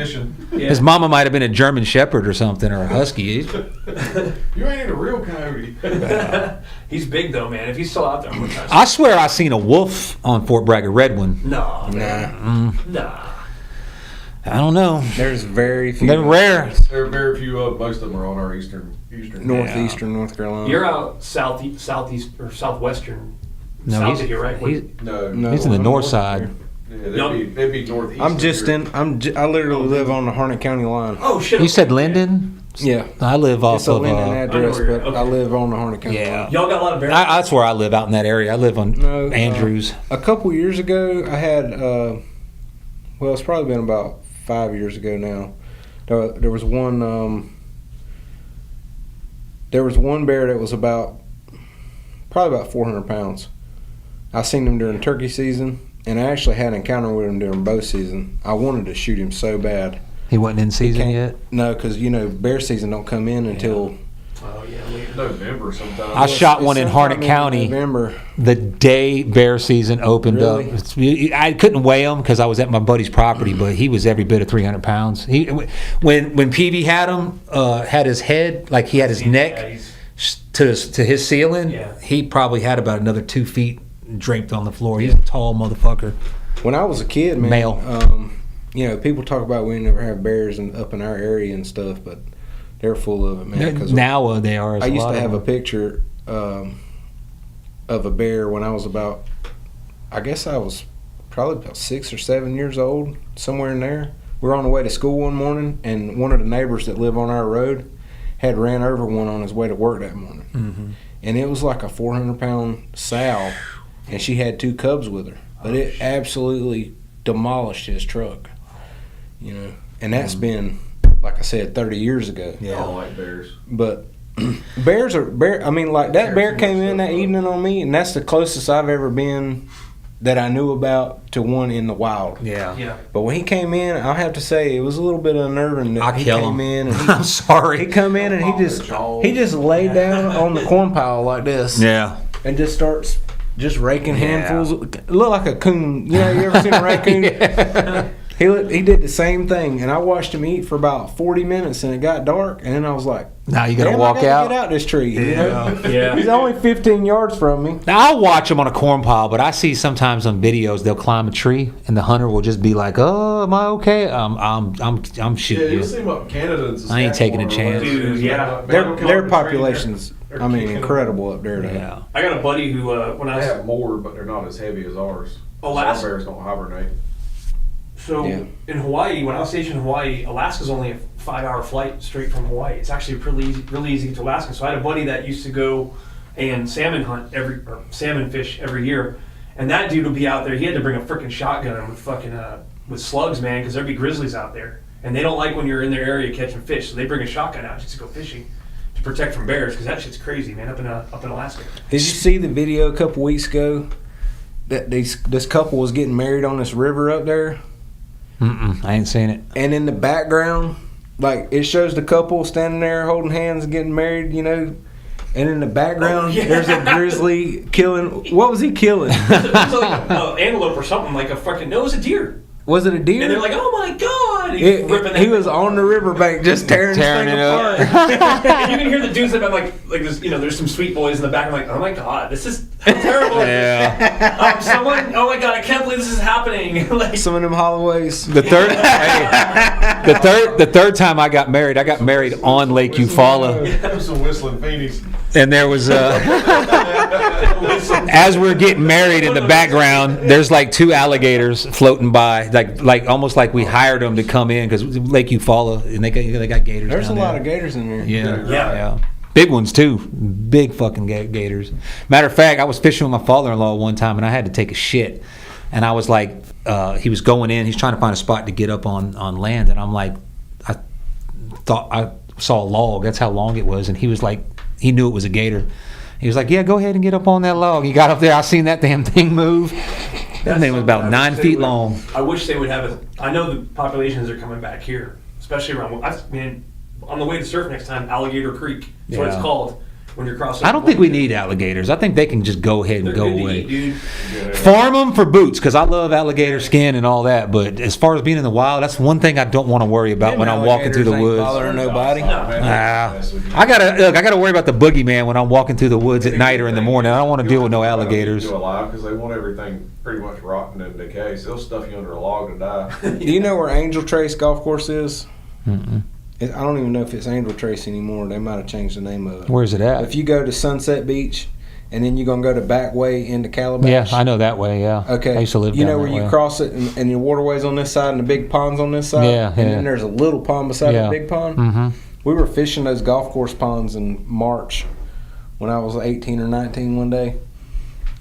His mama might have been a German Shepherd or something, or a Husky. You ain't a real coyote. He's big though, man. If he's still out there, I'm gonna I swear I seen a wolf on Fort Bragg, a red one. No, Nah. I don't know. There's very few. They're rare. There are very few of. Most of them are on our northeastern North Carolina. You're out southeast or southwestern. No, south he's of here, right? No, he's in the north side. Yeah, they'd be northeast. I literally live on the Harnett County line. Oh shit! You said Linden? Yeah. I live off It's a of. Linden address, but okay. I live on the Harnett County line. Y'all got a lot of bears. That's where I live, out in that area. I live on Andrews. A couple years ago, I had. It's probably been about 5 years ago now. There was one. There was one bear that was probably about 400 pounds. I seen him during turkey season, and I actually had an encounter with him during bow season. I wanted to shoot him so bad. He wasn't in season yet? No, because bear season don't come in until November sometime. I shot one in Harnett County November. the day bear season opened up. I couldn't weigh him because I was at my buddy's property, but he was every bit of 300 pounds. When Peavy had him, had his head, he had his neck to his ceiling, he probably had about another 2 feet draped on the floor. He's a tall motherfucker. When I was a kid, man, male. People talk about we never have bears up in our area and stuff, but they're full of it, man. Now they are. I used to have a picture of a bear when I was I guess I was probably about 6 or 7 years old, somewhere in there. We were on the way to school one morning, and one of the neighbors that live on our road had ran over one on his way to work that morning. Mm-hmm. And it was like a 400-pound sow, and she had 2 cubs with her. But it absolutely demolished his truck, And that's been, like I said, 30 years ago. I don't like bears. But bears are that bear came in that evening on me, and that's the closest I've ever been that I knew about to one in the wild. Yeah. But when he came in, I'll have to say it was a little bit unnerving that he came in and I'm sorry. He come in and he just laid down on the corn pile like this. Yeah. And just starts raking handfuls. Look like a coon. You ever seen a raccoon? He did the same thing, and I watched him eat for about 40 minutes, and it got dark, and then I was like, now you gotta walk out. Get out this tree. Yeah. He's only 15 yards from me. Now I'll watch him on a corn pile, but I see sometimes on videos they'll climb a tree, and the hunter will just be like, "Oh, am I okay? I'm shooting you you." see them up in Canada and I ain't taking a chance. Dude, yeah. Their population's, incredible up there. Yeah. I got a buddy who, They have more, but they're not as heavy as ours. Alaska Some bears don't hibernate. So Yeah. in Hawaii, when I was stationed in Hawaii, Alaska's only a 5-hour flight straight from Hawaii. It's actually really easy to get to Alaska. So I had a buddy that used to go and salmon fish every year, and that dude would be out there. He had to bring a freaking shotgun with slugs, man, because there'd be grizzlies out there, and they don't like when you're in their area catching fish. So they bring a shotgun out just to go fishing to protect from bears, because that shit's crazy, man, up in Alaska. Did you see the video a couple weeks ago that this couple was getting married on this river up there? I ain't seen it. And in the background, like, it shows the couple standing there holding hands and getting married, you know. And in the background, there's a grizzly killing. What was he killing? It was like an antelope or something, like a fucking. No, it was a deer. Was it a deer? And they're like, "Oh my god!" He was on the riverbank just tearing it apart. And you can hear the dudes that like there's there's some sweet boys in the back. I'm like, "Oh my god, this is terrible." Yeah. Someone, oh my god, I can't believe this is happening. Like, Some of them Holloways. The third time I got married on Lake Eufaula, There's some whistling fiends. and there was as we're getting married in the background, there's like 2 alligators floating by, like almost like we hired them to come in because Lake Eufaula, and they got gators. There's a down lot there. of gators in there. Yeah. Big ones too, big fucking gators. Matter of fact, I was fishing with my father-in-law one time, and I had to take a shit, and I was like, he was going in, he's trying to find a spot to get up on land, and I'm like, I thought I saw a log. That's how long it was, and he was like, he knew it was a gator. He was like, "Yeah, go ahead and get up on that log." He got up there. I seen that damn thing move. That thing was about 9 feet long. I wish they would have it. I know the populations are coming back here, especially around. On the way to surf next time, Alligator Creek. That's what it's Yeah. called when you're crossing. I don't think we need alligators. I think they can just go ahead and They're go good to away. eat, dude. Farm them for boots, because I love alligator skin and all that. But as far as being in the wild, that's one thing I don't want to worry about when I'm walking through the Alligators ain't woods. bothering nobody. I gotta worry about the boogeyman when I'm walking through the woods at night or in the morning. I don't want to deal with no alligators. Do alive because they want everything pretty much rotten and decay. So they'll stuff you under a log to die. Do you know where Angel Trace Golf Course is? I don't even know if it's Angel Trace anymore. They might have changed the name of it. Where's it at? If you go to Sunset Beach, and then you're going to go to back way into Calabash. Yeah, I know that way, yeah. Okay. I used to live You down know that where you way. cross it and your waterway's on this side and the big pond's on this side? Yeah, And yeah. then there's a little pond beside Yeah. the big pond? Mm-hmm. We were fishing those golf course ponds in March when I was 18 or 19 one day.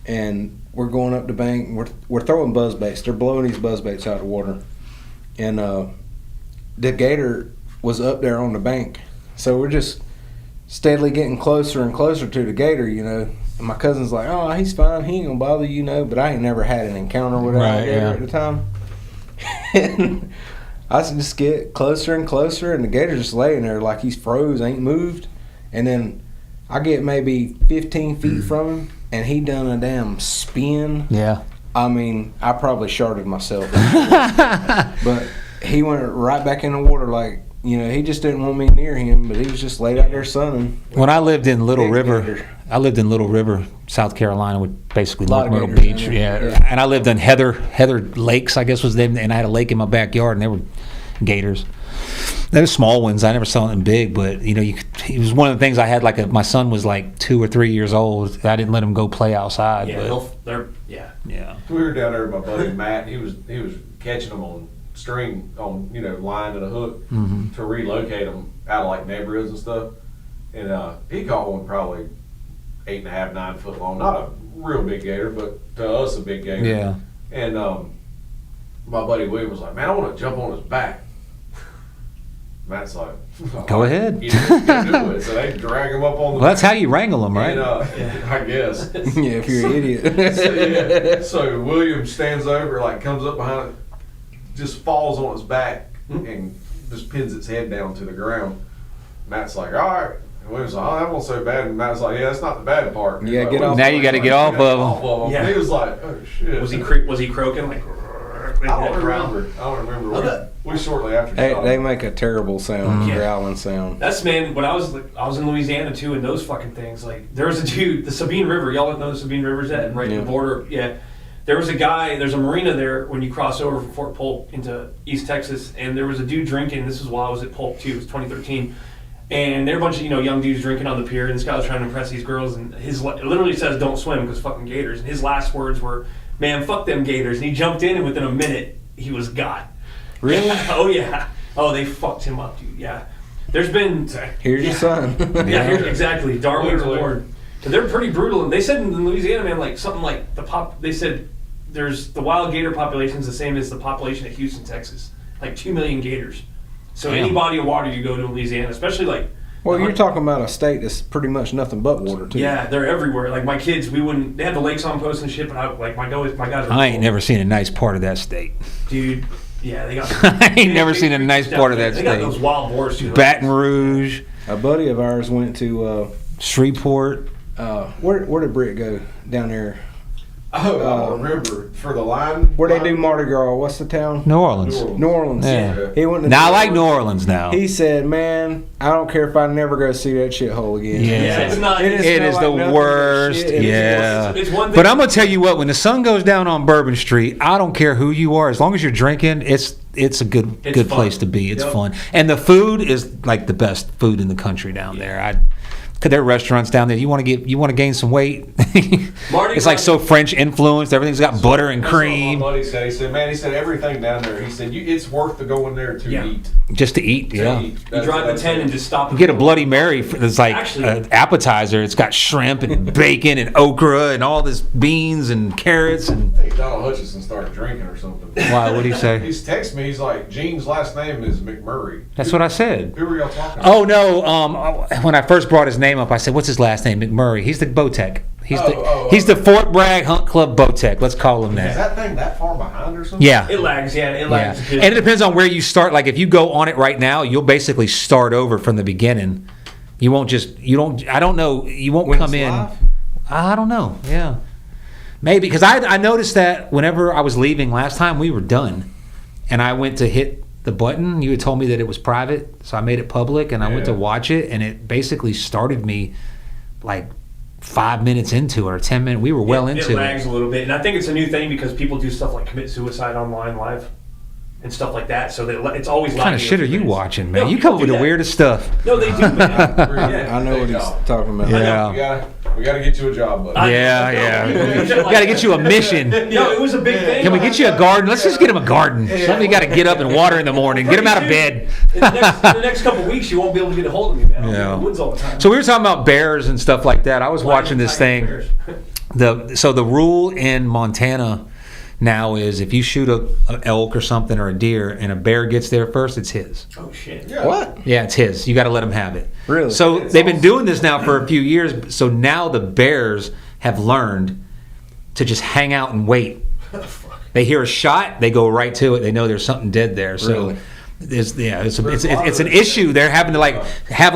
And we're going up the bank. We're throwing buzz baits. They're blowing these buzz baits out of the water. And the gator was up there on the bank. So we're just steadily getting closer and closer to the gator, you know. And my cousin's like, "Oh, he's fine. He ain't going to bother you, know." But I ain't never had an encounter with an Right, alligator yeah. at the time. And I just get closer and closer, and the gator's just laying there like he's froze, ain't moved. And then I get maybe 15 feet from him, and he done a damn spin. Yeah. I mean, I probably sharded myself. But he went right back in the water like, you know, he just didn't want me near him, but he was just laid out there sunning. When I lived in Little Big River, gator. South Carolina, with basically Lot of Myrtle gators Beach. down there. Yeah. Yeah. And I lived in Heather Lakes, I guess was the name, and I had a lake in my backyard, and there were gators. They were small ones. I never saw them big, but you know, it was one of the things I had. Like my son was like 2 or 3 years old. I didn't let him go play outside. Yeah, but, yeah. We were down there with my buddy Matt. He was catching them on string, on line and a hook to relocate them out of like neighborhoods and stuff. And he caught one probably 8.5, 9 foot long. Not a real big gator, but to us a big gator. Yeah. And my buddy William was like, "Man, I want to jump on his back." Matt's like, Go ahead. You do it. So they drag him up on the Well, that's how you wrangle them, right? And, I guess. Yeah, if you're an idiot. So William stands over, like comes up behind it, just falls on its back, and just pins its head down to the ground. Matt's like, "All right." And William's like, "Oh, that wasn't so bad." And Matt's like, "Yeah, that's not the bad part." Yeah, Like, get off. Now you got to get off of them. Yeah. He was like, "Oh shit." Was he croaking like? I don't remember. Okay. We shortly after. They shot they him. make a terrible sound, Yeah. growling sound. That's, man, when I was in Louisiana too, and those fucking things, like, there was a dude, the Sabine River, y'all know the Sabine River's at, and right at Yeah. the border, yeah. There was a guy, there's a marina there when you cross over from Fort Polk into East Texas, and there was a dude drinking, this is while I was at Polk too, it was 2013, and there were a bunch of, young dudes drinking on the pier, and this guy was trying to impress these girls, and it literally says, "Don't swim, because fucking gators," and his last words were, "Man, fuck them gators," and he jumped in, and within a minute, he was God. Really? Oh yeah. Oh, they fucked him up, dude. Yeah. There's been. Here's your son. Exactly. Darwin's Literally. Award. And they're pretty brutal. And they said in Louisiana, man, like something like they said there's the wild gator population is the same as the population of Houston, Texas. Like 2 million gators. So Damn. any body of water you go to in Louisiana, especially like. Well, you're talking about a state that's pretty much nothing but water, too. Yeah, they're everywhere. Like my kids, they had the lakes on post and shit, but my guys. I ain't never seen a nice part of that state. Dude, yeah, they got. I ain't never seen a nice part of that They got state. those wild boars too. Baton Rouge, A buddy of ours went to, Shreveport. where did Britt go down there? Oh, I remember for the line. Where they do Mardi Gras? What's the town? New Orleans. New Orleans. Yeah. He went to Now I like New Orleans now. He said, "Man, I don't care if I never go see that shithole again." Yeah. Yeah, it's not. It is smell the like nothing but worst. shit. Yeah. It's one thing. But I'm gonna tell you what, when the sun goes down on Bourbon Street, I don't care who you are, as long as you're drinking, it's a good It's good fun. place to be. It's Yep. fun, and the food is like the best food in the country down there. Cause there are restaurants down there. You want to gain some weight. Mardi It's like Gras- so French influenced. Everything's got butter and That's what cream, my buddy said. He said, man, everything down there. He said, it's worth to go in there to Yeah. eat. just to eat. To Yeah. eat. You That's- drive the that's 10 it. and just stop. You get a Bloody Mary that's like Actually- an appetizer. It's got shrimp and bacon and okra and all this beans and carrots and. I think Donald Hutchinson started drinking or something. Why? What do you say? He's texted me. He's like, Gene's last name is McMurray. That's what I said. Who were y'all talking Oh no! When I first brought his name up, I said, "What's his last name?" McMurray. He's the Bowtech. He's the Fort Bragg Hunt Club Bowtech. Let's call him Is that. that thing that far behind or something? Yeah. It lags. Yeah, it Yeah. lags. And it depends on where you start. Like if you go on it right now, you'll basically start over from the beginning. You won't I don't know. You won't When come it's in. live? I don't know. Yeah. Maybe because I noticed that whenever I was leaving last time, we were done, and I went to hit the button. You had told me that it was private, so I made it public, and I went to Yeah. watch it, and it basically started me like 5 minutes into it or 10 minutes. We were well it into lags it. a little bit, and I think it's a new thing because people do stuff like commit suicide online live and stuff like that. So that it's always What kind of lagging shit a are few you minutes. watching, man? No, You people come up with do the that. weirdest stuff. No, they do, man. Yeah. I know what he's talking about. Yeah. We gotta get you a job, buddy. Yeah. We got to get you a mission. No, it was a big thing. Can we get you a garden? Let's just get him a garden. Something you got to get up and water in the morning. Get him out of bed. In the next couple weeks, you won't be able to get a hold of me, man. I'll be Yeah. in the woods all the time. So we were talking about bears and stuff like that. I was watching this thing. So the rule in Montana now is if you shoot a elk or something or a deer and a bear gets there first, it's his. Oh shit. Yeah. What? Yeah, it's his. You got to let him have it. Really? So It's they've been awesome. doing this now for a few years. So now the bears have learned to just hang out and wait. They hear a shot, they go right to it. They know there's something dead there. So Really? it's an issue. They're having to have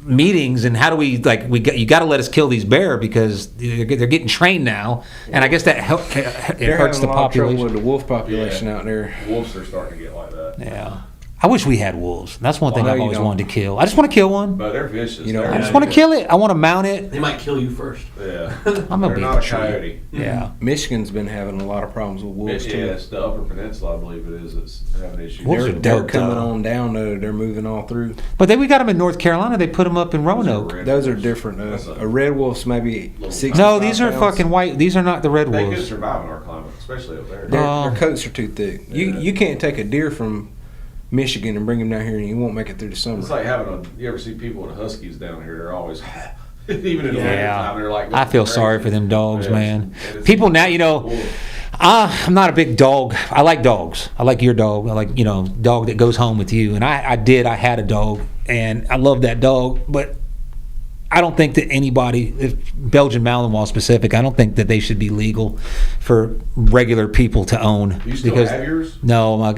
meetings and how do we you got to let us kill these bear because they're getting trained now, and I guess that it They're hurts having the a lot of trouble population. with the wolf population Yeah. out there. Wolves are starting to get like that. Yeah, I wish we had wolves. That's one thing Well, I've you always don't. wanted to kill. I just want to kill one. But they're vicious. You know, They're I just Yeah, want to yeah. kill it. I want to mount it. They might kill you first. Yeah. I'm a They're big not a tree. coyote. Yeah. Michigan's been having a lot of problems with wolves too. Yes, the Upper Peninsula, I believe it is, that's having issues. Wolves They're, are they're dope, coming though. on down though. They're moving all through. But then we got them in North Carolina. They put them up in Roanoke. Red Those are wolves. different. That's A red wolf's maybe Little- 65 No, these are pounds. fucking white. These are not the red They could wolves. survive in our climate, especially up there. Their coats are too thick. You can't take a deer from Michigan and bring him down here and you won't make it through the summer. It's like you ever see people with huskies down here? They're always, even in the winter Yeah, time, they're like. I feel crazy. sorry for them dogs, Yes. man. And it's- People now, Wolf. I'm not a big dog. I like dogs. I like your dog. I like dog that goes home with you. And I had a dog, and I love that dog. But I don't think that anybody, if Belgian Malinois specific, I don't think that they should be legal for regular people to own. You still have yours? No,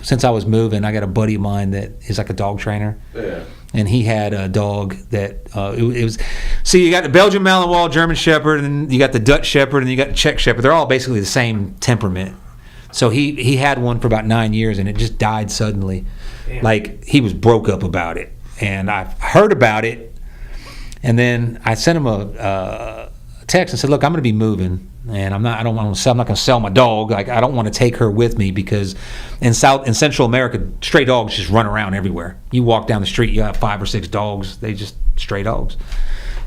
since I was moving, I got a buddy of mine that is like a dog trainer. Yeah. And he had a dog that it was. See, you got the Belgian Malinois, German Shepherd, and you got the Dutch Shepherd, and you got the Czech Shepherd. They're all basically the same temperament. So he had one for about 9 years, and it just died suddenly. Damn. Like he was broke up about it, and I heard about it, and then I sent him a text and said, "Look, I'm going to be moving, and I'm not going to sell my dog. Like I don't want to take her with me because in Central America, stray dogs just run around everywhere. You walk down the street, you have 5 or 6 dogs. They just stray dogs,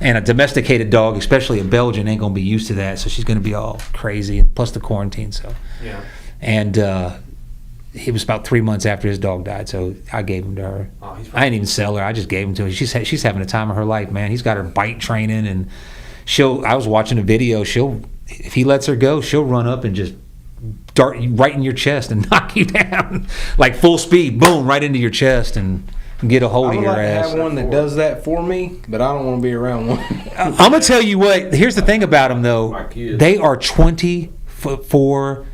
and a domesticated dog, especially a Belgian, ain't going to be used to that. So she's going to be all crazy, and plus the quarantine. So Yeah. and He was about 3 months after his dog died, so I gave him to her. Oh, he's I didn't even sell her. I just gave him to her. She's having the time of her life, man. He's got her bite training, and I was watching a video. If he lets her go, she'll run up and just dart right in your chest and knock you down, like full speed, boom, right into your chest and get a hold I of would your like to ass. have one that does that for me, but I don't want to be around one. I'm gonna tell you what. Here's the thing about them, though. My kids. They are 24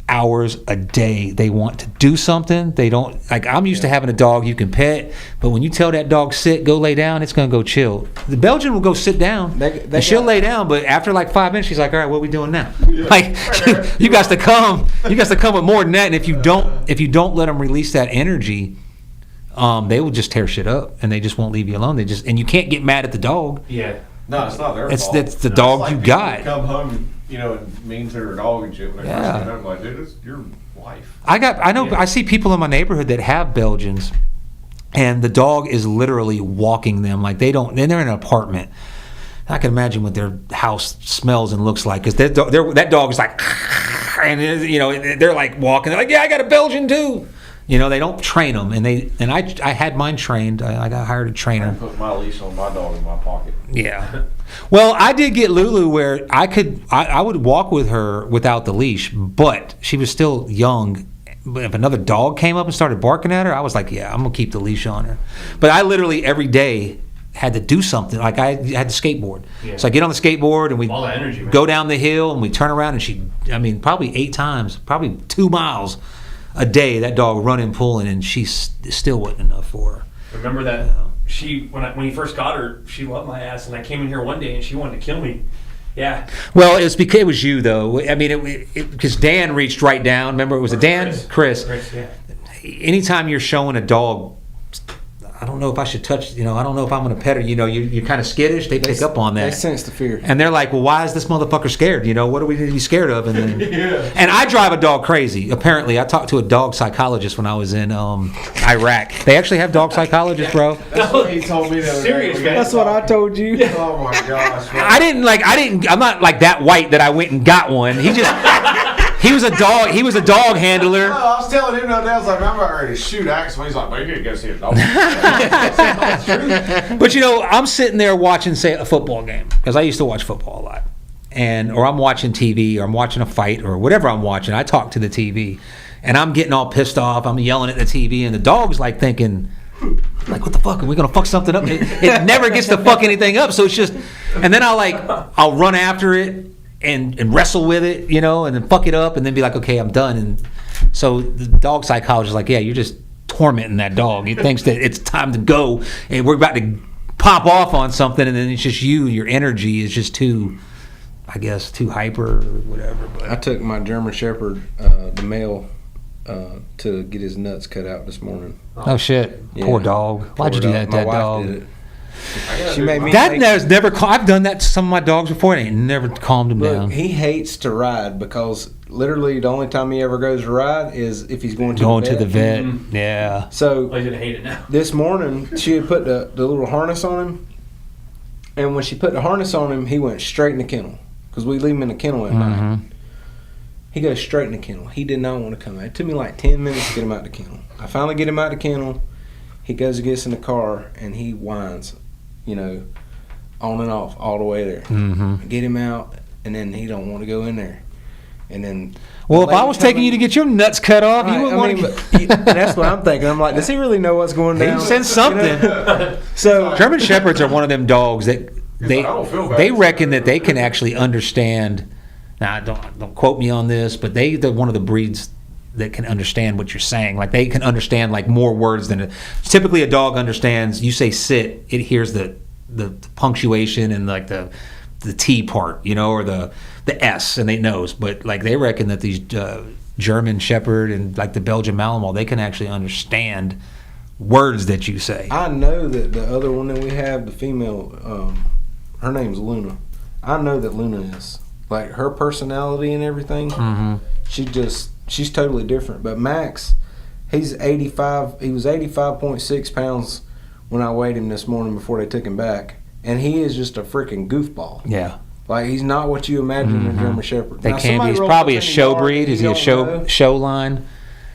hours a day. They want to do something. They don't like. I'm used to having a dog you can pet, but when you tell that dog sit, go lay down, it's gonna go chill. The Belgian will go sit down, and she'll lay down, but after like 5 minutes, she's like, "All right, what are we doing now?" Like you got to come. You got to come with more than that. And if you don't let them release that energy, they will just tear shit up, and they just won't leave you alone. And you can't get mad at the dog. Yeah. No, it's not their fault. It's the No, dog it's like you people got. Come home, and mean to their dog and shit when they Yeah. first get home. Like, dude, it's your wife. I see people in my neighborhood that have Belgians, and the dog is literally walking them like they're in an apartment. I can imagine what their house smells and looks like, because that dog is like, and they're like walking. They're like, yeah, I got a Belgian too. They don't train them, and I had mine trained. I got hired a I trainer. put my leash on my dog in my pocket. Yeah. Well, I did get Lulu where I would walk with her without the leash, but she was still young. But if another dog came up and started barking at her, I was like, yeah, I'm going to keep the leash on her. But I literally every day had to do something. Like I had to skateboard. Yeah. So I get on the skateboard and we All that energy, man. go down the hill and we turn around and probably 8 times, probably 2 miles a day, that dog running, pulling, and she still wasn't enough for her. Remember that when he first got her, she loved my ass, and I came in here one day and she wanted to kill me. Yeah. Well, it was you though. I mean, because Dan reached right down. Remember, it was a Dan, Chris. Yeah. Anytime you're showing a dog, I don't know if I should touch. I don't know if I'm going to pet her. You're kind of skittish. They pick up on that. They sense the fear. And they're like, well, why is this motherfucker scared? What do we need to be scared of? And then, Yeah. and I drive a dog crazy. Apparently, I talked to a dog psychologist when I was in Iraq. They actually have dog psychologists, bro. That's what he told me the other Serious, day. man. That's what I told you. Oh my gosh. I'm not like that white that I went and got one. He was a dog handler. No, I was telling him the other day, I was like, I'm about ready to shoot Axel. He's like, man, you need to go see a dog. But I'm sitting there watching, say, a football game, because I used to watch football a lot, or I'm watching TV, or I'm watching a fight, or whatever I'm watching. I talk to the TV, and I'm getting all pissed off. I'm yelling at the TV, and the dog's like thinking, like, what the fuck? Are we gonna fuck something up? It never gets to fuck anything up. So it's just, and then I'll run after it and wrestle with it, and then fuck it up, and then be like, okay, I'm done. And so the dog psychologist is like, yeah, you're just tormenting that dog. He thinks that it's time to go, and we're about to pop off on something, and then it's just your energy is just too hyper or whatever. But I took my German Shepherd, the male, to get his nuts cut out this morning. oh shit, Yeah. poor dog. Why'd you do that to My that wife dog? did it. She made me. That take- has never. I've done that to some of my dogs before, and it never calmed him Look, down. he hates to ride because literally the only time he ever goes to ride is if he's going to The vet. Yeah. So Oh, he's gonna hate it now. this morning she had put the little harness on him, and when she put the harness on him, he went straight in the kennel because we leave him in the kennel at night. He goes straight in the kennel. He did not want to come out. It took me like 10 minutes to get him out the kennel. I finally get him out the kennel. He goes and gets in the car and he whines, on and off all the way there. I get him out, and then he don't want to go in there. And then, Well, if I was taking you to get your nuts cut off, you wouldn't want to. that's what I'm thinking. I'm like, does he really know what's going down? He said something. So German Shepherds are one of them dogs that like, I don't feel bad. they reckon that they can actually understand. Now, don't quote me on this, but they're one of the breeds that can understand what you're saying. Like they can understand like more words than typically a dog understands. You say sit, it hears the punctuation and like the T part, or the S, and it knows. But like they reckon that these German Shepherd and like the Belgian Malinois, they can actually understand words that you say. I know that the other one that we have, the female, her name's Luna. I know that Luna is like her personality and everything. She's totally different. But Max, he's 85. He was 85.6 pounds when I weighed him this morning before they took him back, and he is just a freaking goofball. Yeah. Like he's not what you imagine a German Shepherd. They Now, can be. somebody He's rolls probably up a in the show yard breed. and Is you he a don't know. show line?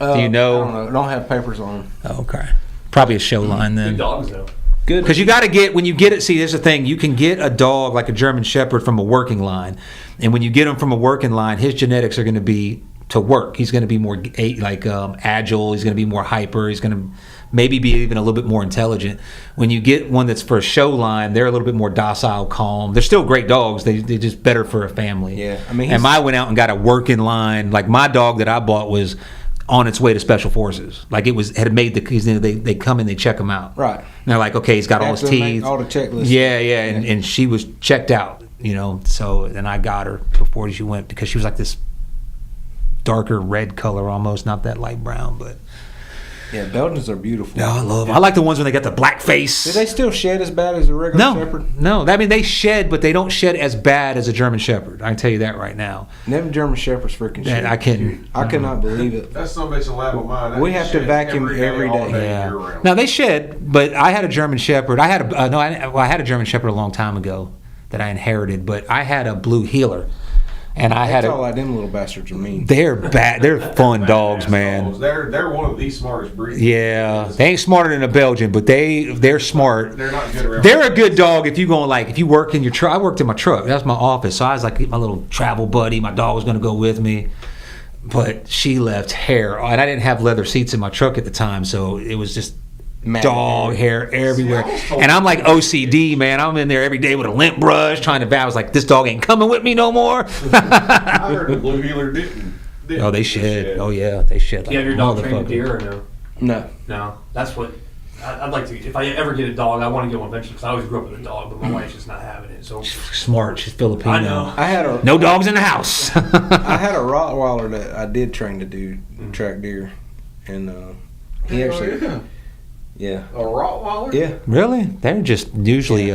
Do you I know? don't know. I don't have papers on them. Oh, okay. Probably a show line Good then. dogs though. Good. Because you got to get, when you get it, see, there's the thing. You can get a dog like a German Shepherd from a working line. And when you get him from a working line, his genetics are going to be to work. He's going to be more agile. He's going to be more hyper. He's going to maybe be even a little bit more intelligent. When you get one that's for a show line, they're a little bit more docile, calm. They're still great dogs. They're just better for a family. Yeah. I mean, and I went out and got a working line. Like my dog that I bought was on its way to special forces. Like it was had made they come in, they check him out. Right. And they're like, okay, he's got all his After they make teeth. all the checklists. Yeah. And she was checked out, you know. So then I got her before she went because she was like this darker red color almost, not that light brown, but Yeah, Belgians are beautiful. no, I love them. I like the ones when they got the black face. Do they still shed as bad as a regular Shepherd? No. I mean, they shed, but they don't shed as bad as a German Shepherd. I can tell you that right now. Them German Shepherds freaking shed. I couldn't. I could not believe it. That's some bitch a lab of mine. We have to vacuum every all day. year round. Now they shed, but I had a German Shepherd. I had I had a German Shepherd a long time ago that I inherited, but I had a blue healer, and I had That's all like them little bastards are mean. They're bad. They're fun dogs, man. They're one of the smartest breeds. Yeah, they ain't smarter than a Belgian, but they're smart. They're not good around. They're a good dog if you going like if you work in your truck. I worked in my truck. That's my office, so I was like my little travel buddy. My dog was gonna go with me, but she left hair, and I didn't have leather seats in my truck at the time, so it was just Mad dog hair everywhere. See, I was told- And I'm like OCD, man. I'm in there every day with a lint brush trying to. I was like, this dog ain't coming with me no more. I heard the blue healer didn't. Oh, they shed. Oh yeah, they shed. Do you have your dog trained to deer or no? No. No, that's what I'd like to. If I ever get a dog, I want to get one eventually because I always grew up with a dog, but my wife's just not having it. So Smart. She's Filipino. I know. I had a No dogs in the house. I had a Rottweiler that I did train to do track deer, and he actually, yeah, A Rottweiler? yeah. Really? They're just usually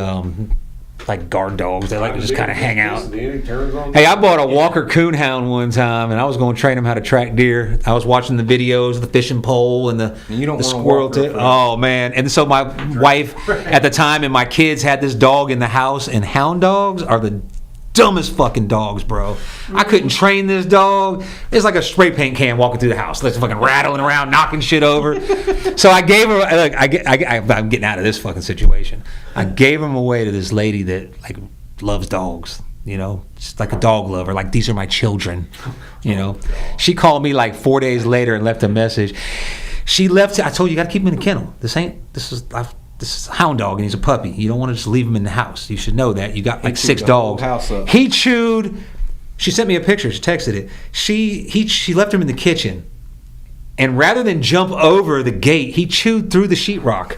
like guard dogs. They like to just kind of hang out. Hey, I bought a Walker Coonhound one time, and I was going to train him how to track deer. I was watching the videos, the fishing pole, and the You don't the want a squirrel Walker tip. for- Oh man! And so my wife at the time and my kids had this dog in the house, and hound dogs are the dumbest fucking dogs, bro. I couldn't train this dog. It's like a spray paint can walking through the house, like fucking rattling around, knocking shit over. So I gave her. Look, I'm getting out of this fucking situation. I gave him away to this lady that like loves dogs. You know, just like a dog lover. Like these are my children. You know, she called me like 4 days later and left a message. She left. I told you, you got to keep him in the kennel. This is a hound dog and he's a puppy. You don't want to just leave him in the house. You should know that. You got like chewed 6 the whole dogs. house up. He chewed. She sent me a picture. She texted it. She left him in the kitchen, and rather than jump over the gate, he chewed through the sheetrock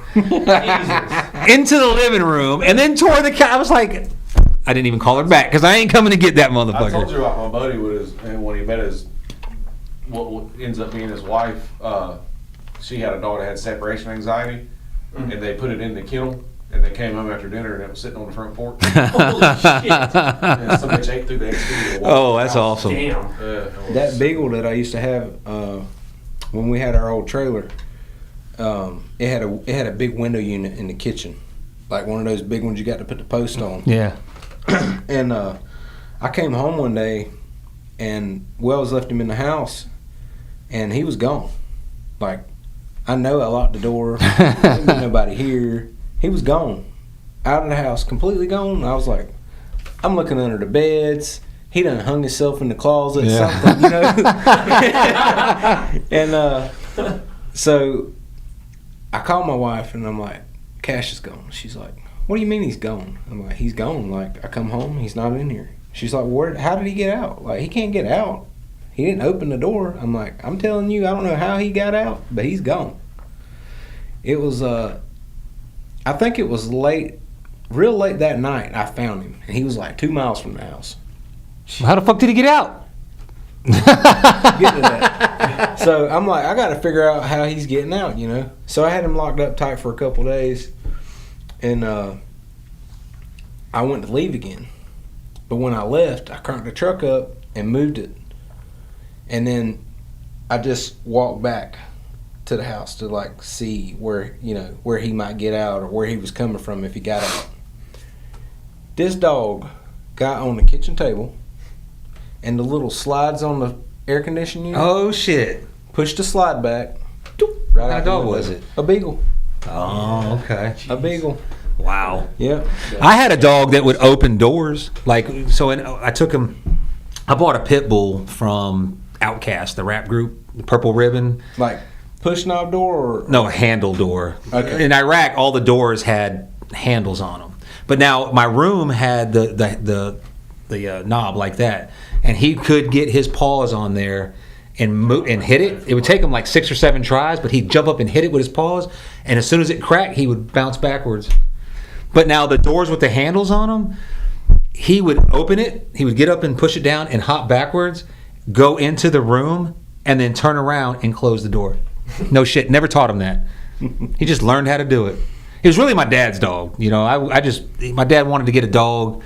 into the living room, and then tore the cat. I was like, I didn't even call her back because I ain't coming to get that I told motherfucker. you about my buddy with his, and when he met his, what ends up being his wife, she had a dog that had separation anxiety, and they put it in the kennel, and they came home after dinner, and it was sitting on the front porch. holy shit! And some bitch ate through the exterior wall. Oh, that's awesome. Damn. That beagle that I used to have when we had our old trailer, it had a big window unit in the kitchen, like one of those big ones you got to put the post on. Yeah. And I came home one day, and Wells left him in the house, and he was gone. Like, I know I locked the door. There was nobody here. He was gone, out of the house, completely gone. I was like, I'm looking under the beds. He done hung himself in the closet, Yeah. something, you know. And so I called my wife, and I'm like, Cash is gone. She's like, what do you mean he's gone? I'm like, he's gone. Like, I come home, he's not in here. She's like, how did he get out? Like, he can't get out. He didn't open the door. I'm like, I'm telling you, I don't know how he got out, but he's gone. It was, I think it was real late that night, I found him. And he was like 2 miles from the house. How the fuck did he get out? Get to that. So I'm like, I got to figure out how he's getting out, you know. So I had him locked up tight for a couple days, and I went to leave again. But when I left, I cranked the truck up and moved it, and then I just walked back to the house to like see where he might get out or where he was coming from if he got out. This dog got on the kitchen table, and the little slides on the air conditioning unit. Oh shit. pushed the slide back. What Right kind out of the dog window. was it? A beagle. Oh, okay. A beagle. Wow. Yep. I had a dog that would open doors. I took him. I bought a pit bull from Outcast, the rap group, the Purple Ribbon. Like push knob door or No, a handle door. Okay. In Iraq, all the doors had handles on them. But now my room had the knob like that, and he could get his paws on there and hit it. It would take him like 6 or 7 tries, but he'd jump up and hit it with his paws, and as soon as it cracked, he would bounce backwards. But now the doors with the handles on them, he would open it, he would get up and push it down and hop backwards, go into the room, and then turn around and close the door. No shit, never taught him that. He just learned how to do it. He was really my dad's dog. You know, my dad wanted to get a dog,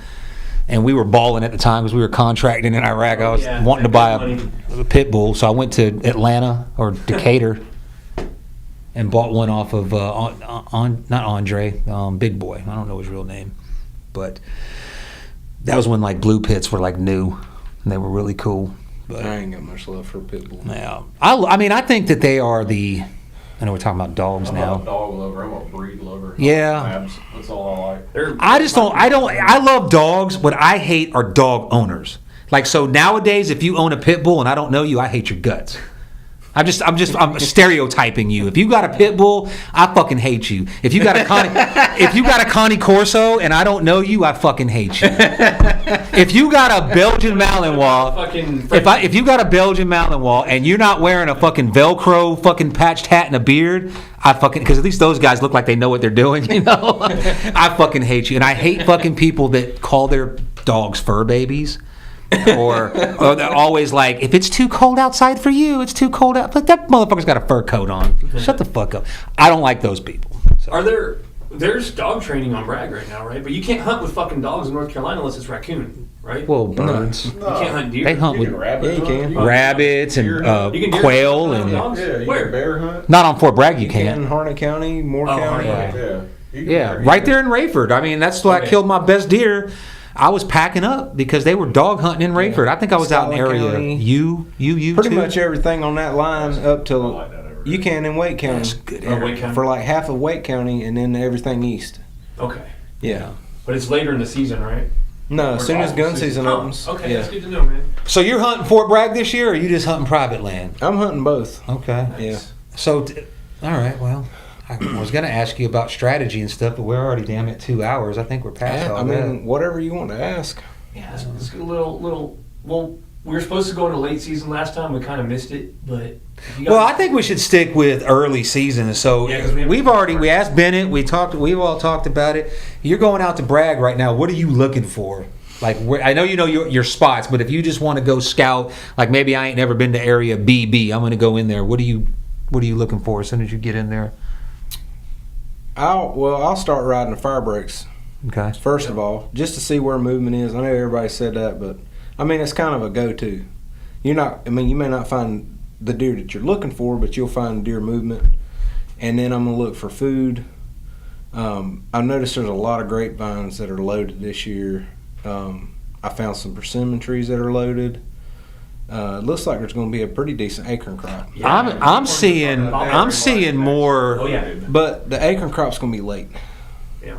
and we were balling at the time because we were contracting in Iraq. I was wanting to buy a pit bull, so I went to Atlanta or Decatur and bought one off of not Andre, Big Boy. I don't know his real name, but that was when like blue pits were like new, and they were really cool. But I ain't got much love for a pit bull. yeah, I mean, I think that they are the. I know we're talking about dogs I'm now. not a dog lover. I'm a breed lover. Yeah. Labs. That's all I like. I love dogs. What I hate are dog owners. Like, so nowadays, if you own a pit bull and I don't know you, I hate your guts. I'm stereotyping you. If you got a pit bull, I fucking hate you. If you got a Connie Corso and I don't know you, I fucking hate you. If you got a Belgian Malinois, if you got a Belgian Malinois and you're not wearing a fucking Velcro fucking patched hat and a beard, I fucking, because at least those guys look like they know what they're doing, you know. I fucking hate you, and I hate fucking people that call their dogs fur babies. or they're always like, if it's too cold outside for you, it's too cold out. But that motherfucker's got a fur coat on. Shut the fuck up. I don't like those people. So. There's dog training on Bragg right now, right? But you can't hunt with fucking dogs in North Carolina unless it's raccoon, right? Well, birds. You can't hunt deer. They hunt with rabbits. Yeah, you can. rabbits and You can deer quail hunt and dogs? Yeah, you Where? can bear hunt. not on Fort Bragg. You In can't. Harnett County, Moore County. Harnett. Yeah. You can Yeah, bear- right there in Rayford. I mean, that's why I Okay. killed my best deer. I was packing up because they were dog hunting in Rayford. I think I was out in Scotland area County. you Pretty too? much everything on that line up I to like that over you there. can in Wake County. That's good. Wake County. For like half of Wake County and then everything east. Okay. Yeah. But it's later in the season, right? No, as soon as gun season Oh, opens. Okay, Yeah. that's good to know, man. So you're hunting Fort Bragg this year, or are you just hunting private land? I'm hunting both. Okay. Yeah. So, all right. Well, I was going to ask you about strategy and stuff, but we're already damn at 2 hours. I think we're past all I that. mean, whatever you want to ask. Yeah, let's get a little. Well, we were supposed to go into late season last time. We kind of missed it, but. if you guys- Well, I think we should stick with early season. So Yeah, 'cause we we asked Bennett, we've all talked about it. You're going out to Bragg right now. What are you looking for? Like, I know you know your spots, but if you just want to go scout, like maybe I ain't never been to area BB, I'm going to go in there. What are you looking for as soon as you get in there? I'll start riding the fire breaks Okay. first of all, just to see where movement is. I know everybody said that, but I mean it's kind of a go-to. You may not find the deer that you're looking for, but you'll find deer movement. And then I'm gonna look for food. I've noticed there's a lot of grapevines that are loaded this year. I found some persimmon trees that are loaded. It looks like there's going to be a pretty decent acorn crop, Yeah, I'm seeing more. Oh yeah. but the acorn crop's going to be late. Yeah.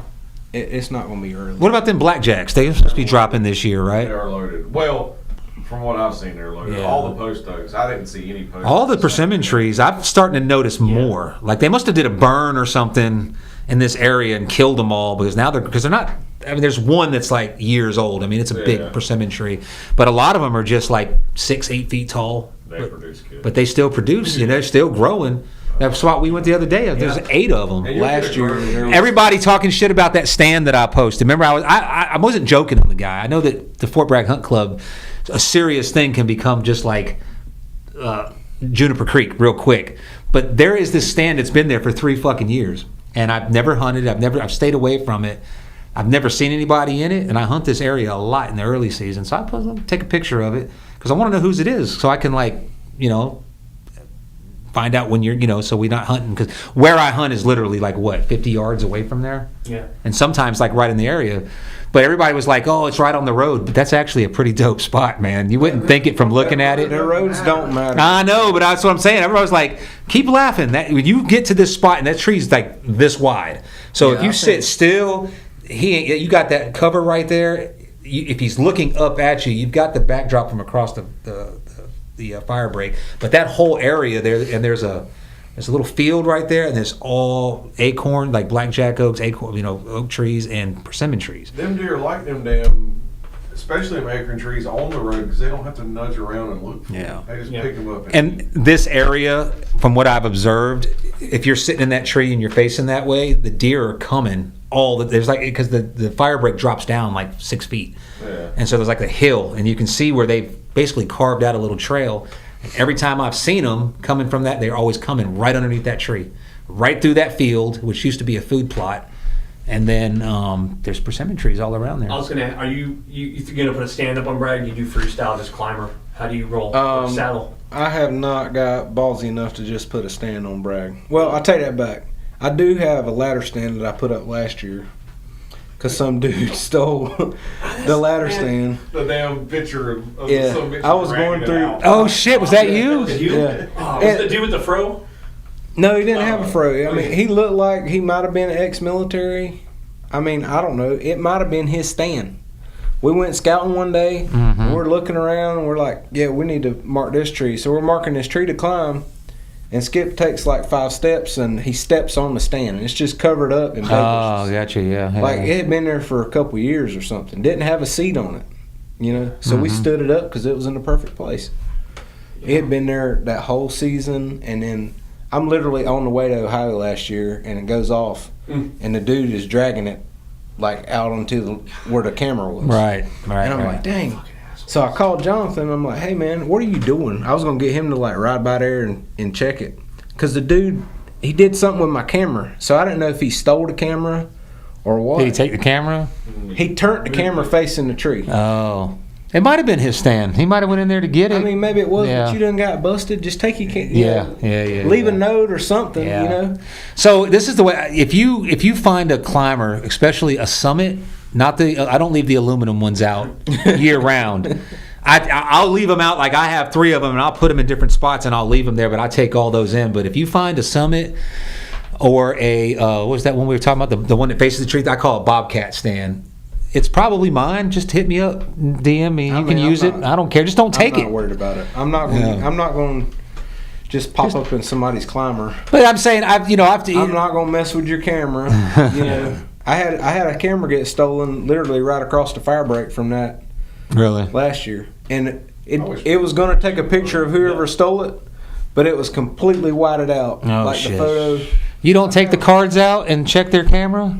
It's not going to be early. What about them blackjacks? They're supposed to be dropping this year, They right? are loaded. Well, from what I've seen, they're loaded. Yeah. All the post oaks. I didn't see any post. All the persimmon trees, I'm starting to notice more. Like they must have did a burn or something in this area and killed them all because they're not. I mean, there's one that's like years old. I mean, it's a Yeah. big persimmon tree, but a lot of them are just like 6-8 feet tall. They produce good. But they still produce. You know, they're still growing. That's why we went the other day. There's 8 of them. And you'll get Last a year, garden. there was- Everybody talking shit about that stand that I posted. Remember, I wasn't joking on the guy. I know that the Fort Bragg Hunt Club, a serious thing can become just like Juniper Creek real quick. But there is this stand that's been there for 3 fucking years, and I've never hunted. I've stayed away from it. I've never seen anybody in it, and I hunt this area a lot in the early season. So I take a picture of it because I want to know whose it is, so I can find out when you're, so we're not hunting. Because where I hunt is literally like 50 yards away from there. Yeah. And sometimes like right in the area, But everybody was like, "Oh, it's right on the road." But that's actually a pretty dope spot, man. You wouldn't think it from looking at it. The roads don't matter. I know, but that's what I'm saying. Everybody was like, "Keep laughing." That when you get to this spot, and that tree's like this wide. So if you sit still, you got that cover right there. If he's looking up at you, you've got the backdrop from across the fire break. But that whole area there, and there's a little field right there, and there's all acorn, like blackjack oaks, acorn, oak trees and persimmon trees. Them deer like them damn, especially them acorn trees on the road because they don't have to nudge around and look for them. They just pick them up. And this area, from what I've observed, if you're sitting in that tree and you're facing that way, the deer are coming. There's like, because the fire break drops down like 6 feet, and so there's like a hill, and you can see where they've basically carved out a little trail. And every time I've seen them coming from that, they're always coming right underneath that tree, right through that field, which used to be a food plot. And then there's persimmon trees all around there. I was gonna. Are you gonna put a stand up on Bragg? You do freestyle, just climber. How do you roll? Saddle. I have not got ballsy enough to just put a stand on Bragg. Well, I'll take that back. I do have a ladder stand that I put up last year because some dude stole the ladder stand. The damn picture of some bitch I was dragging going it through. out. Oh shit, was that you? Did you? Yeah. Oh, was the dude with the fro? No, he didn't have a fro. I mean, he looked like he might have been ex-military. I mean, I don't know. It might have been his stand. We went scouting one day. Mm-hmm. We're looking around, and we're like, yeah, we need to mark this tree. So we're marking this tree to climb, and Skip takes like 5 steps, and he steps on the stand, and it's just covered up in papers. Oh, gotcha, yeah. Like, it had been there for a couple years or something. Didn't have a seat on it, So we stood it up because it was in the perfect place. It had been there that whole season, and then I'm literally on the way to Ohio last year, and it goes off, and the dude is dragging it like out onto where the camera was. Right. And I'm like, dang. So I called Jonathan. I'm like, hey man, what are you doing? I was gonna get him to like ride by there and check it, cause the dude, he did something with my camera. So I didn't know if he stole the camera or what. Did he take the camera? He turned the camera facing the tree. Oh. It might have been his stand. He might have went in there to get it. I mean, maybe it was, Yeah. but you done got busted. Just take your Yeah. leave a note or something, So this is the way. If you find a climber, especially a summit, not the I don't leave the aluminum ones out year round. I'll leave them out. Like I have 3 of them, and I'll put them in different spots, and I'll leave them there. But I take all those in. But if you find a summit or a what was that one we were talking about, the one that faces the tree? I call it Bobcat stand. It's probably mine. Just hit me up, DM me. You can use it. I don't care. Just don't take it. I'm not worried about it. I'm not going to just pop up in somebody's climber. But I'm saying I'm not going to mess with your camera. I had a camera get stolen literally right across the fire break from that really last year, and it was going to take a picture of whoever stole it, but it was completely whited out. Oh, like shit. The photo. You don't take the cards out and check their camera?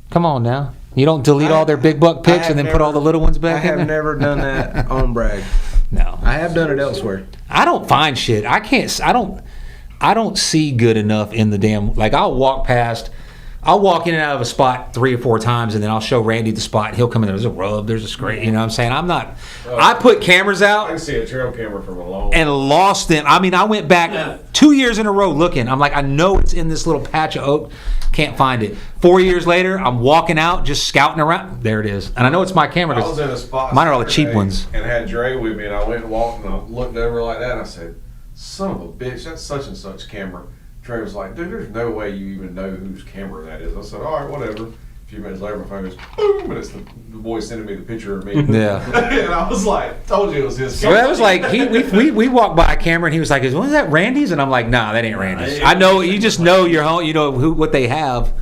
Come on now. You don't delete all their big buck pics and then put all the little ones back in there? I have never done that on Bragg. No. I have done it elsewhere. I don't find shit. I don't see good enough in the damn, like I'll walk in and out of a spot 3 or 4 times, and then I'll show Randy the spot. He'll come in there. There's a rub. There's a scrape. You know what I'm saying? I put cameras I out can see a trail camera from a long and lost them. I mean, I went back 2 years in a row looking. I'm like, I know it's in this little patch of oak. Can't find it. 4 years later, I'm walking out, just scouting around. There it is. And I know it's my camera. I was in a spot. Mine are all the cheap ones. And had Dre with me, and I went and walked, and I looked over like that, and I said, "Son of a bitch, that's such and such camera." Trey was like, "Dude, there's no way you even know whose camera that is." I said, "All right, whatever." A few minutes later, my phone goes boom, and it's the boy sending me the picture of me. Yeah. And I was like, "Told you it was his So camera." that was like we walked by a camera and he was like, "Is that Randy's?" And I'm like, "Nah, that ain't Randy's." I know you just know your home, you know what they have,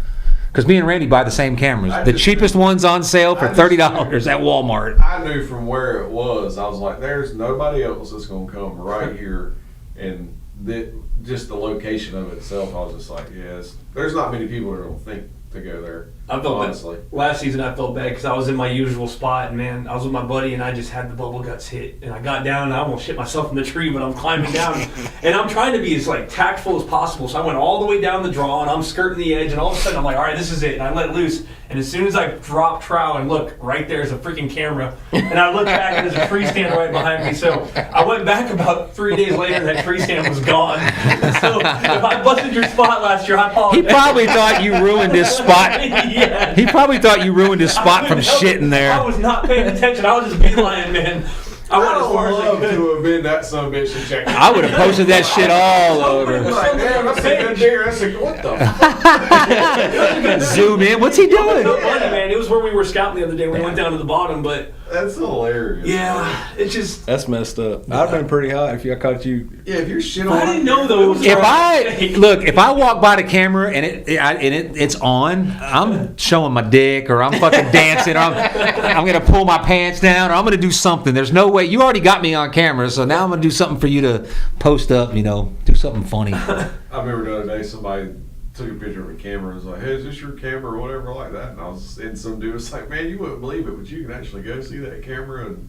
because me and Randy buy the same cameras. The cheapest ones on sale for $30 at Walmart. I knew from where it was. I was like, "There's nobody else that's gonna come right here," and just the location of it itself, I was just like, yes, there's not many people that are gonna think to go there. I felt honestly. Last season I felt bad because I was in my usual spot, and man, I was with my buddy, and I just had the bubble guts hit, and I got down, and I almost shit myself in the tree, but I'm climbing down, and I'm trying to be as like tactful as possible. So I went all the way down the draw, and I'm skirting the edge, and all of a sudden I'm like, all right, this is it, and I let loose. And as soon as I drop trowel and look, right there's a freaking camera, and I look back and there's a tree stand right behind me. So I went back about 3 days later, and that tree stand was gone. So if I busted your spot last year, I apologize. He probably thought you ruined his spot. Yes. He probably thought you ruined his spot from shitting I there. was not paying attention. I was just beelining, man. I went as far as I love could. to have been that son of a bitch and checked. I would have posted that shit all over. Like, damn, that's a good deer. That's a what the? Zoom in. What's he doing? No funny, man. It was where we were scouting the other day. We went down to the bottom, but That's hilarious. yeah, it just. That's messed up. I've been pretty hot if I caught you. Yeah, if you're shit on. I didn't know though. It was If I walk by the camera and it's on, I'm showing my dick or I'm fucking dancing or I'm gonna pull my pants down or I'm gonna do something. There's no way you already got me on camera, so now I'm gonna do something for you to post up. Do something funny. I remember the other day somebody took a picture of a camera and was like, "Hey, is this your camera?" or whatever like that. And I was in some dude was like, "Man, you wouldn't believe it, but you can actually go see that camera and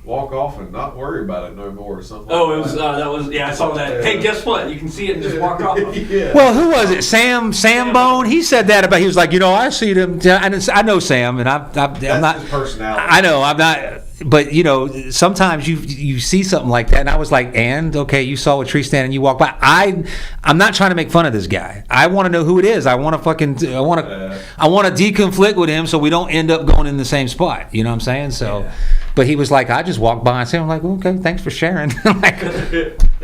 walk off and not worry about it no more," or something. Oh, like it was. that. That was. Yeah, I saw that. Hey, guess what? You can see it and just walk off. Yeah. Well, who was it? Sam Bone. He said that about. He was like, I see them. I know Sam, and I'm That's not. his personality. I know I'm not. But sometimes you see something like that, and I was like, and okay, you saw a tree stand and you walk by. I'm not trying to make fun of this guy. I want to know who it is. I want to deconflict with him so we don't end up going in the same spot. You know what I'm saying? So, Yeah. but he was like, I just walked by and said, I'm like, okay, thanks for sharing.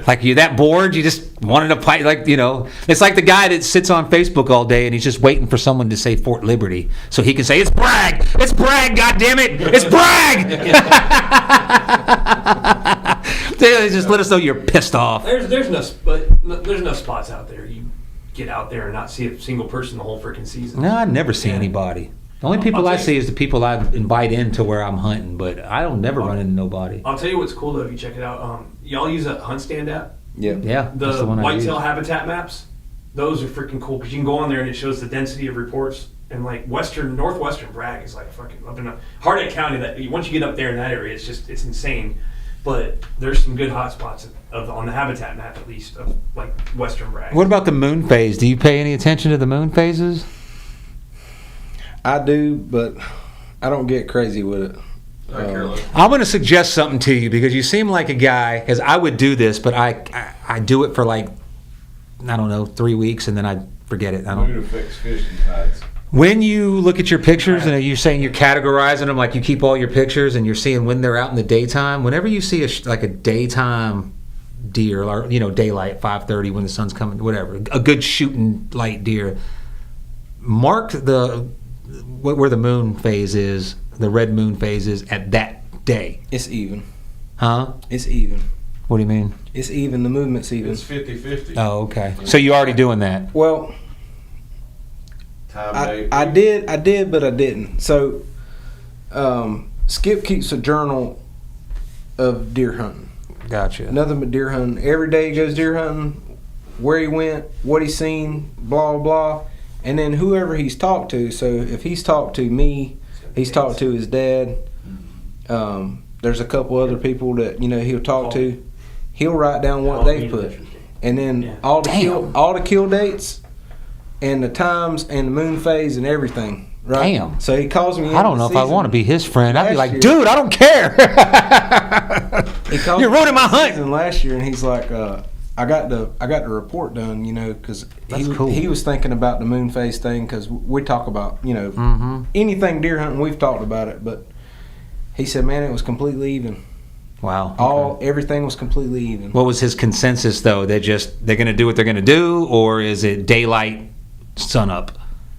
like you that bored? You just wanted to play, it's like the guy that sits on Facebook all day and he's just waiting for someone to say Fort Liberty so he can say, it's Bragg, goddammit, it's Bragg. They just let us know you're pissed off. There's no spots out there. You get out there and not see a single person the whole freaking season. No, I never see anybody. The only people I see is the people I invite in to where I'm hunting, but I don't never run into nobody. I'll tell you what's cool though if you check it out. Y'all use a Hunt Stand app? Yeah. Yeah, that's The one I use. whitetail habitat maps. Those are freaking cool because you can go on there and it shows the density of reports. And like northwestern Bragg is like fucking up in Hardin County. That once you get up there in that area, it's insane. But there's some good hot spots on the habitat map at least of like western Bragg. What about the moon phase? Do you pay any attention to the moon phases? I do, but I don't get crazy with it. I care less. I'm going to suggest something to you because you seem like a guy, because I would do this, but I do it for like, I don't know, 3 weeks and then I forget it. Moon affects fishing tides. When you look at your pictures and you're saying you're categorizing them, like you keep all your pictures and you're seeing when they're out in the daytime, whenever you see like a daytime deer or, daylight, 5:30 when the sun's coming, whatever, a good shooting light deer, mark where the moon phase is, the red moon phase is at that day. It's even. Huh? It's even. What do you mean? It's even. The movement's even. It's 50-50. Oh, okay. So you're already doing that. Well, Time, I day. did, but I didn't. So, Skip keeps a journal of deer hunting. Gotcha. Nothing but deer hunting. Every day he goes deer hunting, where he went, what he's seen, blah, blah. And then whoever he's talked to. So if he's talked to me, he's talked to his dad. There's a couple other people that, he'll talk to. He'll write down what they've put. And then all the kill dates and the times and the moon phase and everything. Right? Damn. So he calls me. I don't know if I want to be his friend. I'd be like, Last dude, I don't care. He called You're me ruining my hunt. season last year, and he's like, I got the report done, because That's cool. he was thinking about the moon phase thing because we talk about anything deer hunting. We've talked about it, but he said, man, it was completely even. Wow. Everything was completely even. What was his consensus though? They're going to do what they're going to do, or is it daylight, sun up?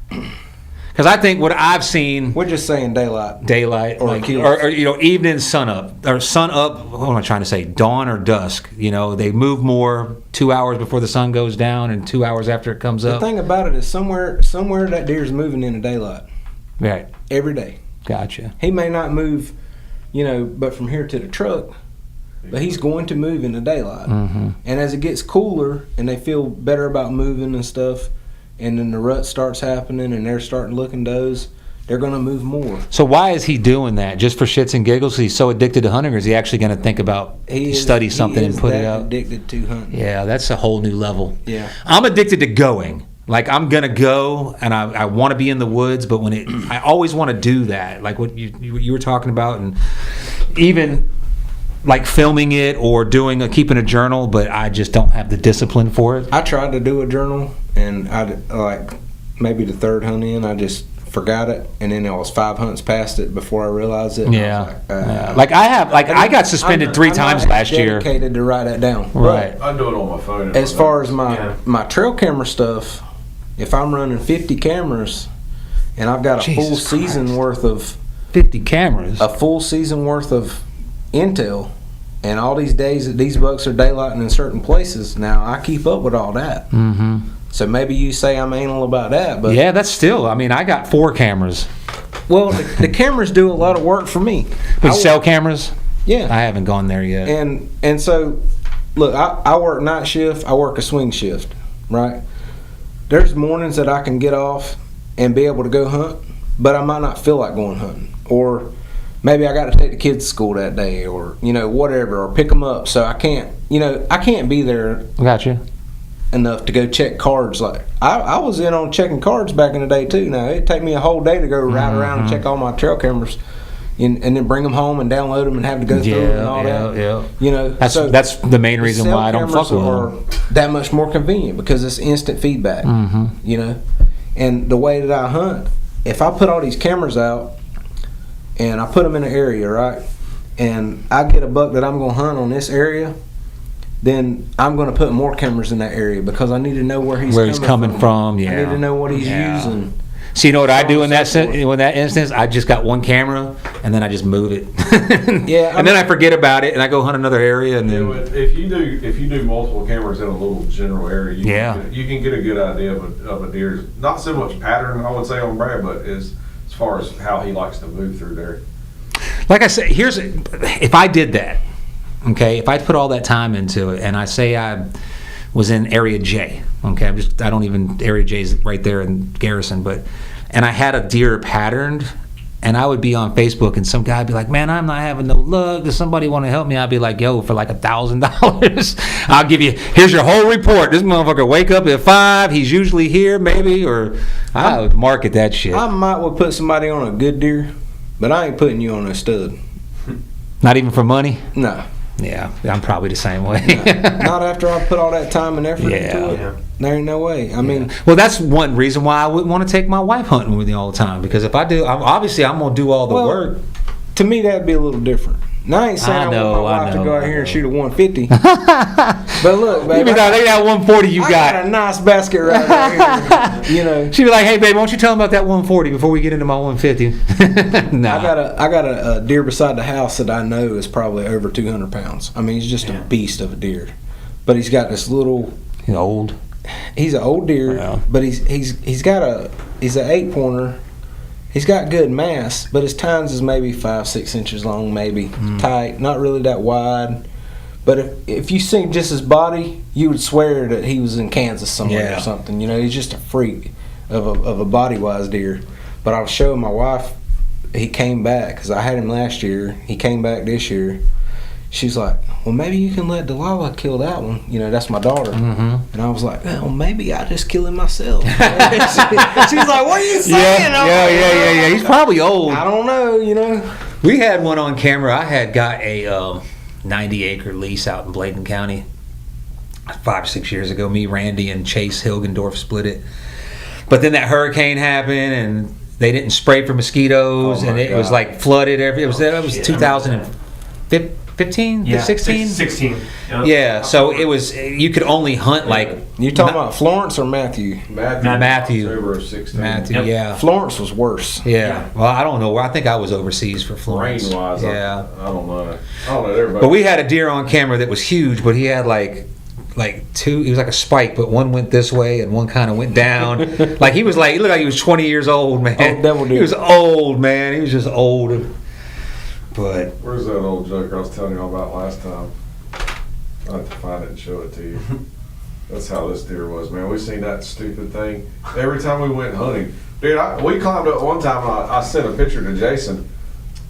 Because I think what I've seen, We're just saying daylight. or kills. evening sun up or sun up. What am I trying to say? Dawn or dusk? They move more 2 hours before the sun goes down and 2 hours after it comes The up. thing about it is somewhere that deer's moving in the daylight Right. every day. Gotcha. He may not move, but from here to the truck, but he's going to move in the daylight. Mm-hmm. And as it gets cooler and they feel better about moving and stuff, and then the rut starts happening and they're starting looking does, they're going to move more. So why is he doing that? Just for shits and giggles? He's so addicted to hunting, or is he actually going to think about study something and put it out? Addicted to hunting. Yeah, that's a whole new level. Yeah. I'm addicted to going. Like I'm gonna go, and I want to be in the woods, but I always want to do that, like what you were talking about, and even like filming it or keeping a journal, but I just don't have the discipline for it. I tried to do a journal, and I like maybe the third hunt in, I just forgot it, and then I was 5 hunts past it before I realized it. And I was Yeah. Like I got suspended three times last year. Dedicated to write that down. Right. I do it on my phone. As far as my trail camera stuff, if I'm running 50 cameras and I've got a full Jesus season Christ. worth of 50 cameras. a full season worth of intel, and all these days that these bucks are daylighting in certain places, now I keep up with all that. Mm-hmm. So maybe you say I'm anal about that, but Yeah, that's still. I mean, I got 4 cameras. well, the cameras do a lot of work for me. We sell cameras. Yeah, I haven't gone there yet. and so look, I work night shift. I work a swing shift, right? There's mornings that I can get off and be able to go hunt, but I might not feel like going hunting, or maybe I got to take the kids to school that day, or whatever, or pick them up. So I can't be there Gotcha. enough to go check cards. Like I was in on checking cards back in the day too. Now it'd take me a whole day to go ride around and check all my trail cameras, and then bring them home and download them and have to go through them and all that. Yeah. That's the main reason why I don't fuck with are them. that much more convenient because it's instant feedback. Mm-hmm. And the way that I hunt, if I put all these cameras out and I put them in an area, right, and I get a buck that I'm going to hunt on this area, then I'm going to put more cameras in that area because I need to know where he's coming from. Yeah. I need to know what he's Yeah. using. So you know what I do in that instance? I just got one camera and then I just move it. Yeah, and then I forget about it and I go hunt another area and then. If you do multiple cameras in a little general area, you can get a good idea of a deer's not so much pattern, I would say, on Bragg, but as far as how he likes to move through there. Like I said, if I did that, okay, if I put all that time into it and I say I was in area J, okay, area J is right there in Garrison, and I had a deer patterned, and I would be on Facebook and some guy would be like, man, I'm not having no luck, does somebody want to help me? I'd be like, yo, for like $1,000 I'll give you, here's your whole report. This motherfucker wake up at 5, he's usually here maybe, or I would market that shit. I might would put somebody on a good deer, but I ain't putting you on a stud. Not even for money? No. Yeah, I'm probably the same way. Not after I put all that time and effort into it. Yeah. There ain't no way. I mean, well, that's one reason why I wouldn't want to take my wife hunting with me all the time, because if I do, I'm going to do all the work. To me, that'd be a little different. Now, I ain't saying I want my wife to go out here and shoot a 150. But look, baby, Look at that 140 you I got. got a nice basket right here. She'd be like, hey, babe, why don't you tell him about that 140 before we get into my 150? Nah. I got a deer beside the house that I know is probably over 200 pounds. I mean, he's just a beast of a deer. But he's got this little... He's old. He's an old deer, Yeah. but he's an 8-pointer. He's got good mass, but his tines is maybe 5-6 inches long, maybe tight, not really that wide. But if you see just his body, you would swear that he was in Kansas somewhere or something. He's just a freak of a body-wise deer. But I was showing my wife, he came back, because I had him last year. He came back this year. She's like, well, maybe you can let Delilah kill that one. That's my daughter. Mm-hmm. And I was like, well, maybe I just kill him myself. She's like, what are you saying? Yeah. He's probably old. I don't know, We had one on camera. I had got a 90-acre lease out in Bladen County 5 or 6 years ago. Me, Randy, and Chase Hilgendorf split it. But then that hurricane happened, and they didn't spray for mosquitoes, and it was like flooded. It was 2015. 16? 16. Yeah, so it was, you could only hunt like... You talking about Florence or Matthew? Matthew. Over 16. Matthew, yeah. Florence was worse. Yeah. Well, I don't know. I think I was overseas for Florence. Rain-wise, yeah. I don't know. Everybody. But we had a deer on camera that was huge, but he had like two, he was like a spike, but one went this way and one kind of went down. He looked like he was 20 years old, man. Old devil deer. He was old, man. He was just old. But where's that old joke I was telling you all about last time? I'll have to find it and show it to you. That's how this deer was, man. We seen that stupid thing every time we went hunting. Dude, we climbed up one time and I sent a picture to Jason,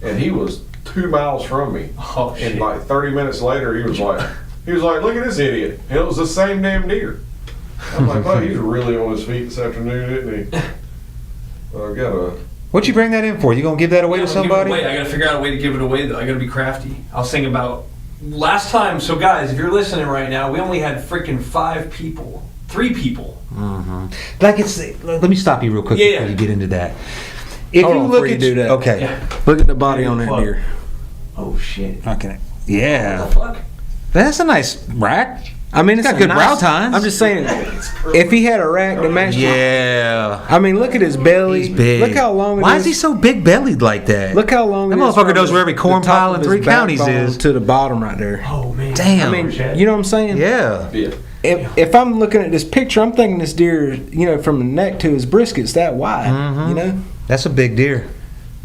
and he was 2 miles from me. Oh, shit. And like 30 minutes later, he was like, look at this idiot. And it was the same damn deer. I'm like, oh, he's really on his feet this afternoon, isn't he? But I've got a... what'd you bring that in for? You gonna give that away to somebody? I gotta figure out a way to give it away, though. I gotta be crafty. I was thinking about last time. So, guys, if you're listening right now, we only had freaking 3 people. Mm-hmm. Let me stop you real quick before you get into that. If Hold you on look before you at do that. okay, Yeah. Look at the body on that deer. Oh shit. okay, yeah, What the fuck? that's a nice rack. I mean, it's got a good nice, brow tines. I'm just saying, if he had a rack to match, Yeah, I mean, look at his belly. he's big. Look how long. Why is he so big bellied like that? Look how long. That it is motherfucker from knows where every the corn top pile of in his 3 counties backbone is. to the bottom right there. Oh man. Damn. I mean, you know what I'm saying? Yeah. Yeah. If I'm looking at this picture, I'm thinking this deer, you know, from the neck to his brisket's that wide, you know, That's a big deer.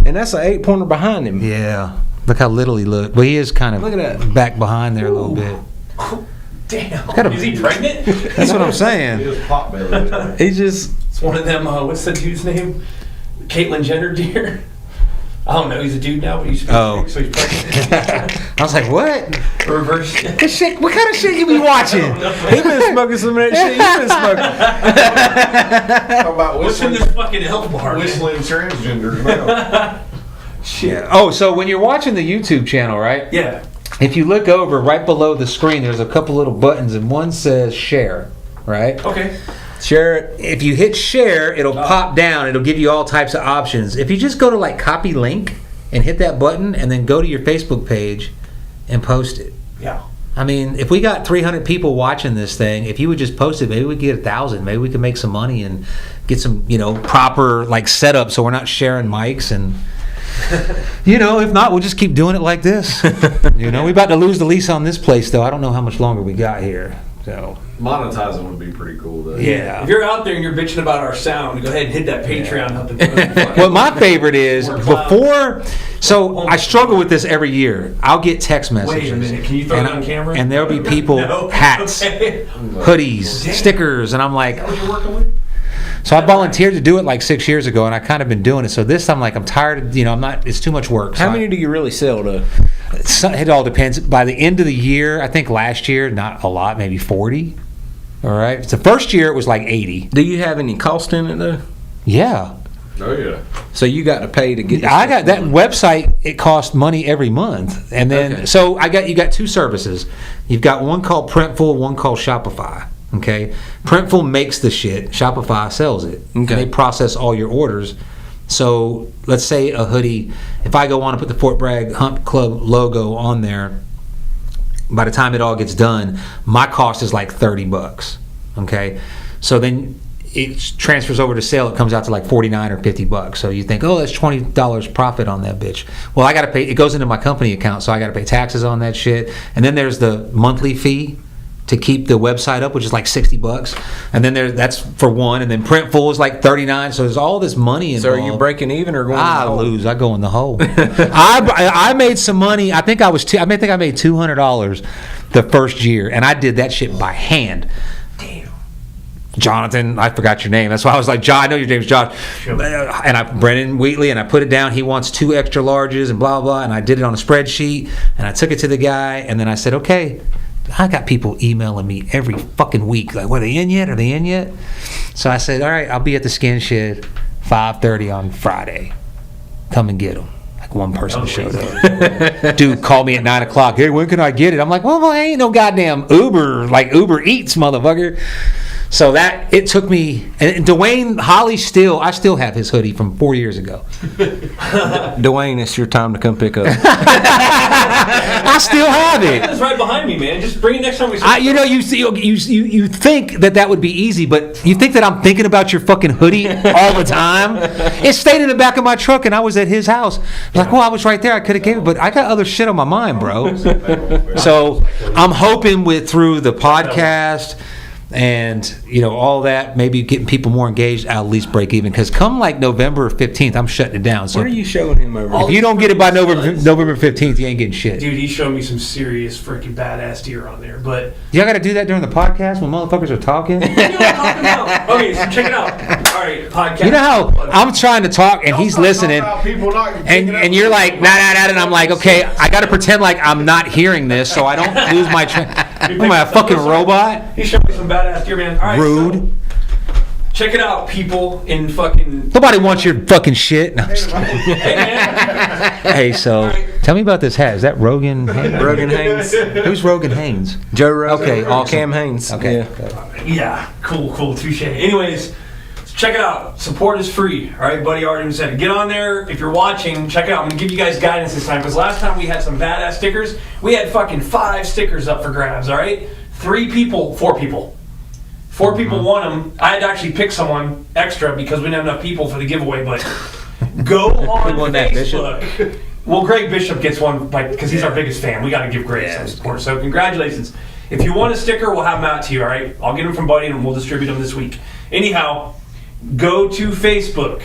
and that's an 8-pointer behind him. Yeah. Look how little he looked. Well, he is kind of Look at that. back behind there a little bit. Damn. Got a- Is he pregnant? That's what I'm He saying. was pot belly. He just It's one of them. What's the dude's name? Caitlyn Jenner deer. I don't know. He's a dude now, but he's so he's pregnant. I was like, what? Reverse. What shit? What kind of shit you be watching? he been smoking some of that shit. He been smoking. How about What's in whistling, this fucking health bar? whistling transgenders now? Shit. Oh, so when you're watching the YouTube channel, right? Yeah. If you look over right below the screen, there's a couple little buttons, and one says share, right? Okay. Share it. If you hit share, it'll pop down. It'll give you all types of options. If you just go to like copy link and hit that button, and then go to your Facebook page and post it. Yeah. I mean, if we got 300 people watching this thing, if you would just post it, maybe we could get 1,000. Maybe we could make some money and get some, proper like setup, so we're not sharing mics and. If not, we'll just keep doing it like this. We about to lose the lease on this place, though. I don't know how much longer we got here. So Monetizing would be pretty cool, though. yeah. If you're out there and you're bitching about our sound, go ahead and hit that Patreon. Help the Well, my favorite is Or cloud. before. So I struggle with this every year. I'll get text messages. Wait a minute. Can you throw and it on camera? And there'll be people, No. hats, Okay. hoodies, Damn. stickers, and I'm like. Is that what you're working with? So I volunteered to do it like 6 years ago, and I kind of been doing it. So this, I'm like, I'm tired. I'm not. It's too much work. So How many do you really sell though? It all depends. By the end of the year, I think last year, not a lot, maybe 40. All right. The first year it was like 80. Do you have any cost in it though? Yeah. Oh, yeah. So you got to pay to get. This I got that website. It costs money every month, and then Okay. so you got two services. You've got one called Printful, one called Shopify. Okay, Printful makes the shit. Shopify sells it. Okay. And they process all your orders. So let's say a hoodie. If I go on and put the Fort Bragg Hunt Club logo on there, by the time it all gets done, my cost is like $30. Okay, so then it transfers over to sale. It comes out to like $49 or $50. So you think, oh, that's $20 profit on that bitch. Well, I got to pay. It goes into my company account, so I got to pay taxes on that shit. And then there's the monthly fee to keep the website up, which is like $60, and then that's for one, and then Printful is like $39. So there's all this money involved. So are you breaking even or going? I in the hole? lose. I go in the hole. I made some money. I think I made $200 the first year, and I did that shit by hand. Damn. Jonathan, I forgot your name. That's why I was like, John. I know your name's Josh. Sure. And Brennan Wheatley, and I put it down. He wants 2 extra larges and blah blah. And I did it on a spreadsheet, and I took it to the guy, and then I said, okay. I got people emailing me every fucking week, like, "Are they in yet? Are they in yet?" So I said, "All right, I'll be at the Skin Shed, 5:30 on Friday. Come and get them." Like one person showed up. Dude called me at 9 o'clock. Hey, when can I get it? I'm like, well, I ain't no goddamn Uber, like Uber Eats, motherfucker. So it took me, and Dwayne Holly I still have his hoodie from 4 years ago. Dwayne, it's your time to come pick up. I still have it. It's right behind me, man. Just bring it next time we see. You think that would be easy, but you think that I'm thinking about your fucking hoodie all the time? It stayed in the back of my truck, and I was at his house. Like, well, I was right there. I could have gave it, but I got other shit on my mind, bro. So I'm hoping through the podcast and all that, maybe getting people more engaged, I'll at least break even. Because come like November 15th, I'm shutting it down. So What are you showing him over? if you don't get it by November 15th, you ain't getting shit. Dude, he's showing me some serious freaking badass deer on there, but Y'all got to do that during the podcast when motherfuckers are talking. you know what I'm talking about. Okay, so check it out. All right, podcast. You know how I'm trying to talk and he's listening, and you're like, nah, and I'm like, okay, I got to pretend like I'm not hearing this so I don't lose my train. Am I a fucking robot? He's showing me some badass deer, man. All right, Rude. so check it out, people in fucking. Nobody wants your fucking shit. No, I'm just kidding. Hey, man. Hey, so tell me about this hat. Is that Rogan Haynes? Rogan Haynes, Who's Rogan Haynes? Joe Rogan, Okay, awesome. Cam Haynes. Okay. Yeah. Yeah, cool, touche. Anyways, check it out. Support is free. All right, Buddy Arden said, get on there. If you're watching, check it out. I'm going to give you guys guidance this time, because last time we had some badass stickers. We had fucking 5 stickers up for grabs, all right? 4 people won them. I had to actually pick someone extra because we didn't have enough people for the giveaway, but go on Facebook. Well, Greg Bishop gets one because he's our biggest fan. We got to give Greg some support. So congratulations. If you want a sticker, we'll have them out to you, all right? I'll get them from Buddy and we'll distribute them this week. Anyhow, go to Facebook,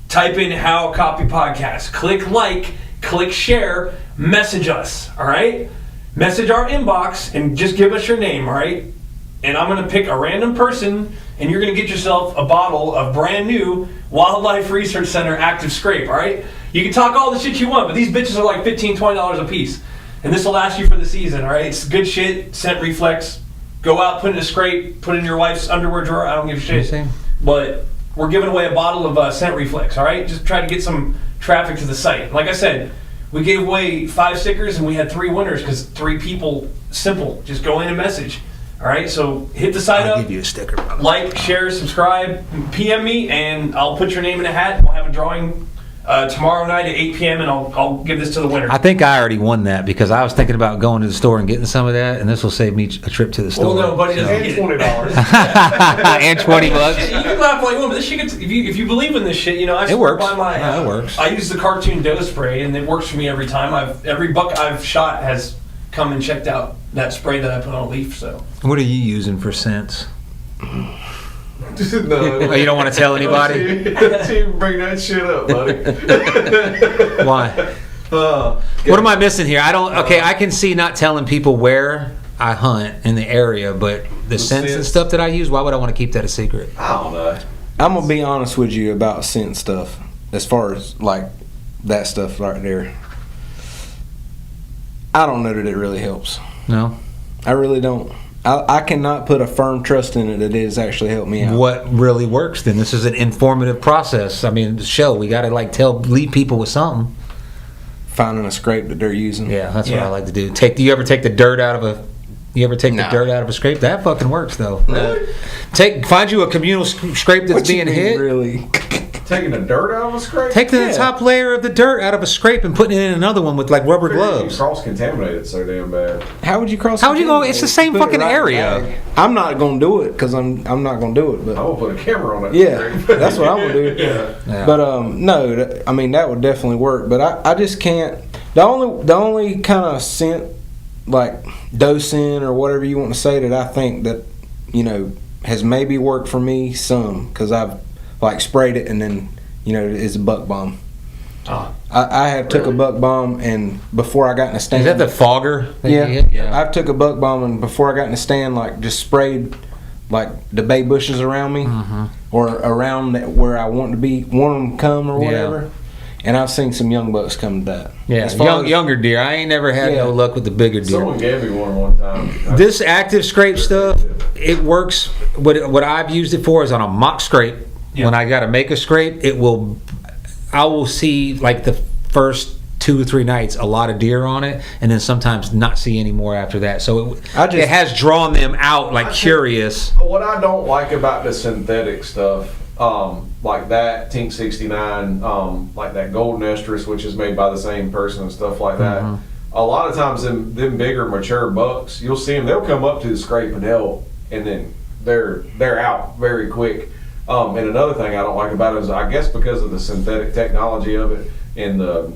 type in How Copy Podcast, click like, click share, message us, all right? Message our inbox and just give us your name, all right? And I'm going to pick a random person and you're going to get yourself a bottle of brand new Wildlife Research Center Active Scrape, all right? You can talk all the shit you want, but these bitches are like $15, $20 a piece. And this will last you for the season, all right? It's good shit, scent reflex. Go out, put it in a scrape, put it in your wife's underwear drawer. I don't give a shit. But we're giving away a bottle of scent reflex, all right? Just try to get some traffic to the site. Like I said, we gave away 5 stickers and we had 3 winners because 3 people, simple. Just go in and message. All right, so hit the site up. I'll give you a sticker, brother. Like, share, subscribe, PM me, and I'll put your name in a hat. We'll have a drawing tomorrow night at 8 p.m. and I'll give this to the winner. I think I already won that because I was thinking about going to the store and getting some of that, and this will save me a trip to the store. Well, no, buddy doesn't get $20. And $20. You can laugh all you want, but this shit gets, if you believe in this shit, you know, I It works. By my, Yeah, it works. I use the cartoon doe spray, and it works for me every time. Every buck I've shot has come and checked out that spray that I put on a leaf. So What are you using for scents? No, Oh, you don't want to tell anybody? Don't you bring that shit up, buddy. Why? What am I missing here? I don't. Okay, I can see not telling people where I hunt in the area, but the scents and stuff that I use. Why would I want to keep that a secret? I don't know. I'm gonna be honest with you about scent stuff. As far as like that stuff right there, I don't know that it really helps. No. I really don't. I cannot put a firm trust in it that it has actually helped me out. What really works then? This is an informative process. I mean, the show, we got to lead people with something. Finding a scrape that they're using. Yeah, that's what I like to do. Do you ever take the dirt out of a? You ever take the No. dirt out of a scrape? That fucking works though. No. Find you a communal scrape that's What you being mean, hit. really? Taking the dirt out of a scrape? Take the Yeah. top layer of the dirt out of a scrape and putting it in another one with like rubber gloves. Cross-contaminated so damn bad. How would you cross? How would you go? It's the same Put it fucking right in the area. bag. I'm not gonna do it because I'm not gonna do it. But I will put a camera on it. yeah, that's what I'm gonna do. Yeah. But no, I mean that would definitely work. But I just can't. The only kind of scent like doe scent or whatever you want to say that I think that has maybe worked for me some because I've like sprayed it and then it's a buck bomb. I have took a buck bomb and before I got in the stand. Is that the fogger? That you Yeah, hit? Yeah. I've took a buck bomb and before I got in the stand, like just sprayed like the bay bushes around me or around where I want them to come or whatever. And I've seen some young bucks come to that. Yeah, As far as- younger deer. I ain't never had no luck with the bigger deer. Someone gave me one time. This active scrape stuff, it works. What I've used it for is on a mock scrape. When I got to make a scrape, I will see like the first 2 or 3 nights a lot of deer on it, and then sometimes not see any more after that. So it has drawn them out like curious. What I don't like about the synthetic stuff, like that Tink 69, like that Golden Estrus, which is made by the same person and stuff like that. A lot of times, them bigger mature bucks, you'll see them. They'll come up to the scrape and then they're out very quick. And another thing I don't like about it is, I guess because of the synthetic technology of it and the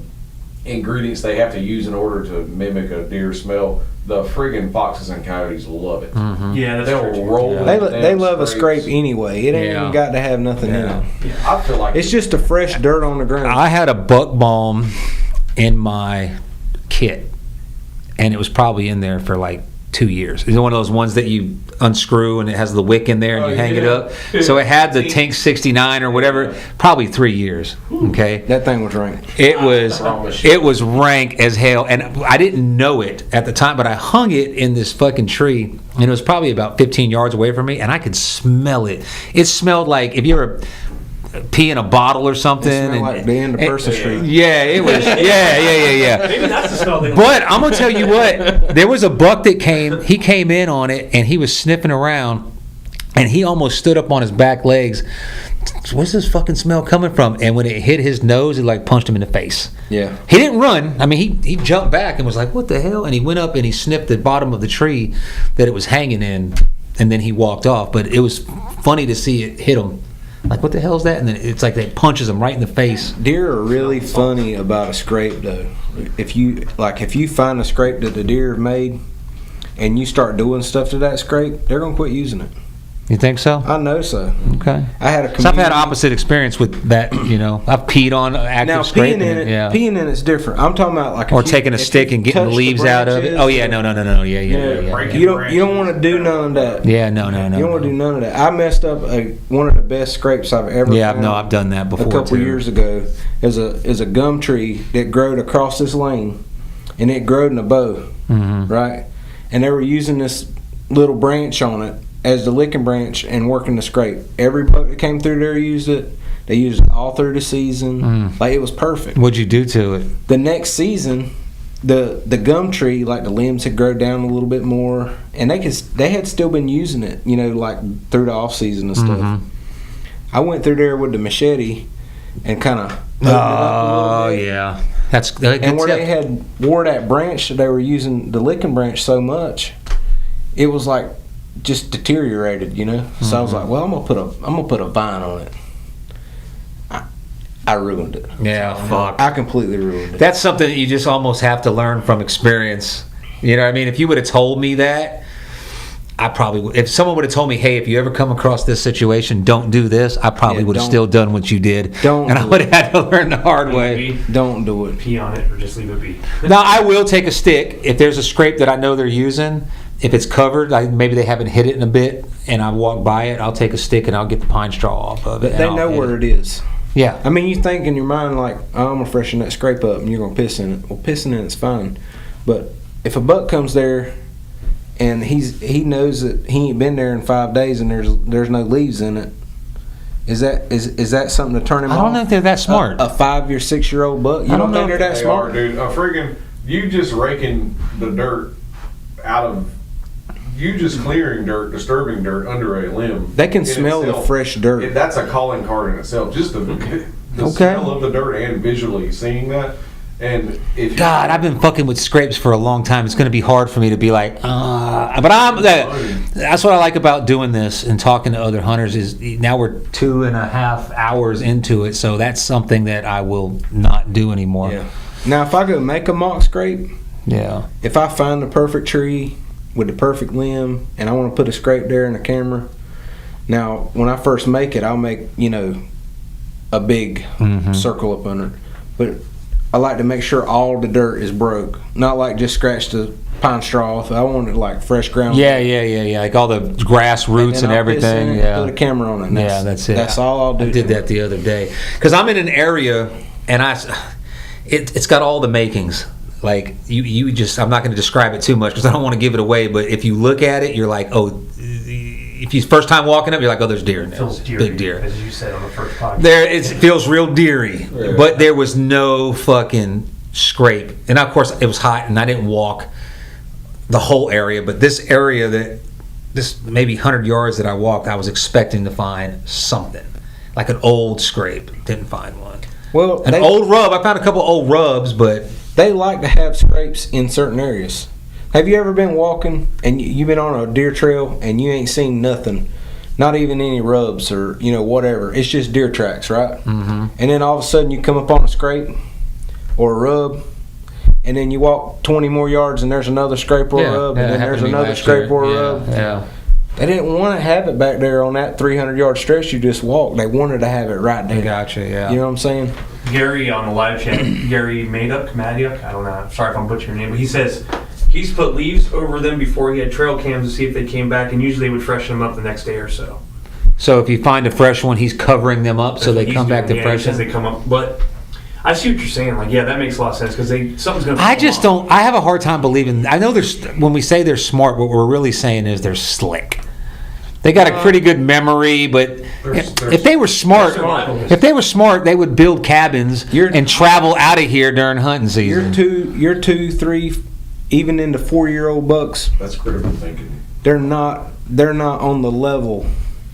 ingredients they have to use in order to mimic a deer smell, the friggin' foxes and coyotes love it. Yeah, that's They'll true. roll. They love a scrape anyway. It ain't even got to have nothing in it. I feel like It's just a fresh dirt on the ground. I had a buck balm in my kit, and it was probably in there for like 2 years. It's one of those ones that you unscrew and it has the wick in there and you hang it up. So it had the Tink 69 or whatever, probably 3 years. Okay, that thing was rank. it was rank as hell, and I didn't know it at the time, but I hung it in this fucking tree, and it was probably about 15 yards away from me, and I could smell it. It smelled like if you ever pee in a bottle or something. It smelled like the end of Person Street. Yeah, it was. Yeah. Maybe that's the smell they But I'm gonna tell you what, there was a buck that came in on it and he was sniffing around and he almost stood up on his back legs where's this fucking smell coming from? And when it hit his nose, it like punched him in the face. Yeah. He didn't run. I mean, he jumped back and was like, what the hell? And he went up and he sniffed the bottom of the tree that it was hanging in, and then he walked off. But it was funny to see it hit him. Like, what the hell is that? And then it's like it punches him right in the face. Deer are really funny about a scrape, though. If you find a scrape that the deer have made, and you start doing stuff to that scrape, they're gonna quit using it. You think so? I know so. Okay. I had a. So I've had opposite experience with that. You know, I've peed on active Now scrape. peeing in it, Yeah. peeing in it's different. I'm talking about like Or if you- taking a if stick you and getting the touch leaves out of it. branches, Oh yeah, no, yeah. breaking You don't want to do none of that. Yeah, no. You don't want to do none of that. I messed up one of the best scrapes I've ever. Yeah, found no, I've done that before a couple too. years ago. Is a gum tree that growed across this lane, and it growed in a bow, right? And they were using this little branch on it as the licking branch and working the scrape. Every buck that came through there used it. They used it all through the season. Like, it was perfect. What'd you do to it? The next season, the gum tree, like the limbs had grown down a little bit more, and they had still been using it, you know, like through the off season and stuff. I went through there with the machete and kind of opened it up a little bit. Yeah, that's a good And where tip. they had wore that branch, they were using the licking branch so much, it was like just deteriorated, you know. So I was like, well, I'm gonna put a vine on it. I ruined it. Yeah, fuck. I completely ruined it. That's something that you just almost have to learn from experience. You know what I mean? If you would have told me that, I probably would. If someone would have told me, hey, if you ever come across this situation, don't do this, I probably would have still done what you did. Don't and I do would have had to learn the hard way. Maybe Don't do it. pee on it or just leave it be. Now, I will take a stick. If there's a scrape that I know they're using, if it's covered, maybe they haven't hit it in a bit, and I walk by it, I'll take a stick and I'll get the pine straw off of it. But they know where it is. Yeah. I mean, you think in your mind like, oh, I'm gonna freshen that scrape up, and you're gonna piss in it. Well, pissing in it's fine, but if a buck comes there and he knows that he ain't been there in 5 days and there's no leaves in it, is that something to turn him off? I don't think they're that smart. A 5 or 6 year old buck? You I don't don't think know they're that They smart? are, dude. Friggin', you just raking the dirt out of. You just clearing dirt, disturbing dirt under a limb. They can in smell the itself, fresh dirt. That's a calling card in itself. Just the smell of the dirt and visually seeing that. And if God, I've been fucking with scrapes for a long time. It's going to be hard for me to be like, but that's what I like about doing this and talking to other hunters is now we're 2.5 hours into it, so that's something that I will not do anymore. Yeah. Now, if I go make a mock scrape, Yeah. if I find the perfect tree with the perfect limb and I want to put a scrape there in a camera, now when I first make it, I'll make, you know, a big circle up under it. But I like to make sure all the dirt is broke, not like just scratch the pine straw off. I want it like fresh ground. Yeah. Like all the grass roots and then I'll piss in everything. it, Yeah. Put a camera on it. And Yeah, that's it. That's all I'll do. I did that the other day because I'm in an area and it's got all the makings. Like you just, I'm not going to describe it too much because I don't want to give it away. But if you look at it, you're like, oh, if you first time walking up, you're like, oh, there's deer in It there. feels deery, Big deer. as you said on the first podcast. It feels real deery, but there was no fucking scrape. And of course, it was hot, and I didn't walk the whole area. But this area this maybe 100 yards that I walked, I was expecting to find something, like an old scrape. Didn't find one. Well, An old rub. I found a couple old rubs, but they like to have scrapes in certain areas. Have you ever been walking and you've been on a deer trail and you ain't seen nothing, not even any rubs or, you know, whatever. It's just deer tracks, right? Mm-hmm. And then all of a sudden you come up on a scrape or a rub, and then you walk 20 more yards and there's another scrape or a rub, and then there's another scrape or a rub. Yeah. They didn't want to have it back there on that 300-yard stretch you just walked. They wanted to have it right there. Gotcha. Yeah. You know what I'm saying? Gary on the live chat, Gary Madiuk, I don't know, sorry if I'm butchering your name, but he says he's put leaves over them before he had trail cams to see if they came back, and usually they would freshen them up the next day or so. So if you find a fresh one, he's covering them up so they come back to He freshen. says they come up, but I see what you're saying. Like, yeah, that makes a lot of sense because something's going to. I just don't. I have a hard time believing. I know when we say they're smart, what we're really saying is they're slick. They got a pretty good memory, but if they were smart, they would build cabins and travel out of here during hunting season. You're 2, 3, even into 4-year-old bucks. That's critical thinking. They're not on the level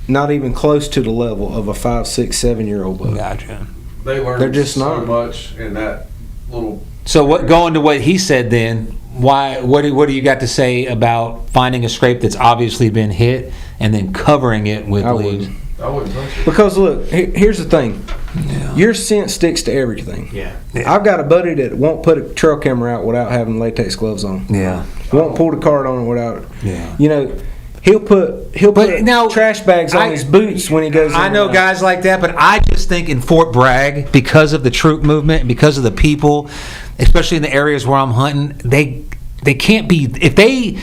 not even close to the level of a 5, 6, 7-year-old buck. Gotcha. They learn They're just so not. much in that little. So what? Going to what he said, then why? What do you got to say about finding a scrape that's obviously been hit and then covering it with I leaves? I wouldn't touch it. Because look, here's the thing. Yeah. Your scent sticks to everything. Yeah. I've got a buddy that won't put a trail camera out without having latex gloves on. Yeah. Won't pull the card on without. Yeah. You know, he'll put now, trash bags on his boots when he goes. I in know and out. guys like that, but I just think in Fort Bragg, because of the troop movement and because of the people, especially in the areas where I'm hunting, they can't be, if they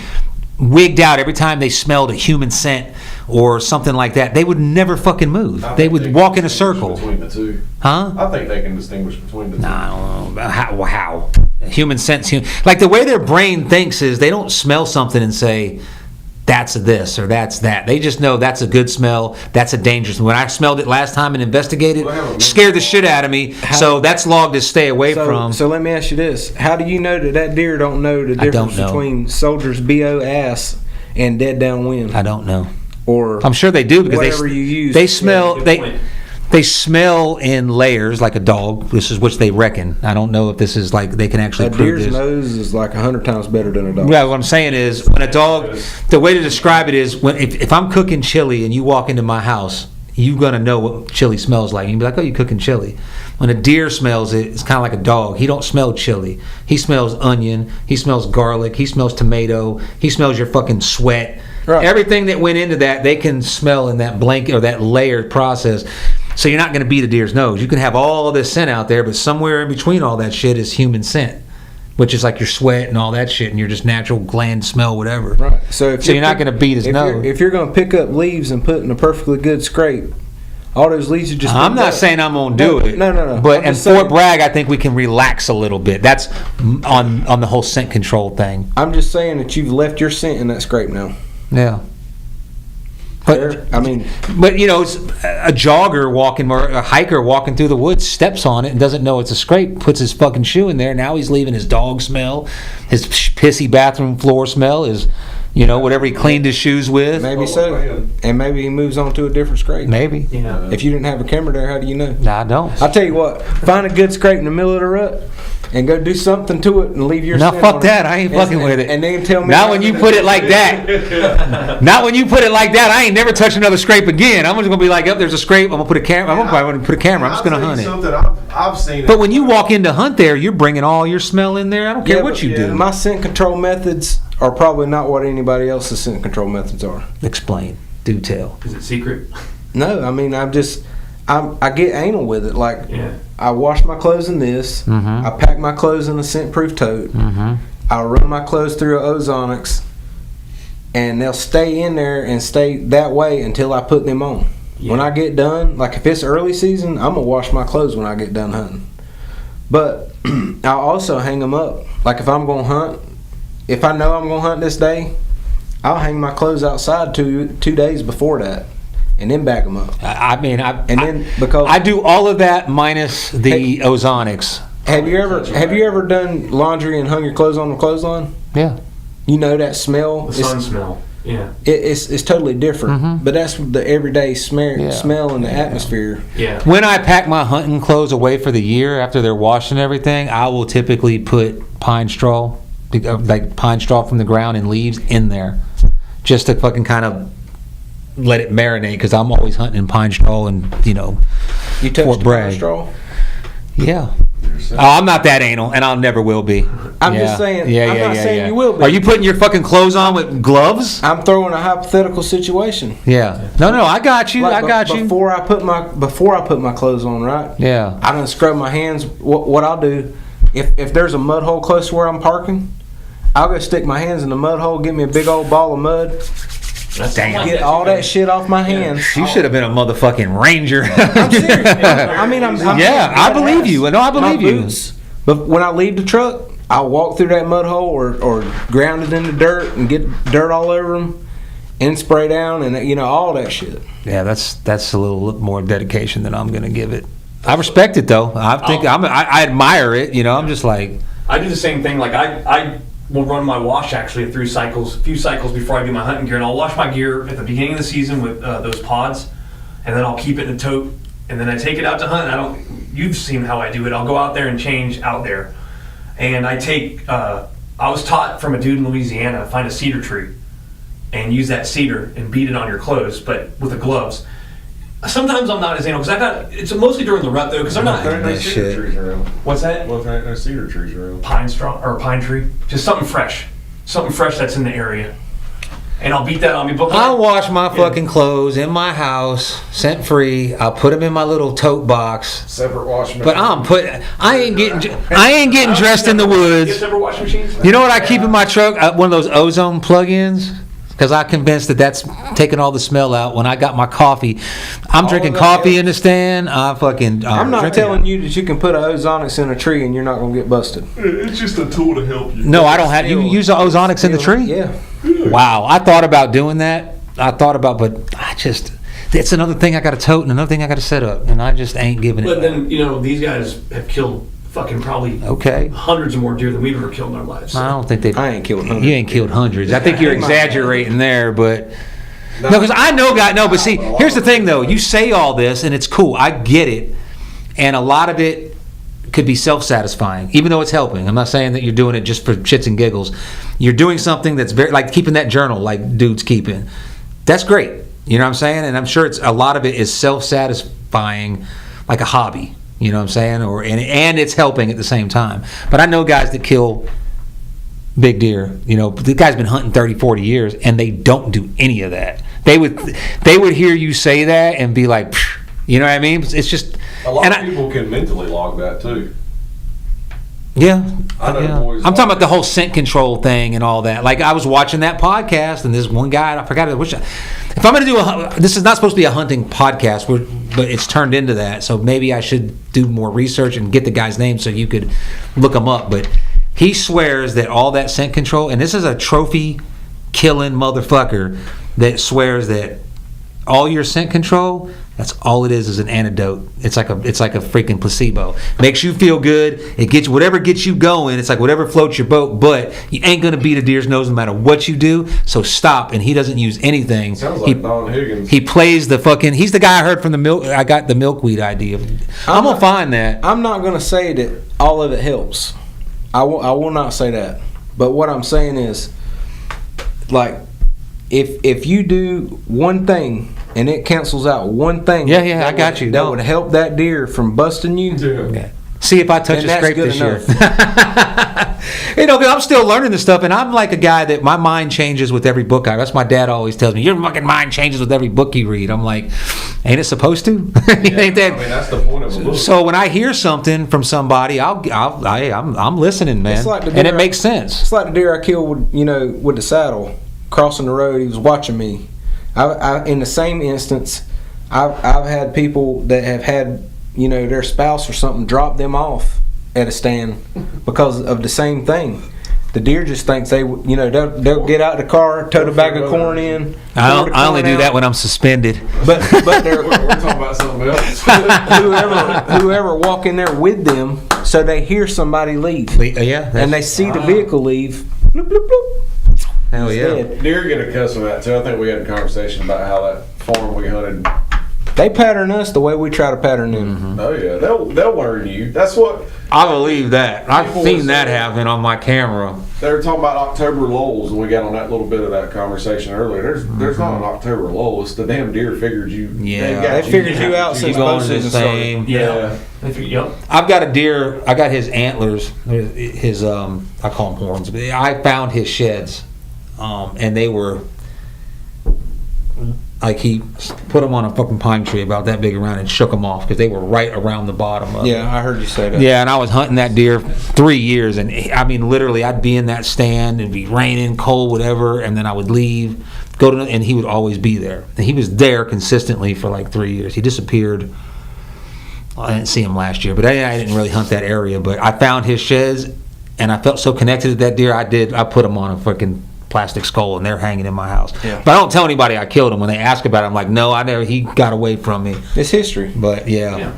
wigged out every time they smelled a human scent or something like that, they would never fucking move. I They think would can walk in a distinguish circle. between the two. Huh? I think they can distinguish between the two. Nah, I don't know. How? Human sense. Like the way their brain thinks is they don't smell something and say, that's this or that's that. They just know that's a good smell, that's a dangerous one. When I smelled it last time and investigated, scared the shit out of me. So that's logged to stay away from. So let me ask you this: how do you know that deer don't know the I don't difference know. between soldier's BO ass and dead downwind? I don't know. Or I'm sure they do because whatever you use. they smell good they point. they smell in layers like a dog. This is which they reckon. I don't know if this is like they can actually a prove deer's this. nose is like 100 times better than a dog. Yeah, what I'm saying is when a dog, the way to describe it is when if I'm cooking chili and you walk into my house, you're gonna know what chili smells like. You'll be like, oh, you're cooking chili. When a deer smells it, it's kind of like a dog. He don't smell chili. He smells onion. He smells garlic. He smells tomato. He smells your fucking sweat. Right. Everything that went into that, they can smell in that blanket or that layered process. So you're not going to beat a deer's nose. You can have all this scent out there, but somewhere in between all that shit is human scent, which is like your sweat and all that shit and your just natural gland smell, whatever. Right. So you're not going to beat his nose. If you're going to pick up leaves and put in a perfectly good scrape, all those leaves are just. I'm not saying I'm going to do it. No. But I'm in just Fort saying- Bragg, I think we can relax a little bit. That's on the whole scent control thing. I'm just saying that you've left your scent in that scrape now. Yeah. But I mean, you know, it's a jogger walking or a hiker walking through the woods steps on it and doesn't know it's a scrape, puts his fucking shoe in there. Now he's leaving his dog smell, his pissy bathroom floor smell, his, you know, whatever he cleaned his shoes with. maybe so, and maybe he moves on to a different scrape. Maybe. Yeah. If you didn't have a camera there, how do you know? No, I don't. I'll tell you what, find a good scrape in the middle of the rut and go do something to it and leave your No, scent fuck on that. it. I ain't And- fucking with it. And then tell me. Not when you put it like that. Not when you put it like that. I ain't never touch another scrape again. I'm just gonna be like, oh, there's a scrape. I'm gonna put a camera. I'm gonna put a camera. I'm just gonna hunt it. Something I've seen. But when you walk in to hunt there, you're bringing all your smell in there. I don't care what you do. My scent control methods are probably not what anybody else's scent control methods are. Explain. Do tell. Is it secret? No, I mean I get anal with it. Like Yeah. I wash my clothes in this. Mhm. I pack my clothes in a scent-proof tote. Mm-hmm. I run my clothes through an ozonics, and they'll stay in there and stay that way until I put them on. Yeah. When I get done, like if it's early season, I'm gonna wash my clothes when I get done hunting. But I'll also hang them up. Like if I'm gonna hunt, if I know I'm gonna hunt this day, I'll hang my clothes outside 2 days before that, and then bag them up. I mean, Because I do all of that minus the ozonics. have you ever done laundry and hung your clothes on the clothesline? Yeah. You know that smell. The sun smell. Yeah. It's totally different, Mhm. but that's the everyday smell Yeah. smell in the atmosphere. Yeah. When I pack my hunting clothes away for the year after they're washed and everything, I will typically put pine straw, like pine straw from the ground and leaves in there, just to fucking kind of let it marinate. Because I'm always hunting in pine straw and You touch Fort the Bragg. pine straw. yeah. Oh, I'm not that anal, and I'll never will be. I'm Yeah. just saying. Yeah, I'm yeah, not yeah, saying yeah. you will be. Are you putting your fucking clothes on with gloves? I'm throwing a hypothetical situation. Yeah. No, I got you. Like, I got you. Before I put my clothes on, right? Yeah. I done scrub my hands. What I'll do, if there's a mud hole close to where I'm parking, I'll go stick my hands in the mud hole, get me a big old ball of mud, Damn. get all that shit off my hands. You should have been a motherfucking ranger. I'm serious. I mean, I'm Yeah, I believe you. No, I believe my you. boots. But when I leave the truck, I'll walk through that mud hole or ground it in the dirt and get dirt all over them and spray down and all that shit. Yeah, that's a little more dedication than I'm gonna give it. I respect it though. I think I admire it. I'm just like, I do the same thing. Like I will run my wash actually through a few cycles before I do my hunting gear, and I'll wash my gear at the beginning of the season with those pods, and then I'll keep it in a tote, and then I take it out to hunt. You've seen how I do it. I'll go out there and change out there, and I take. I was taught from a dude in Louisiana, find a cedar tree, and use that cedar and beat it on your clothes, but with the gloves. Sometimes I'm not as anal because it's mostly during the rut though, because I'm not. There ain't no cedar trees around. What's that? Well, there ain't no cedar trees around. Pine tree, just something fresh that's in the area, and I'll beat that on me. But I'll wash my fucking clothes in my house, scent free. I'll put them in my little tote box. Separate washing machine. But I ain't getting dressed in the You woods. separate washing machines? You know what I keep in my truck? One of those ozone plug-ins. Because I'm convinced that's taking all the smell out. When I got my coffee, I'm drinking coffee in the stand. I'm not telling you that you can put ozonics in a tree and you're not going to get busted. It's just a tool to help you. No, I don't have. You use the ozonics in the tree? Yeah. Wow, I thought about doing that. But I just. It's another thing I got to tote and another thing I got to set up, and I just ain't giving it. But then these guys have killed fucking probably hundreds of more deer than we've ever killed in our lives. So. I don't think they. I ain't killed hundreds. You ain't killed hundreds. I think you're exaggerating there, but no, because I know guys. No, but see, here's the thing though. You say all this, and it's cool. I get it, and a lot of it could be self-satisfying, even though it's helping. I'm not saying that you're doing it just for shits and giggles. You're doing something that's very like keeping that journal, like dude's keeping. That's great. You know what I'm saying? And I'm sure a lot of it is self-satisfying, like a hobby. You know what I'm saying? And it's helping at the same time. But I know guys that kill big deer. The guy's been hunting 30, 40 years, and they don't do any of that. They would hear you say that and be like, psh, you know what I mean? It's just a lot of people can mentally log that too. Yeah. Boys I'm talking about the whole scent control thing and all that. Like I was watching that podcast, and this one guy, I forgot which. If I'm going to do this is not supposed to be a hunting podcast, but it's turned into that. So maybe I should do more research and get the guy's name so you could look him up. But he swears that all that scent control, and this is a trophy killing motherfucker that swears that all your scent control, that's all it is an antidote. It's like a freaking placebo. Makes you feel good. It gets whatever gets you going. It's like whatever floats your boat. But you ain't gonna beat a deer's nose no matter what you do. So stop. And he doesn't use anything. Sounds like Don Higgins. He plays the fucking. He's the guy I heard from the milk. I got the milkweed idea. I'm gonna find that. I'm not gonna say that all of it helps. I will not say that. But what I'm saying is, like, if you do one thing and it cancels out one thing, I got you. That would help that deer from busting you. Yeah. See if I touch a scrape this year. 'cause I'm still learning this stuff, and I'm like a guy that my mind changes with every book I. That's my dad always tells me. Your fucking mind changes with every book you read. I'm like, ain't it supposed to? Ain't that? I mean, that's the point of a book. So when I hear something from somebody, I'm listening, man, like and it makes sense. It's like the deer I killed with the saddle crossing the road. He was watching me. I in the same instance, I've had people that have had their spouse or something drop them off at a stand because of the same thing. The deer just thinks they'll get out the car, tote a bag of corn in. I only do that when I'm suspended. But we're talking about something else. whoever walk in there with them, so they hear somebody leave. Yeah, and they see the vehicle leave. Bloop, bloop, bloop. Hell yeah. Deer get accustomed to that too. I think we had a conversation about how that farm we hunted. They pattern us the way we try to pattern them. Mm-hmm. Oh yeah, they'll learn you. That's what I believe that. I've seen that happen on my camera. They were talking about October lulls, and we got on that little bit of that conversation earlier. There's not an October lull. It's the damn deer figured you. Yeah, they figured you out since bow season started. Yeah. Yep. I've got a deer. I got his antlers. His I call them horns. But I found his sheds, and they were. Like he put them on a fucking pine tree about that big around and shook them off because they were right around the bottom of it. Yeah, I heard you say that. Yeah, and I was hunting that deer 3 years, and I mean literally I'd be in that stand, it'd be raining, cold, whatever, and then I would leave, and he would always be there. And he was there consistently for like 3 years. He disappeared. I didn't see him last year, but I didn't really hunt that area. But I found his sheds, and I felt so connected to that deer. I put him on a freaking plastic skull, and they're hanging in my house. Yeah. But I don't tell anybody I killed him. When they ask about it, I'm like, no, I never. He got away from me. It's history. But yeah.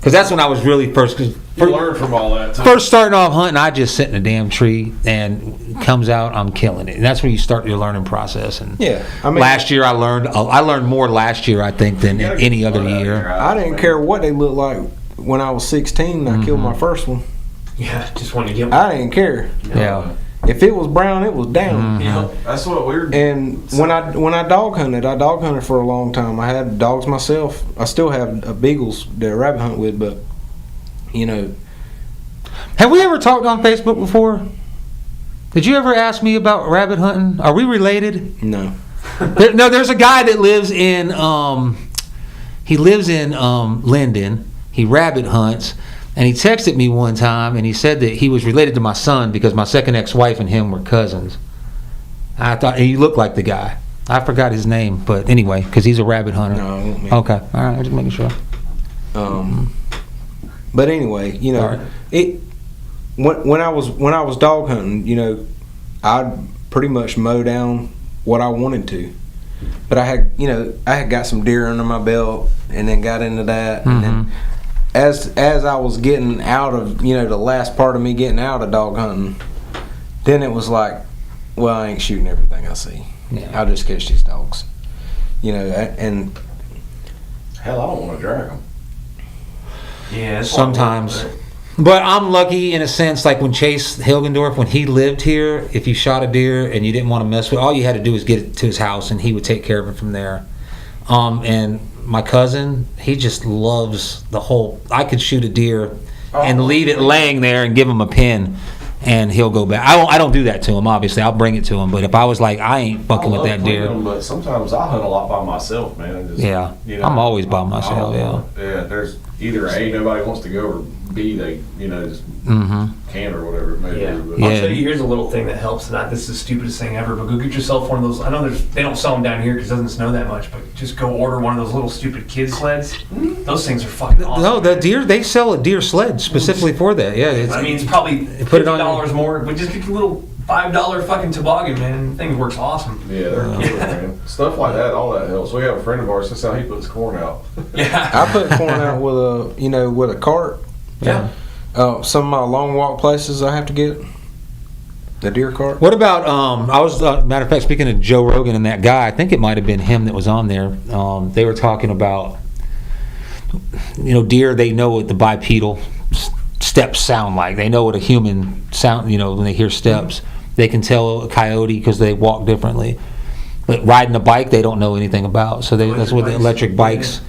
Because that's when I was really first. You learn from all that. Too. First starting off hunting, I just sit in a damn tree and comes out, I'm killing it. And that's when you start your learning process. And Yeah, I mean, last year I learned more last year, I think, than any other year. I didn't care what they looked like when I was 16. I killed my first one. Yeah, just want to get one. I didn't care. Yeah. If it was brown, it was down. Yeah. That's what we're. And when I dog hunted for a long time. I had dogs myself. I still have beagles that I rabbit hunt with, but you know. Have we ever talked on Facebook before? Did you ever ask me about rabbit hunting? Are we related? No. No, there's a guy that lives in Linden. He rabbit hunts, and he texted me one time, and he said that he was related to my son because my second ex-wife and him were cousins. I thought he looked like the guy. I forgot his name, but anyway, because he's a rabbit hunter. No, it won't be. Okay, all right, I'm just making sure. But anyway, you know, All right. when I was dog hunting, you know, I'd pretty much mow down what I wanted to. But I had got some deer under my belt, and then got into that, and then as I was getting out of, you know, the last part of me getting out of dog hunting, then it was like, well, I ain't shooting everything I see. Yeah. I'll just catch these dogs, you know, and Hell, I don't want to drag them. Yeah, it's Sometimes. But I'm lucky in a sense, like when Chase Hilgendorf, when he lived here, if you shot a deer and you didn't want to mess with, all you had to do was get it to his house and he would take care of it from there. And my cousin, he just loves the whole, I could shoot a deer and leave it laying there and give him a pin and he'll go back. I don't do that to him, obviously. I'll bring it to him. But if I was like, I ain't fucking with that deer. Them, but sometimes I hunt a lot by myself, man. Just, Yeah. you know, I'm always by myself, yeah. Yeah, there's either A, nobody wants to go, or B, they, you know, just Mm-hmm. can or whatever it may Yeah. be. But Yeah. I'll tell you, here's a little thing that helps. Not this is the stupidest thing ever, but go get yourself one of those. I know they don't sell them down here because it doesn't snow that much, but just go order one of those little stupid kid sleds. Those things are fucking awesome. No, the deer, they sell a deer sled specifically for that. Yeah. I mean, it's probably Put it on $50 more, but just get your little $5 fucking toboggan, man. The thing works awesome. Yeah, they're cool, man. Stuff like that, all that helps. We have a friend of ours, that's how he puts corn out. Yeah. I put corn out with a cart. Yeah. Some of my long walk places I have to get the deer cart. What about I was matter of fact, speaking of Joe Rogan and that guy, I think it might have been him that was on there. They were talking about, you know, deer, they know what the bipedal steps sound like. They know what a human sound, you know, when they hear steps. They can tell a coyote because they walk differently. But riding a bike, they don't know anything about. So that's what the electric bikes.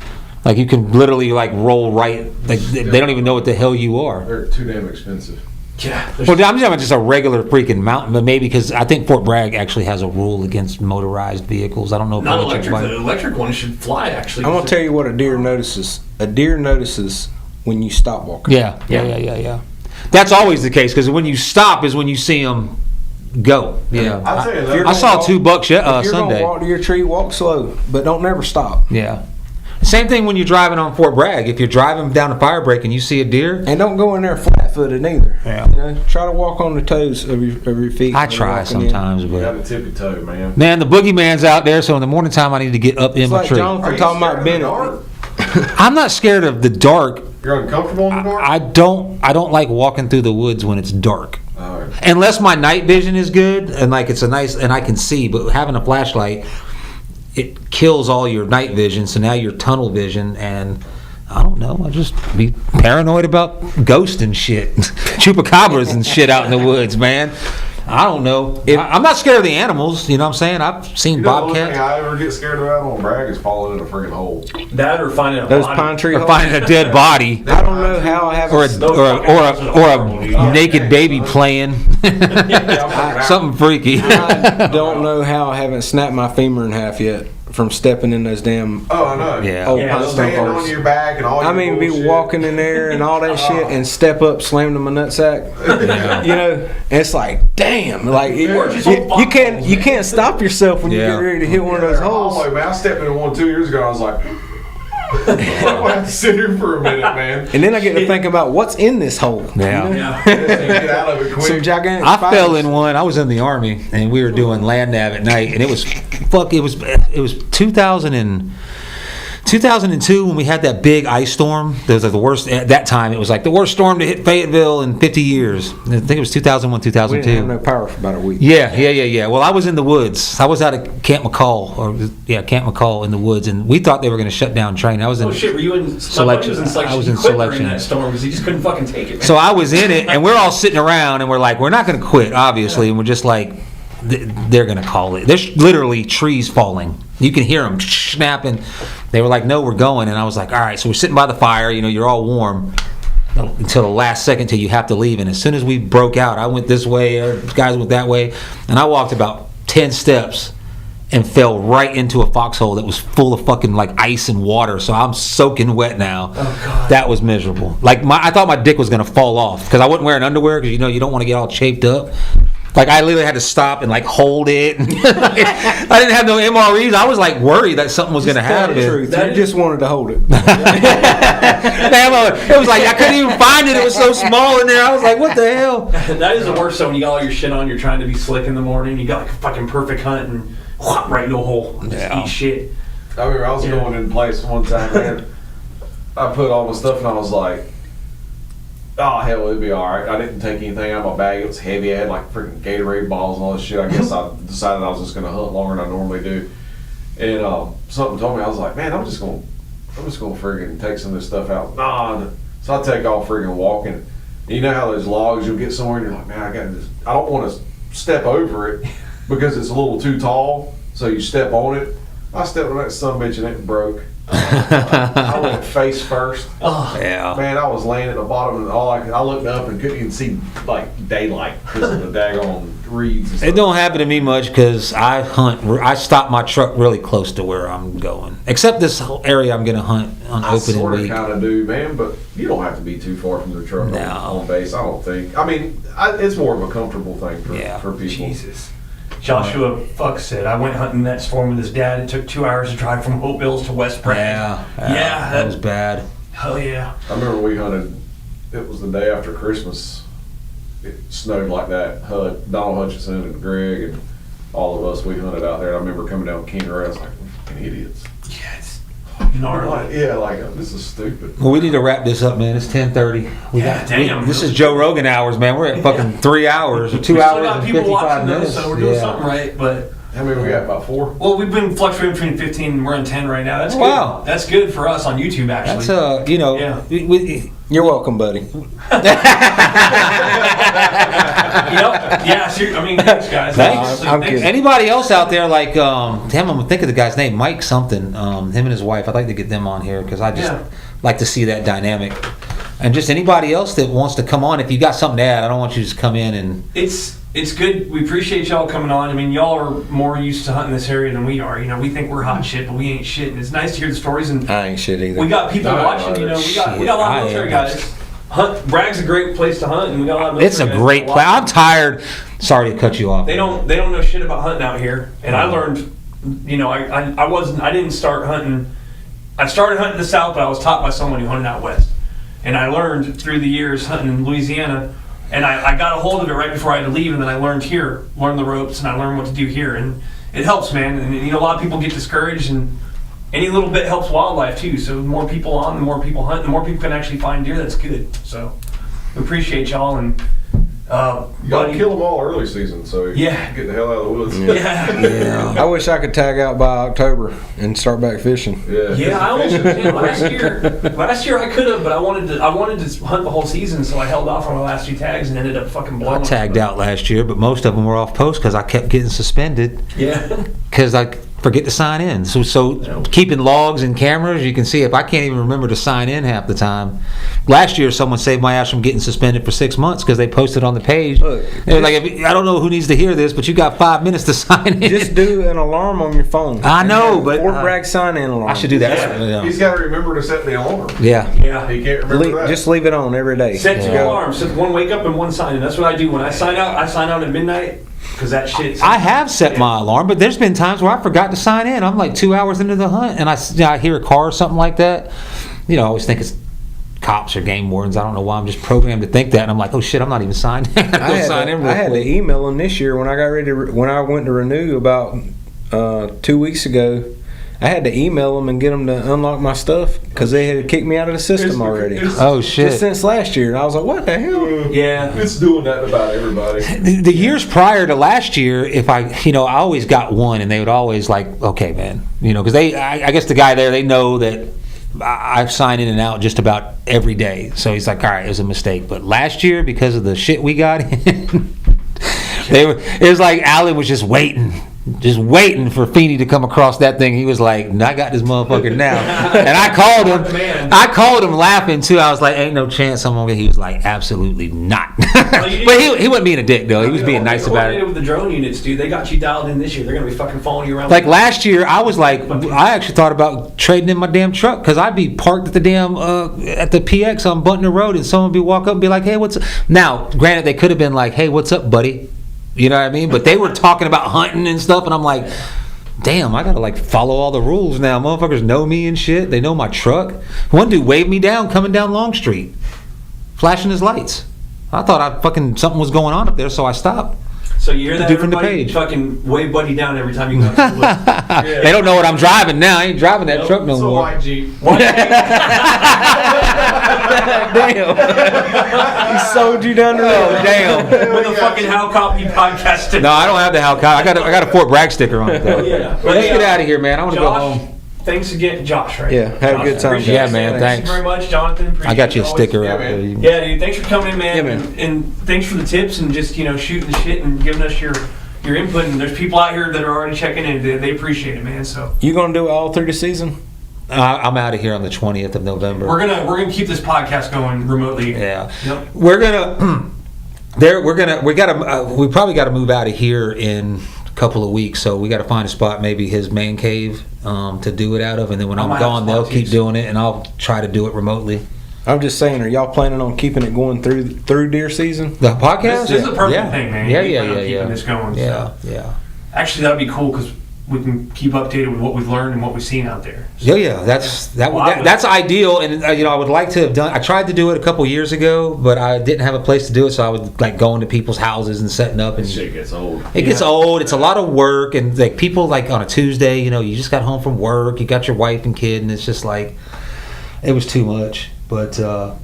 Like you can literally like roll right. Like they don't even know what the hell you are. They're too damn expensive. Yeah. Well, I'm talking about just a regular freaking mountain, but maybe because I think Fort Bragg actually has a rule against motorized vehicles. I don't know if Not electric electric. bike. The electric one should fly, actually. I'm gonna tell you what a deer notices. A deer notices when you stop walking. Yeah. That's always the case because when you stop is when you see them go. Yeah. I'll tell you, If you're I saw gonna $2 If you're Sunday. gonna walk to your tree, walk slow, but don't never stop. Yeah. Same thing when you're driving on Fort Bragg. If you're driving down a fire break and you see a deer, And don't go in there flat-footed either. Yeah. You know, try to walk on the toes of your feet. I when you're try walking in. sometimes, you but got to tippy toe, man. man, the boogeyman's out there. So in the morning time, I need to get up in It's my like tree. Jonathan Are you talking about scared of the Bennett. dark? I'm not scared of the dark. You're uncomfortable in the dark? I don't like walking through the woods when it's dark. All right. Unless my night vision is good and like it's a nice and I can see, but having a flashlight, it kills all your night vision. So now you're tunnel vision, and I don't know. I just be paranoid about ghosts and shit, chupacabras and shit out in the woods, man. I don't know. I'm not scared of the animals. You know what I'm saying? I've seen You know, the only thing bobcats. I ever get scared about on Bragg is falling in a freaking hole. That or finding a Those body. pine tree Or holes. finding a dead body, I don't know how I haven't. or a naked baby playing, something freaky. I don't know how I haven't snapped my femur in half yet from stepping in those damn. Oh, I know. Yeah. old Yeah, pine those stone Stand on poles. your back and all your I mean, be bullshit. walking in there and all that shit, and step up, slam to my nutsack. You know, and it's like, damn, like you can't stop yourself when you Yeah. get ready to hit one of those holes. Hallway, man. I stepped into one 2 years ago and I was like, I'm gonna have to sit here for a minute, man. And then I get to think about what's in this hole. Yeah. Yeah. Get out of it Some quick. gigantic. I fell spiders. in one. I was in the Army, and we were doing land nav at night, and it was 2002 2002, when we had that big ice storm, there was like the worst. At that time, it was like the worst storm to hit Fayetteville in 50 years. I think it was 2001, We didn't have 2002. no power for about a week. Yeah. Well, I was in the woods. I was out at Camp McCall, Camp McCall in the woods, and we thought they were going to shut down train. I was in Oh shit, were you in selection. I was in in selection selection. during that storm because he just couldn't fucking take it, man. So I was in it, and we're all sitting around, and we're like, we're not going to quit, obviously, and we're just like, they're going to call it. There's literally trees falling. You can hear them snapping. They were like, no, we're going. And I was like, all right. So we're sitting by the fire. You're all warm until the last second till you have to leave. And as soon as we broke out, I went this way, guys went that way, and I walked about 10 steps and fell right into a foxhole that was full of fucking like ice and water. So I'm soaking wet now. Oh, God. That was miserable. Like I thought my dick was going to fall off because I wasn't wearing underwear because you don't want to get all chafed up. Like I literally had to stop and like hold it. I didn't have no MREs. I was like worried that something was going to Tell the happen. truth. You just wanted to hold it. Damn, it was like I couldn't even find it. It was so small in there. I was like, what the hell? That is the worst. So when you got all your shit on, you're trying to be slick in the morning. You got like a fucking perfect hunt and whop, right into a hole. And just Yeah. eat shit. I remember I was going in place one time, man. I put all my stuff and I was like, oh, hell, it'd be all right. I didn't take anything out of my bag. It was heavy. I had like freaking Gatorade bottles and all this shit. I guess I decided I was just going to hunt longer than I normally do. And something told me, I was like, man, I'm just going to friggin' take some of this stuff out. Nah. So I take off friggin' walking. You know how those logs, you'll get somewhere and you're like, man, I don't want to step over it because it's a little too tall. So you step on it. I stepped on that sumbitch and it broke. I went face first. Oh, Yeah. Man, I was laying at the bottom, and I looked up and couldn't even see like daylight because of the daggone reeds. And stuff. It don't happen to me much because I stop my truck really close to where I'm going. Except this whole area I'm going to hunt on I opening sort of week. kind of do, man, but you don't have to be too far from the truck No. on base. I don't think. I mean, it's more of a comfortable thing for people. Jesus. Joshua Fuck said, I went hunting that storm with his dad. It took 2 hours to drive from Hope Mills to West Bragg. Yeah, that was bad. Hell yeah. I remember we hunted. It was the day after Christmas. It snowed like that. Donald Hutchinson and Greg and all of us, we hunted out there. And I remember coming down King Road. I was like, we're fucking idiots. Yeah, it's gnarly. This is stupid. Well, we need to wrap this up, man. It's 10:30. Damn. This is Joe Rogan hours, man. We're at fucking 3 hours or 2 We still hours got and people 55 watching minutes. those, so we're doing something right. But How many we got? About 4? well, we've been fluctuating between 15 and we're on 10 right now. That's Wow. good. That's good for us on YouTube, actually. That's Yeah. You're welcome, buddy. Yeah, I mean, thanks, guys. Thanks. I'm Thanks. kidding. Anybody else out there like damn, I'm gonna think of the guy's name, Mike something, him and his wife. I'd like to get them on here because I just like to see that dynamic. And just anybody else that wants to come on, if you got something to add, I don't want you to just come in and It's good. We appreciate y'all coming on. I mean, y'all are more used to hunting this area than we are. You know, we think we're hot shit, but we ain't shit. And it's nice to hear the stories. And I ain't shit either. we got people No, watching. You know, we got a lot of military guys. Bragg's a great place to hunt, and we got a lot of military it's a guys great that play. watch. I'm tired. Sorry to cut you off. They don't know shit about hunting out here. And I learned, you know, I didn't start hunting. I started hunting the South, but I was taught by someone who hunted out West. And I learned through the years hunting in Louisiana, and I got a hold of it right before I had to leave, and then I learned the ropes, and I learned what to do here, and it helps, man. And you know, a lot of people get discouraged, and any little bit helps wildlife too. So the more people on, the more people hunt, the more people can actually find deer. That's good. So we appreciate y'all, and You gotta kill them all early season, so you get the hell out of the woods. yeah. I wish I could tag out by October and start back fishing. Yeah, I almost last year I could have, but I wanted to hunt the whole season, so I held off on my last 2 tags and ended up fucking blowing. I tagged out last year, but most of them were off post because I kept getting suspended Yeah. because I forget to sign in. So keeping logs and cameras, you can see if I can't even remember to sign in half the time. Last year, someone saved my ass from getting suspended for 6 months because they posted on the page. Look, They were like, I don't know who needs to hear this, but you got 5 minutes to sign in. Just do an alarm on your phone. I know, but Fort Bragg sign-in alarm. I should do that. Yeah. He's got to remember to set the alarm. Yeah. Yeah. He can't remember that. Just leave it on every day. Set 2 alarms. Set one wake up and one sign in. That's what I do when I sign out. I sign out at midnight because that shit. I have set my alarm, but there's been times where I forgot to sign in. I'm like 2 hours into the hunt, and I hear a car or something like that. You know, I always think it's cops or game wardens. I don't know why. I'm just programmed to think that, and I'm like, oh shit, I'm not even signed in. I had to email him this year when I got ready to when I went to renew about 2 weeks ago. I had to email them and get them to unlock my stuff because they had kicked me out of the system already. Oh shit! Just since last year, and I was like, "What the hell?" Yeah, It's doing that about everybody. The years prior to last year, if I always got one, and they would always like, okay, man, because I guess the guy there, they know that I've signed in and out just about every day. So he's like, all right, it was a mistake. But last year, because of the shit we got in, it was like Alan was just waiting for Feeney to come across that thing. He was like, I got this motherfucker now. And I called him. I called him laughing too. I was like, ain't no chance I'm gonna get. He was like, absolutely not. But he wasn't being a dick though. He was being nice about it. With the drone units, dude, they got you dialed in this year. They're gonna be fucking following you around. Like last year, I was like, I actually thought about trading in my damn truck because I'd be parked at the damn at the PX on Bunton Road, and someone would walk up and be like, hey, what's up? Now, granted, they could have been like, hey, what's up, buddy? You know what I mean? But they were talking about hunting and stuff, and I'm like, damn, I gotta like follow all the rules now. Motherfuckers know me and shit. They know my truck. One dude waved me down coming down Long Street, flashing his lights. I thought something was going on up there, so I stopped. So you hear that? Dude from the Everybody page. fucking wave Buddy down every time you go. Yeah. They don't know what I'm driving now. I ain't driving that truck no It's a more. white Jeep. Damn, he sold you down the road. Oh, damn. With a fucking How Copy podcast. No, I don't have the Hellcat. I got a Fort Bragg sticker on it though. Yeah. But let's get out of here, man. I want to go Josh, home. thanks again, Josh. Right? Yeah, have a good time. Appreciate Yeah, it. man, Thank thanks. you very much, Jonathan. Appreciate I got you a it sticker always. out there. Yeah, dude. Thanks for coming in, man. Yeah, man. And thanks for the tips and just shooting the shit and giving us your input. And there's people out here that are already checking in. They appreciate it, man. So You gonna do it all through the season? I'm out of here on the 20th of November. we're gonna keep this podcast going remotely. Yeah, Yep. we're gonna. We probably got to move out of here in a couple of weeks. So we got to find a spot, maybe his man cave, to do it out of, and then when I I'm might have gone, a they'll spot keep too. doing it, and I'll try to do it remotely. I'm just saying, are y'all planning on keeping it going through deer season? The podcast. This is a perfect Yeah. thing, man. Yeah, We yeah, plan on yeah, keeping yeah. this going. Yeah, So. yeah. Actually, that'd be cool because we can keep updated with what we've learned and what we've seen out there. Yeah. That's Well, that's ideal, and I would like to have done. I tried to do it a couple years ago, but I didn't have a place to do it, so I would like going to people's houses and setting up. And This shit gets old. it gets old. It's a lot of work, and like people like on a Tuesday, you just got home from work, you got your wife and kid, and it's just like it was too much. But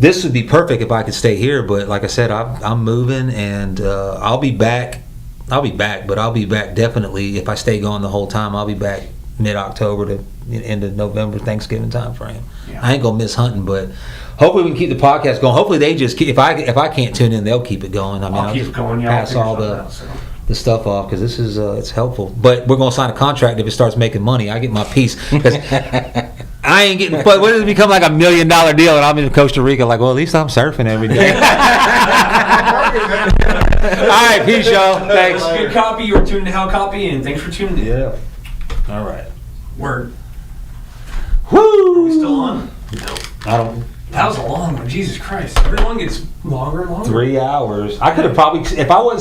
this would be perfect if I could stay here. But like I said, I'm moving, and I'll be back. But I'll be back definitely if I stay gone the whole time. I'll be back mid-October to end of November, Thanksgiving time frame. Yeah. I ain't gonna miss hunting, but hopefully we can keep the podcast going. Hopefully they just keep, if I can't tune in, they'll keep it going. I mean, I'll keep just it going. Yeah, pass all the stuff off because this is it's helpful. But we're gonna sign a contract if it starts making money. I get my piece because I ain't getting. But when does it become like $1 million deal and I'm in Costa Rica? Like, well, at least I'm surfing every day. All right, peace, y'all. Thanks. Good copy. You're tuned to How Copy, and thanks for tuning in. Yeah. All right. Word. Woo. Are we still on? No. I don't. That was a long one. Jesus Christ. Every one gets longer and longer. 3 hours. I could have probably, if I wasn't